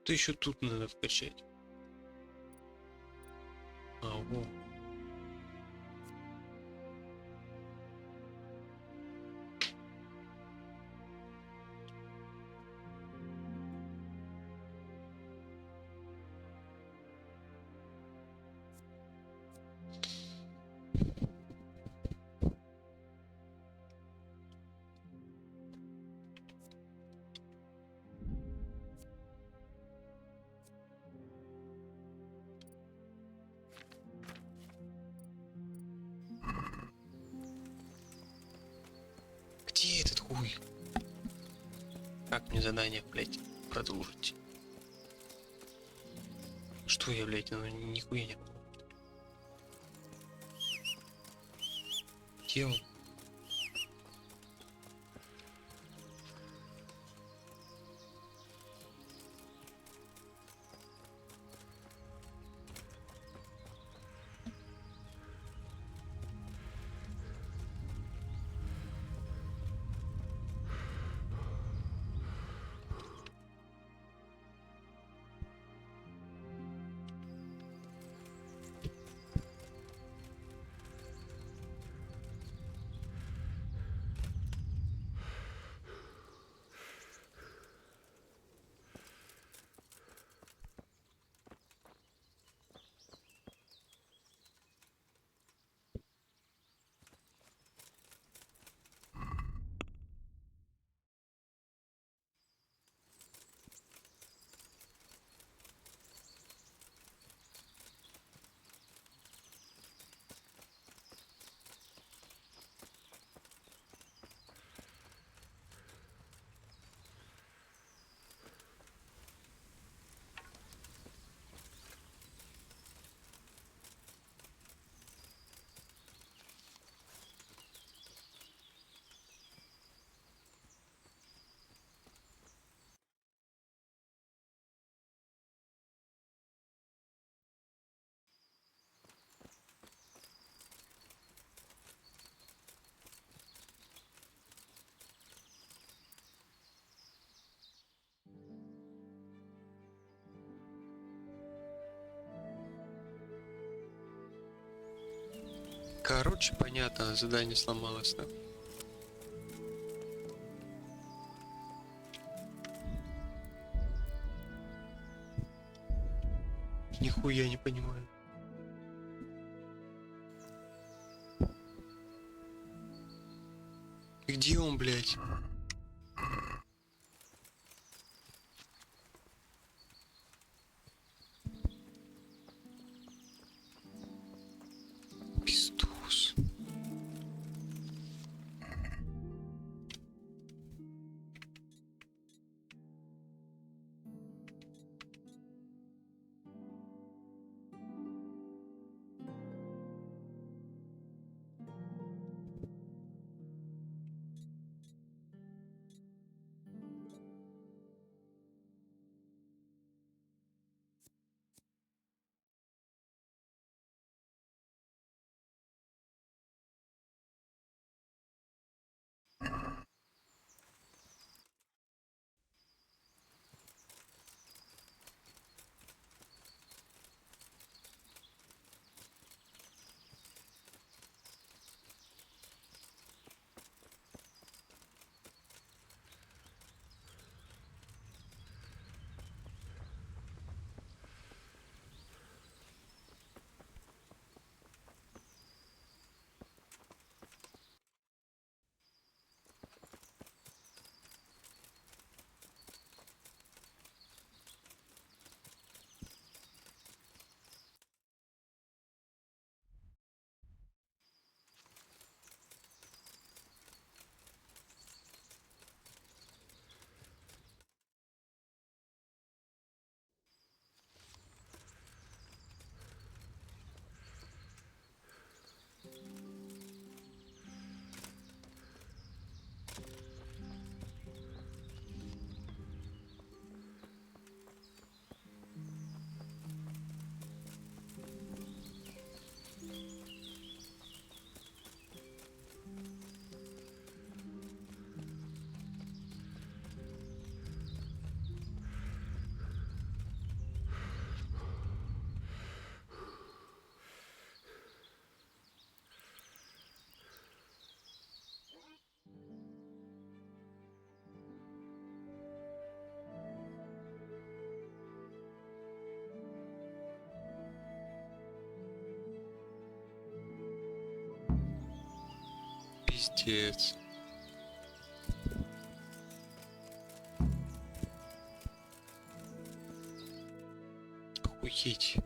Да еще тут надо вкачать. А, во. Где этот хуй? Как мне задание, блядь, продолжить? Что я, блядь, ну нихуя не понял. Где он? Короче, понятно, задание сломалось, да? Нихуя не понимаю. Где он, блядь? Пиздус. Пиздец. Охуеть.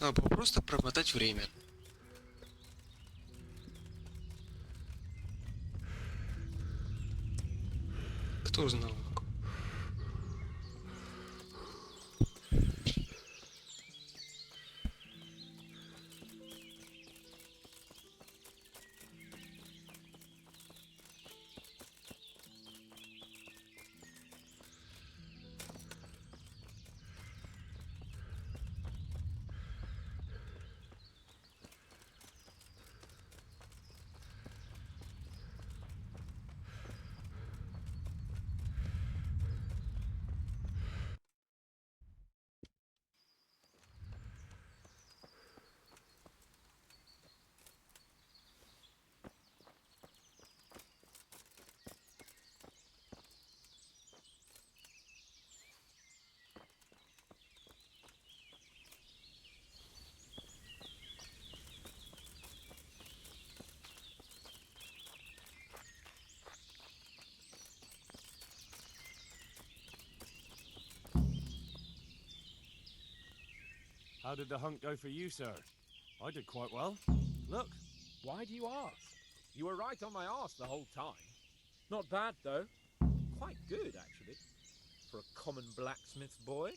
Надо было просто промотать время. Кто знал? How did the hunt go for you, sir? I did quite well. Look. Why do you ask? You were right on my arse the whole time. Not bad, though. Quite good, actually. For a common blacksmith's boy.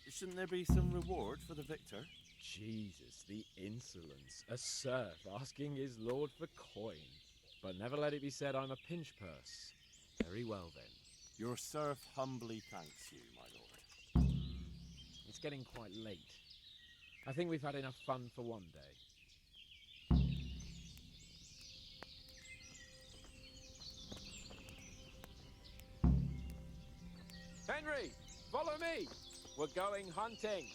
Shouldn't there be some reward for the victor? Jesus, the insolence. A serf asking his lord for coin. But never let it be said I'm a pinch purse. Very well, then. Your serf humbly thanks you, my lord. It's getting quite late. I think we've had enough fun for one day. Follow me. We're going hunting.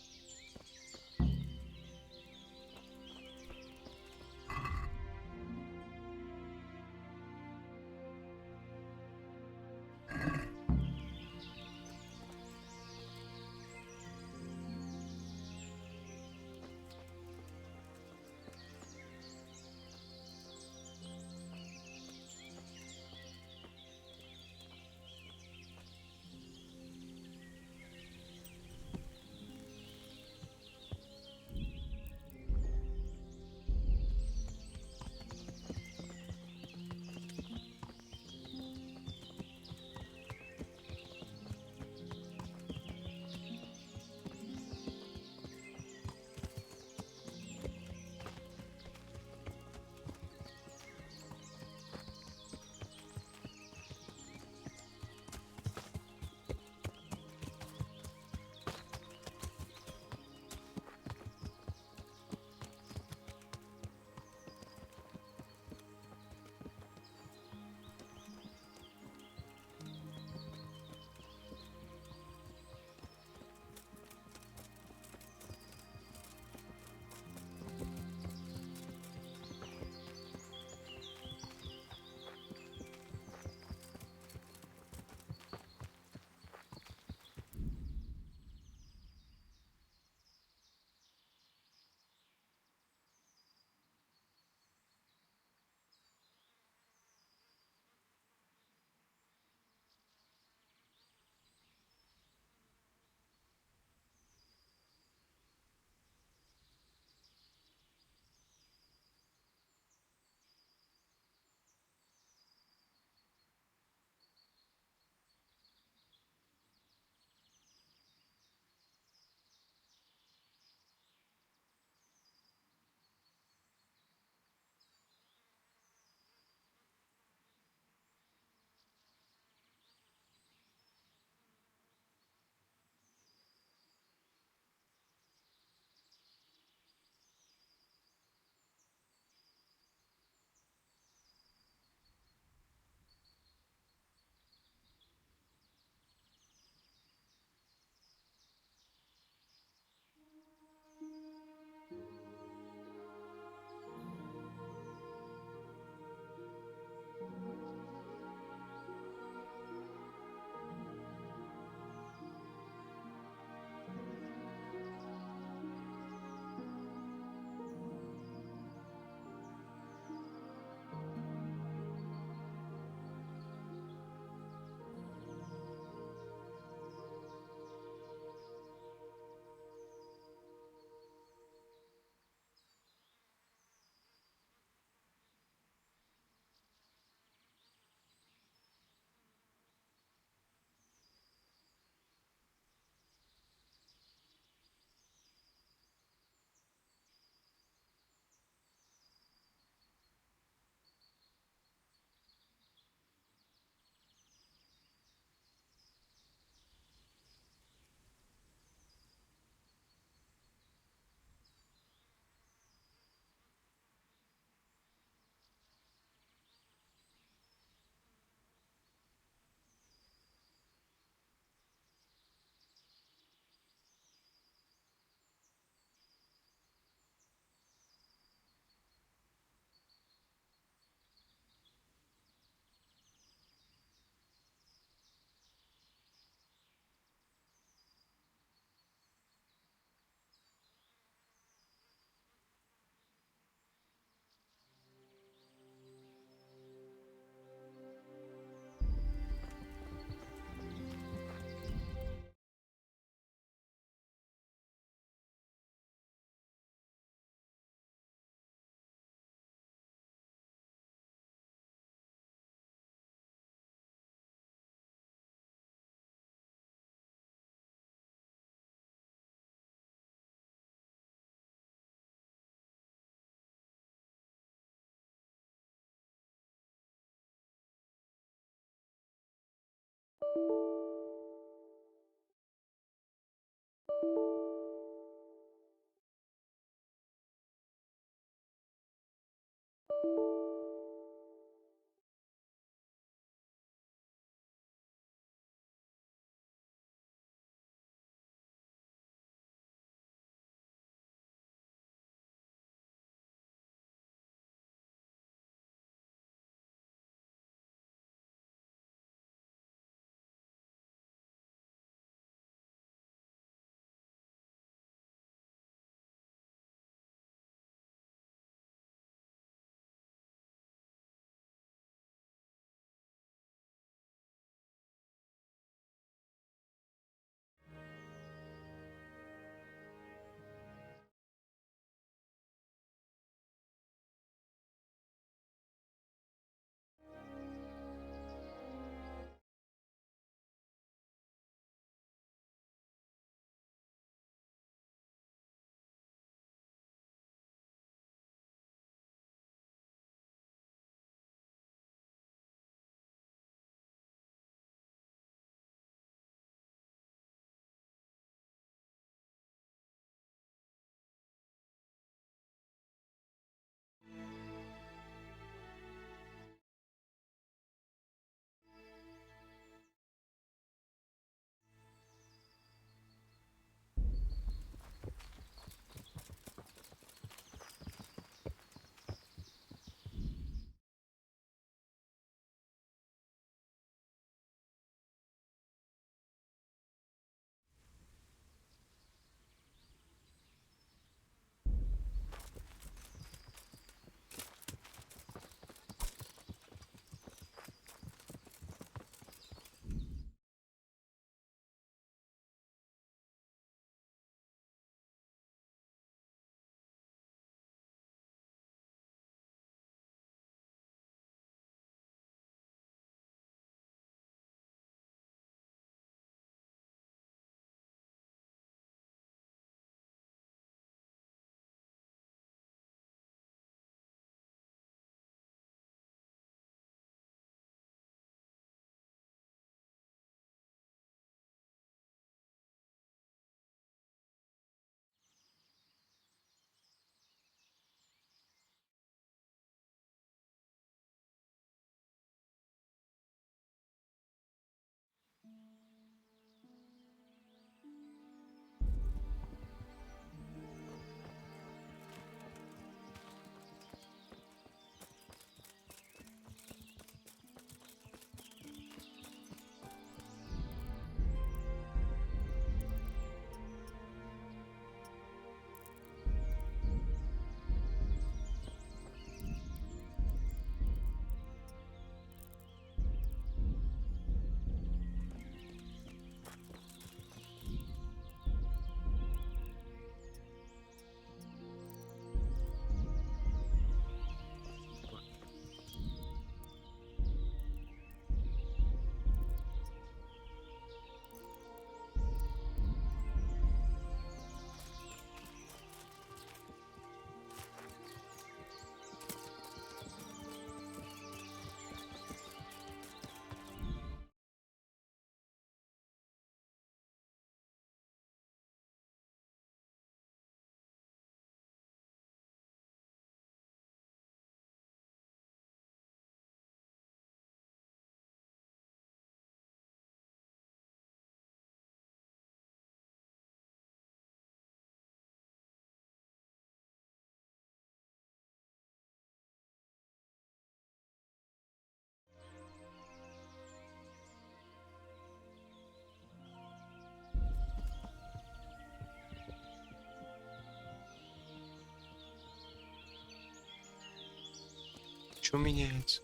Что меняется?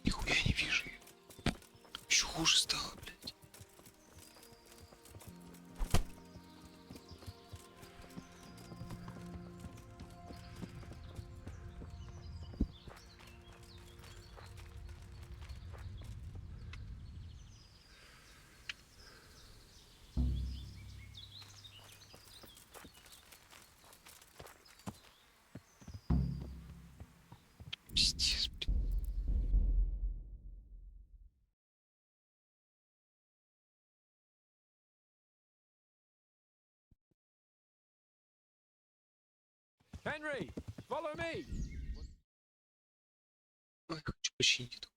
Нихуя не вижу. Еще хуже стало, блядь. Пиздец, блядь. Henry, follow me. Ой, хочу починить это.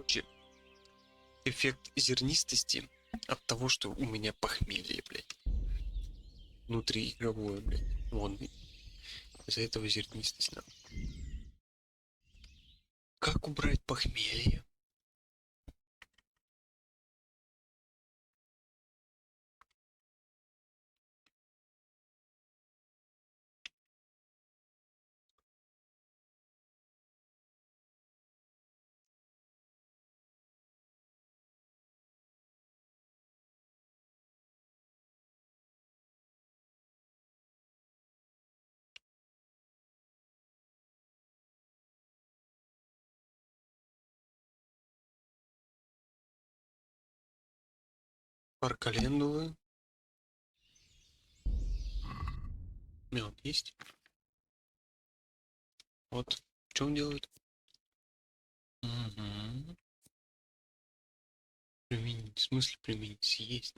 Короче, эффект зернистости от того, что у меня похмелье, блядь. Внутриигровое, блядь. Вон. Из-за этого зернистость надо. Как убрать похмелье? Пар календулы. Мед есть? Вот. Что он делает? Угу. Применить. В смысле применить? Съесть.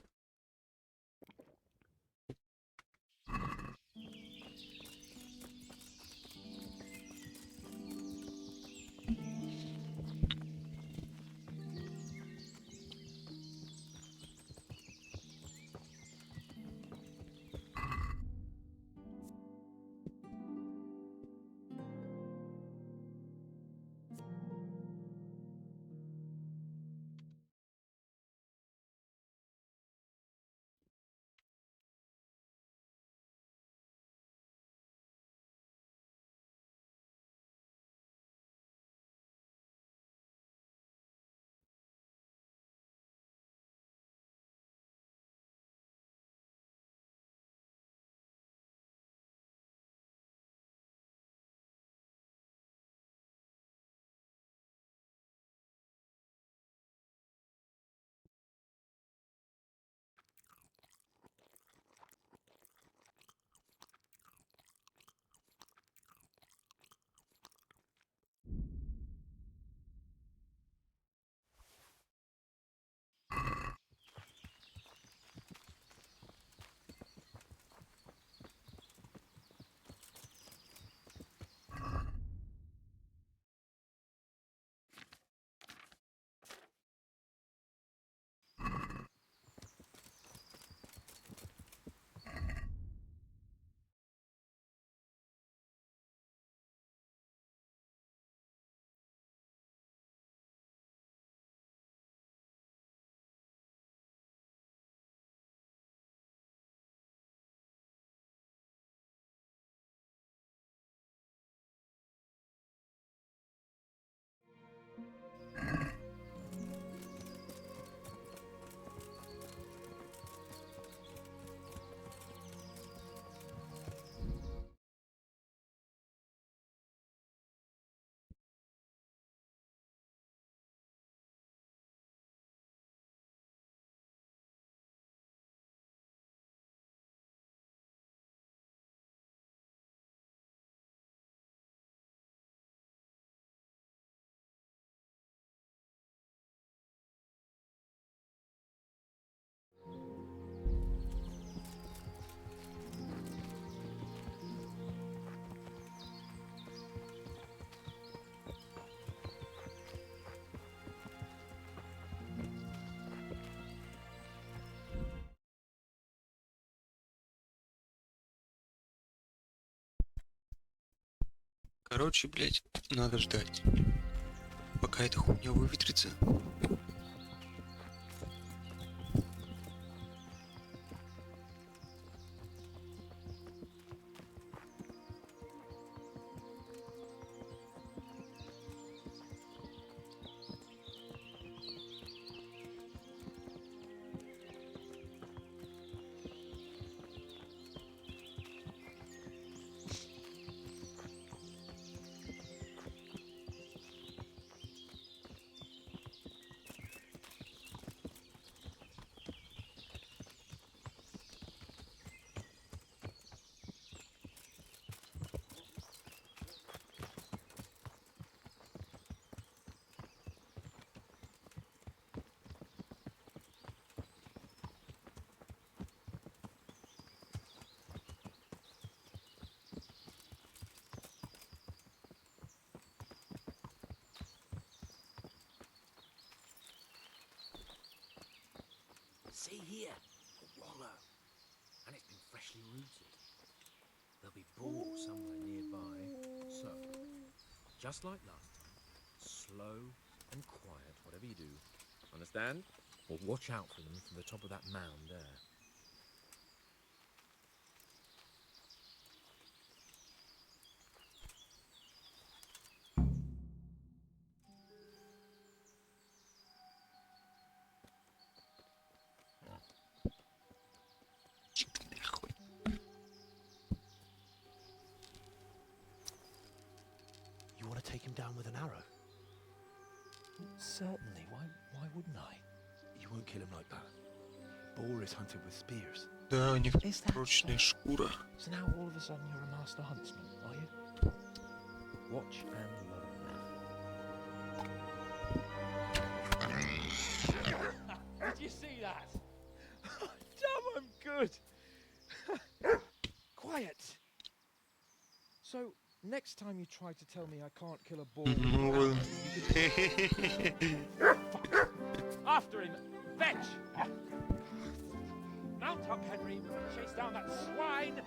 Короче, блядь, надо ждать, пока эта хуйня выветрится. stay here or wallow. And it's been freshly rooted. There'll be boar somewhere nearby. So, just like last time, slow and quiet, whatever you do. Understand? Or watch out for them from the top of that mound there. You want to take him down with an arrow? Certainly. Why wouldn't I? You won't kill him like that. Boar is hunted with spears. Да, у них прочная шкура. So now all of a sudden you're a master huntsman, are you? Watch and learn. Did you see that? Damn, I'm good. Quiet. So, next time you try to tell me I can't kill a boar, Fuck. After him, fetch. Mount up, Henry. Chase down that swine.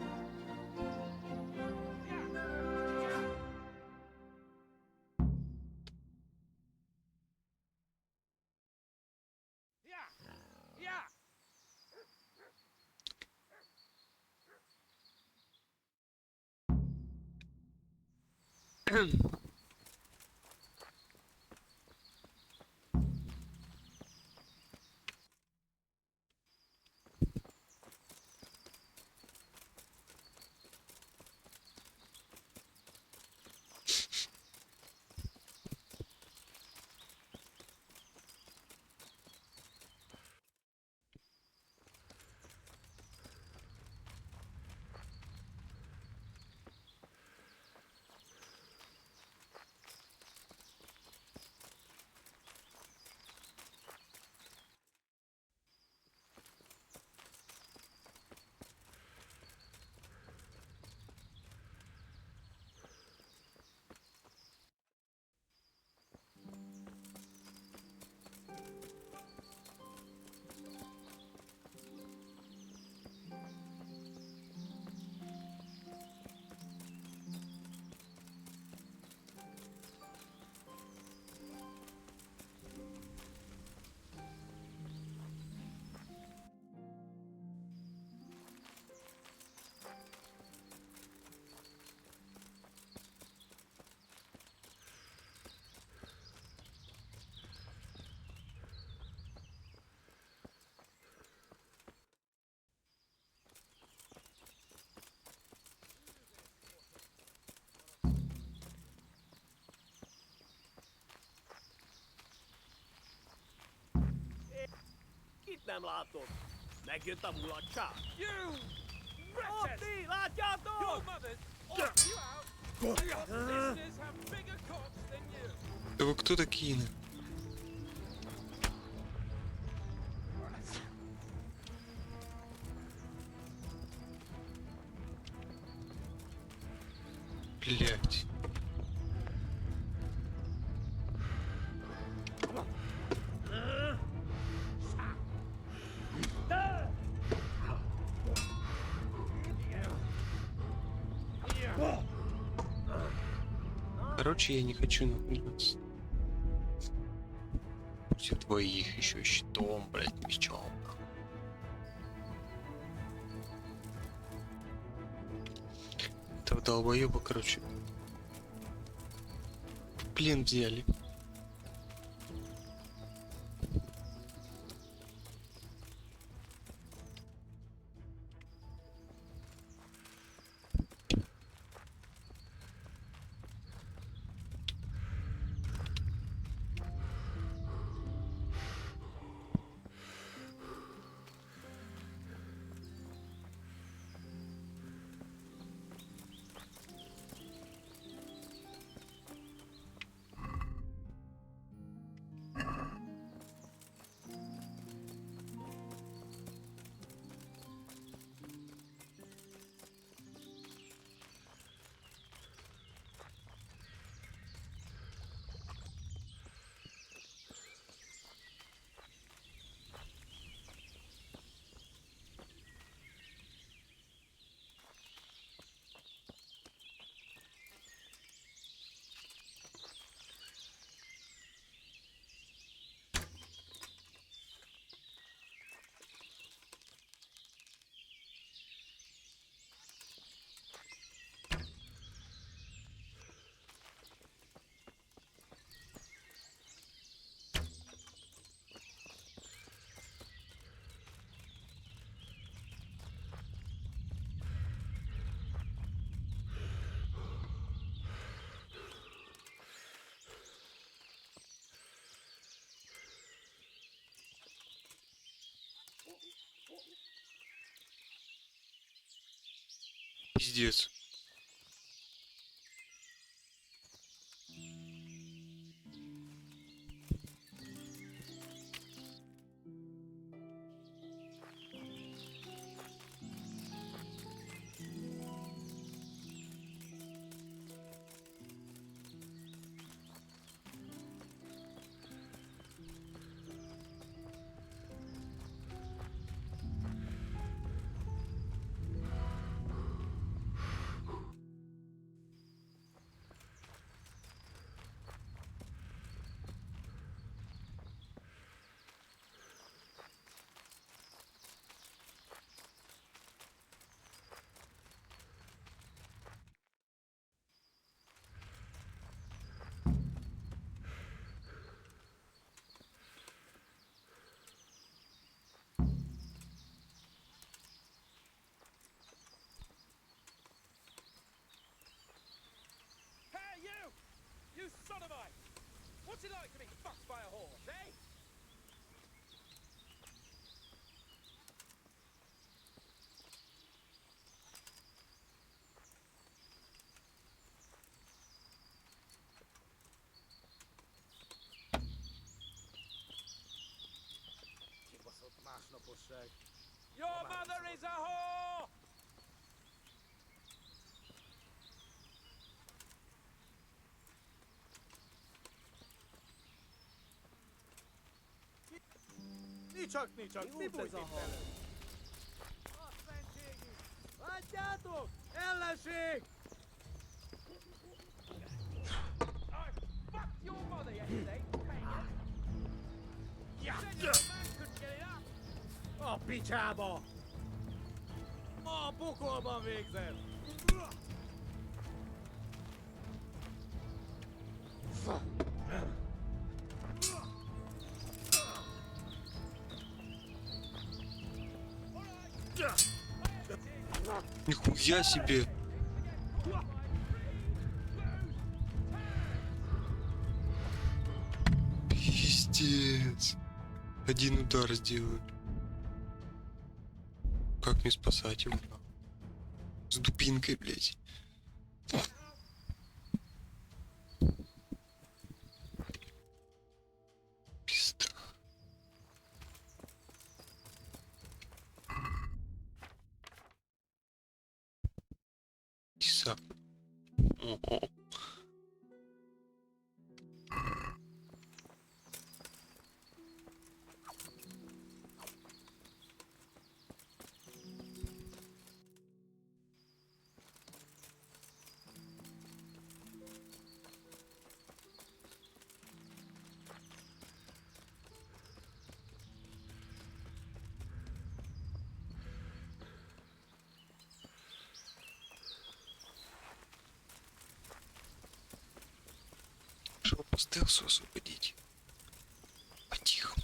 Nem látod. Megjött a mulatság. You! Wretches! Otti, látjátok? Your mothers ought you out! Your sisters have bigger cocks than you! Да вы кто такие? Блять. Короче, я не хочу находиться против двоих еще щитом, блять, мечом. Этого долбоеба, короче, плен взяли. пиздец. Hey, you! You sodomite! What's it like to be fucked by a horse, eh? Your mother is a whore! Ничок, не бойся, Andiamo! Ellershig! I fucked your mother yesterday, pagan! Said your man couldn't get it up! A picsába! A pokolban végzem! Нихуя себе. Пиздец. Один удар сделаю. Как мне спасать его? С дубинкой, блядь. Пизда. Тесак. Ого. Что по стелсу освободить? По-тихому.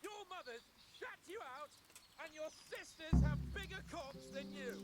Your mothers shut you out, and your sisters have bigger cocks than you.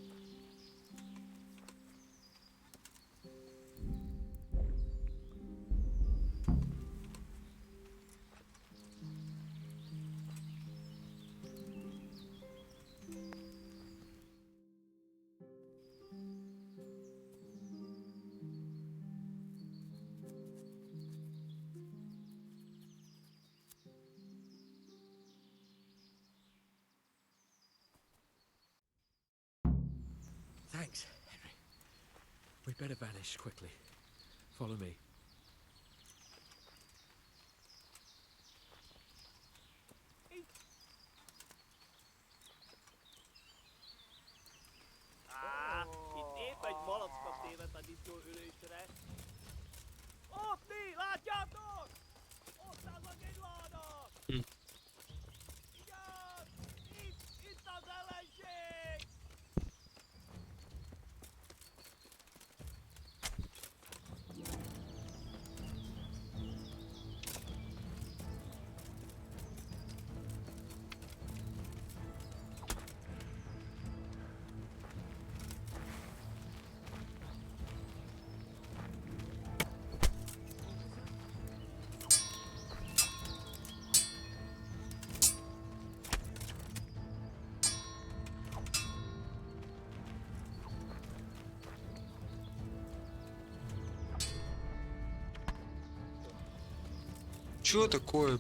Thanks, Henry. We'd better vanish quickly. Follow me. att ni står och ryter det. Åt ni, lagjator! Åt alla gillarna! Mm. Igen! Inte tällaisiin! Чё такое?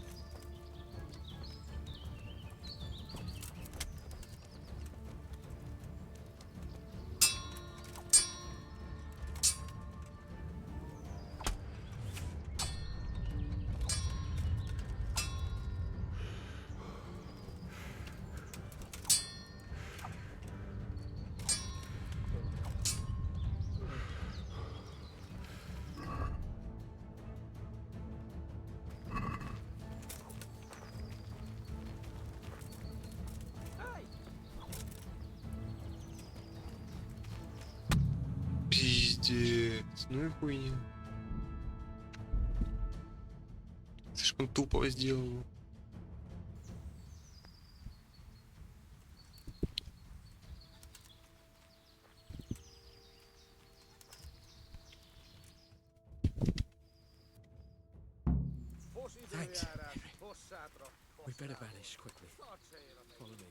Пиздец, ну и хуйня. Слишком тупо сделано. Thanks, Henry. We better vanish quickly. Follow me.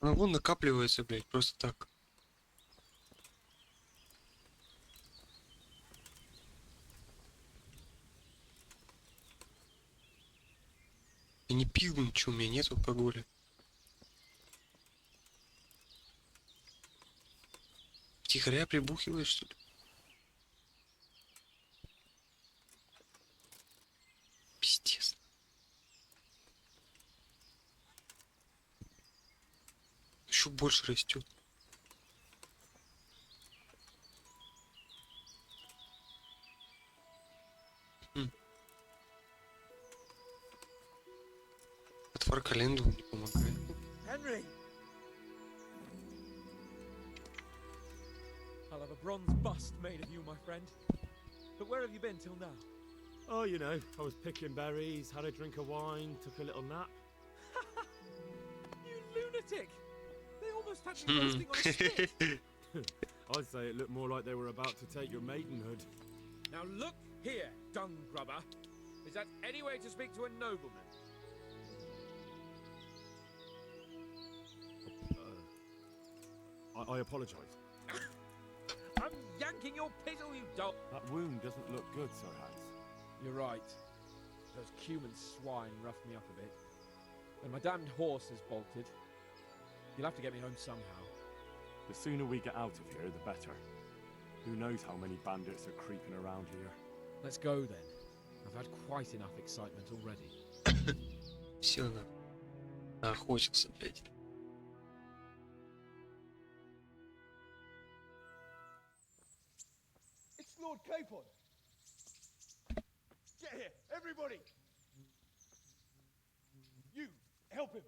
А вон накапливается, блядь, просто так. Я не пил ничего, у меня нет алкоголя. Тихоря прибухиваешь, что ли? Пиздец. Еще больше растет. Отвар календу не помогает. Henry! I'll have a bronze bust made of you, my friend. But where have you been till now? Oh, you know, I was picking berries, had a drink of wine, took a little nap. You lunatic! They almost had me roasting on a spit. I'd say it looked more like they were about to take your maidenhood. Now look here, dung grubber. Is that any way to speak to a nobleman? I apologise. I'm yanking your pizzle, you dog! That wound doesn't look good, Sir Hans. You're right. Those Cuman swine roughed me up a bit. And my damned horse has bolted. You'll have to get me home somehow. The sooner we get out of here, the better. Who knows how many bandits are creeping around here. Let's go then. I've had quite enough excitement already. Все, охотился, блядь. It's Lord Capon. Get here, everybody. You, help him.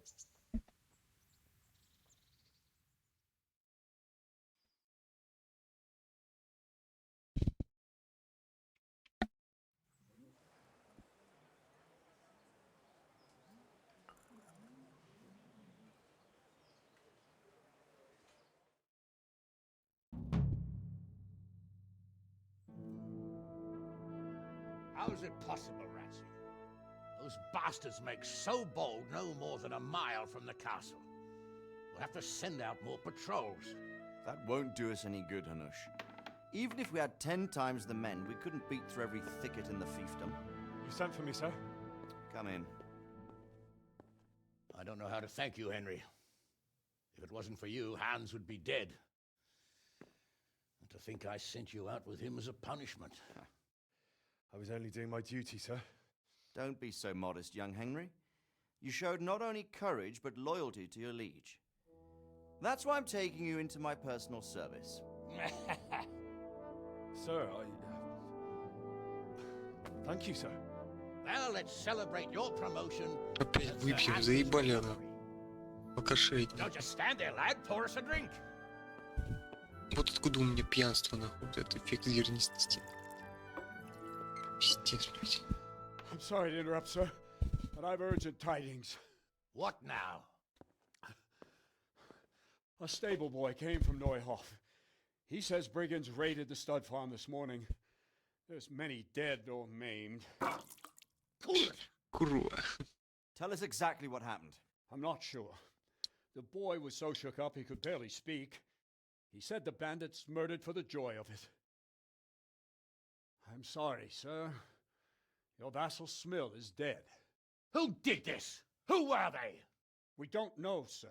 How is it possible, Ratsy? Those bastards make so bold no more than a mile from the castle. We'll have to send out more patrols. That won't do us any good, Hanush. Even if we had 10 times the men, we couldn't beat through every thicket in the fiefdom. You sent for me, sir? Come in. I don't know how to thank you, Henry. If it wasn't for you, Hans would be dead. And to think I sent you out with him as a punishment. I was only doing my duty, sir. Don't be so modest, young Henry. You showed not only courage, but loyalty to your liege. That's why I'm taking you into my personal service. Sir, Thank you, sir. Well, let's celebrate your promotion. Опять выпьем, заебали она. Алкашей. Don't just stand there, lad. Pour us a drink. Вот откуда у меня пьянство, нахуй, вот этот эффект зернистости. Пиздец, блядь. I'm sorry to interrupt, sir, but I've urgent tidings. What now? A stable boy came from Neuhof. He says brigands raided the stud farm this morning. There's many dead or maimed. Курва. Tell us exactly what happened. I'm not sure. The boy was so shook up he could barely speak. He said the bandits murdered for the joy of it. I'm sorry, sir. Your vassal Smill is dead. Who did this? Who were they? We don't know, sir.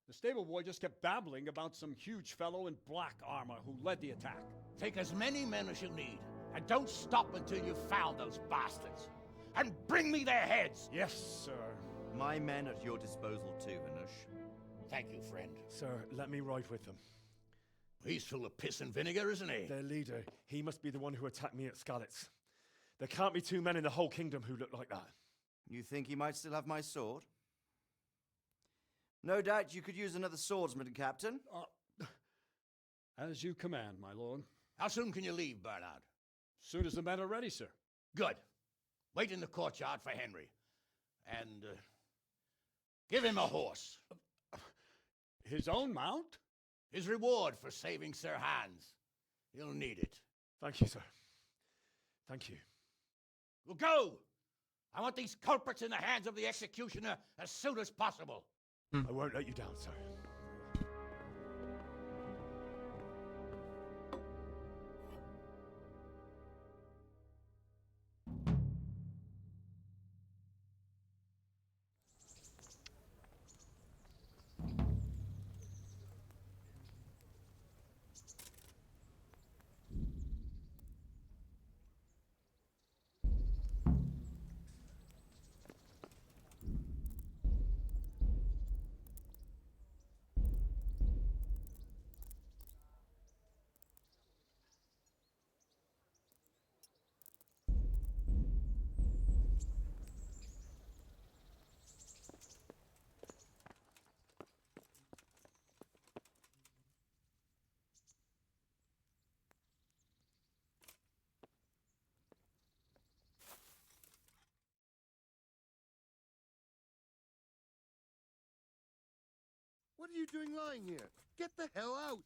The stable boy just kept babbling about some huge fellow in black armor who led the attack. Take as many men as you need, and don't stop until you've found those bastards. And bring me their heads! Yes, sir. My men at your disposal too, Hanush. Thank you, friend. Sir, let me ride with them. He's full of piss and vinegar, isn't he? Their leader, he must be the one who attacked me at Skalitz. There can't be 2 men in the whole kingdom who look like that. You think he might still have my sword? No doubt you could use another swordsman, Captain. As you command, my lord. How soon can you leave, Bernard? Soon as the men are ready, sir. Good. Wait in the courtyard for Henry. And give him a horse. His own mount? His reward for saving Sir Hans. He'll need it. Thank you, sir. Thank you. Well, go! I want these culprits in the hands of the executioner as soon as possible. I won't let you down, sir. What are you doing lying here? Get the hell out!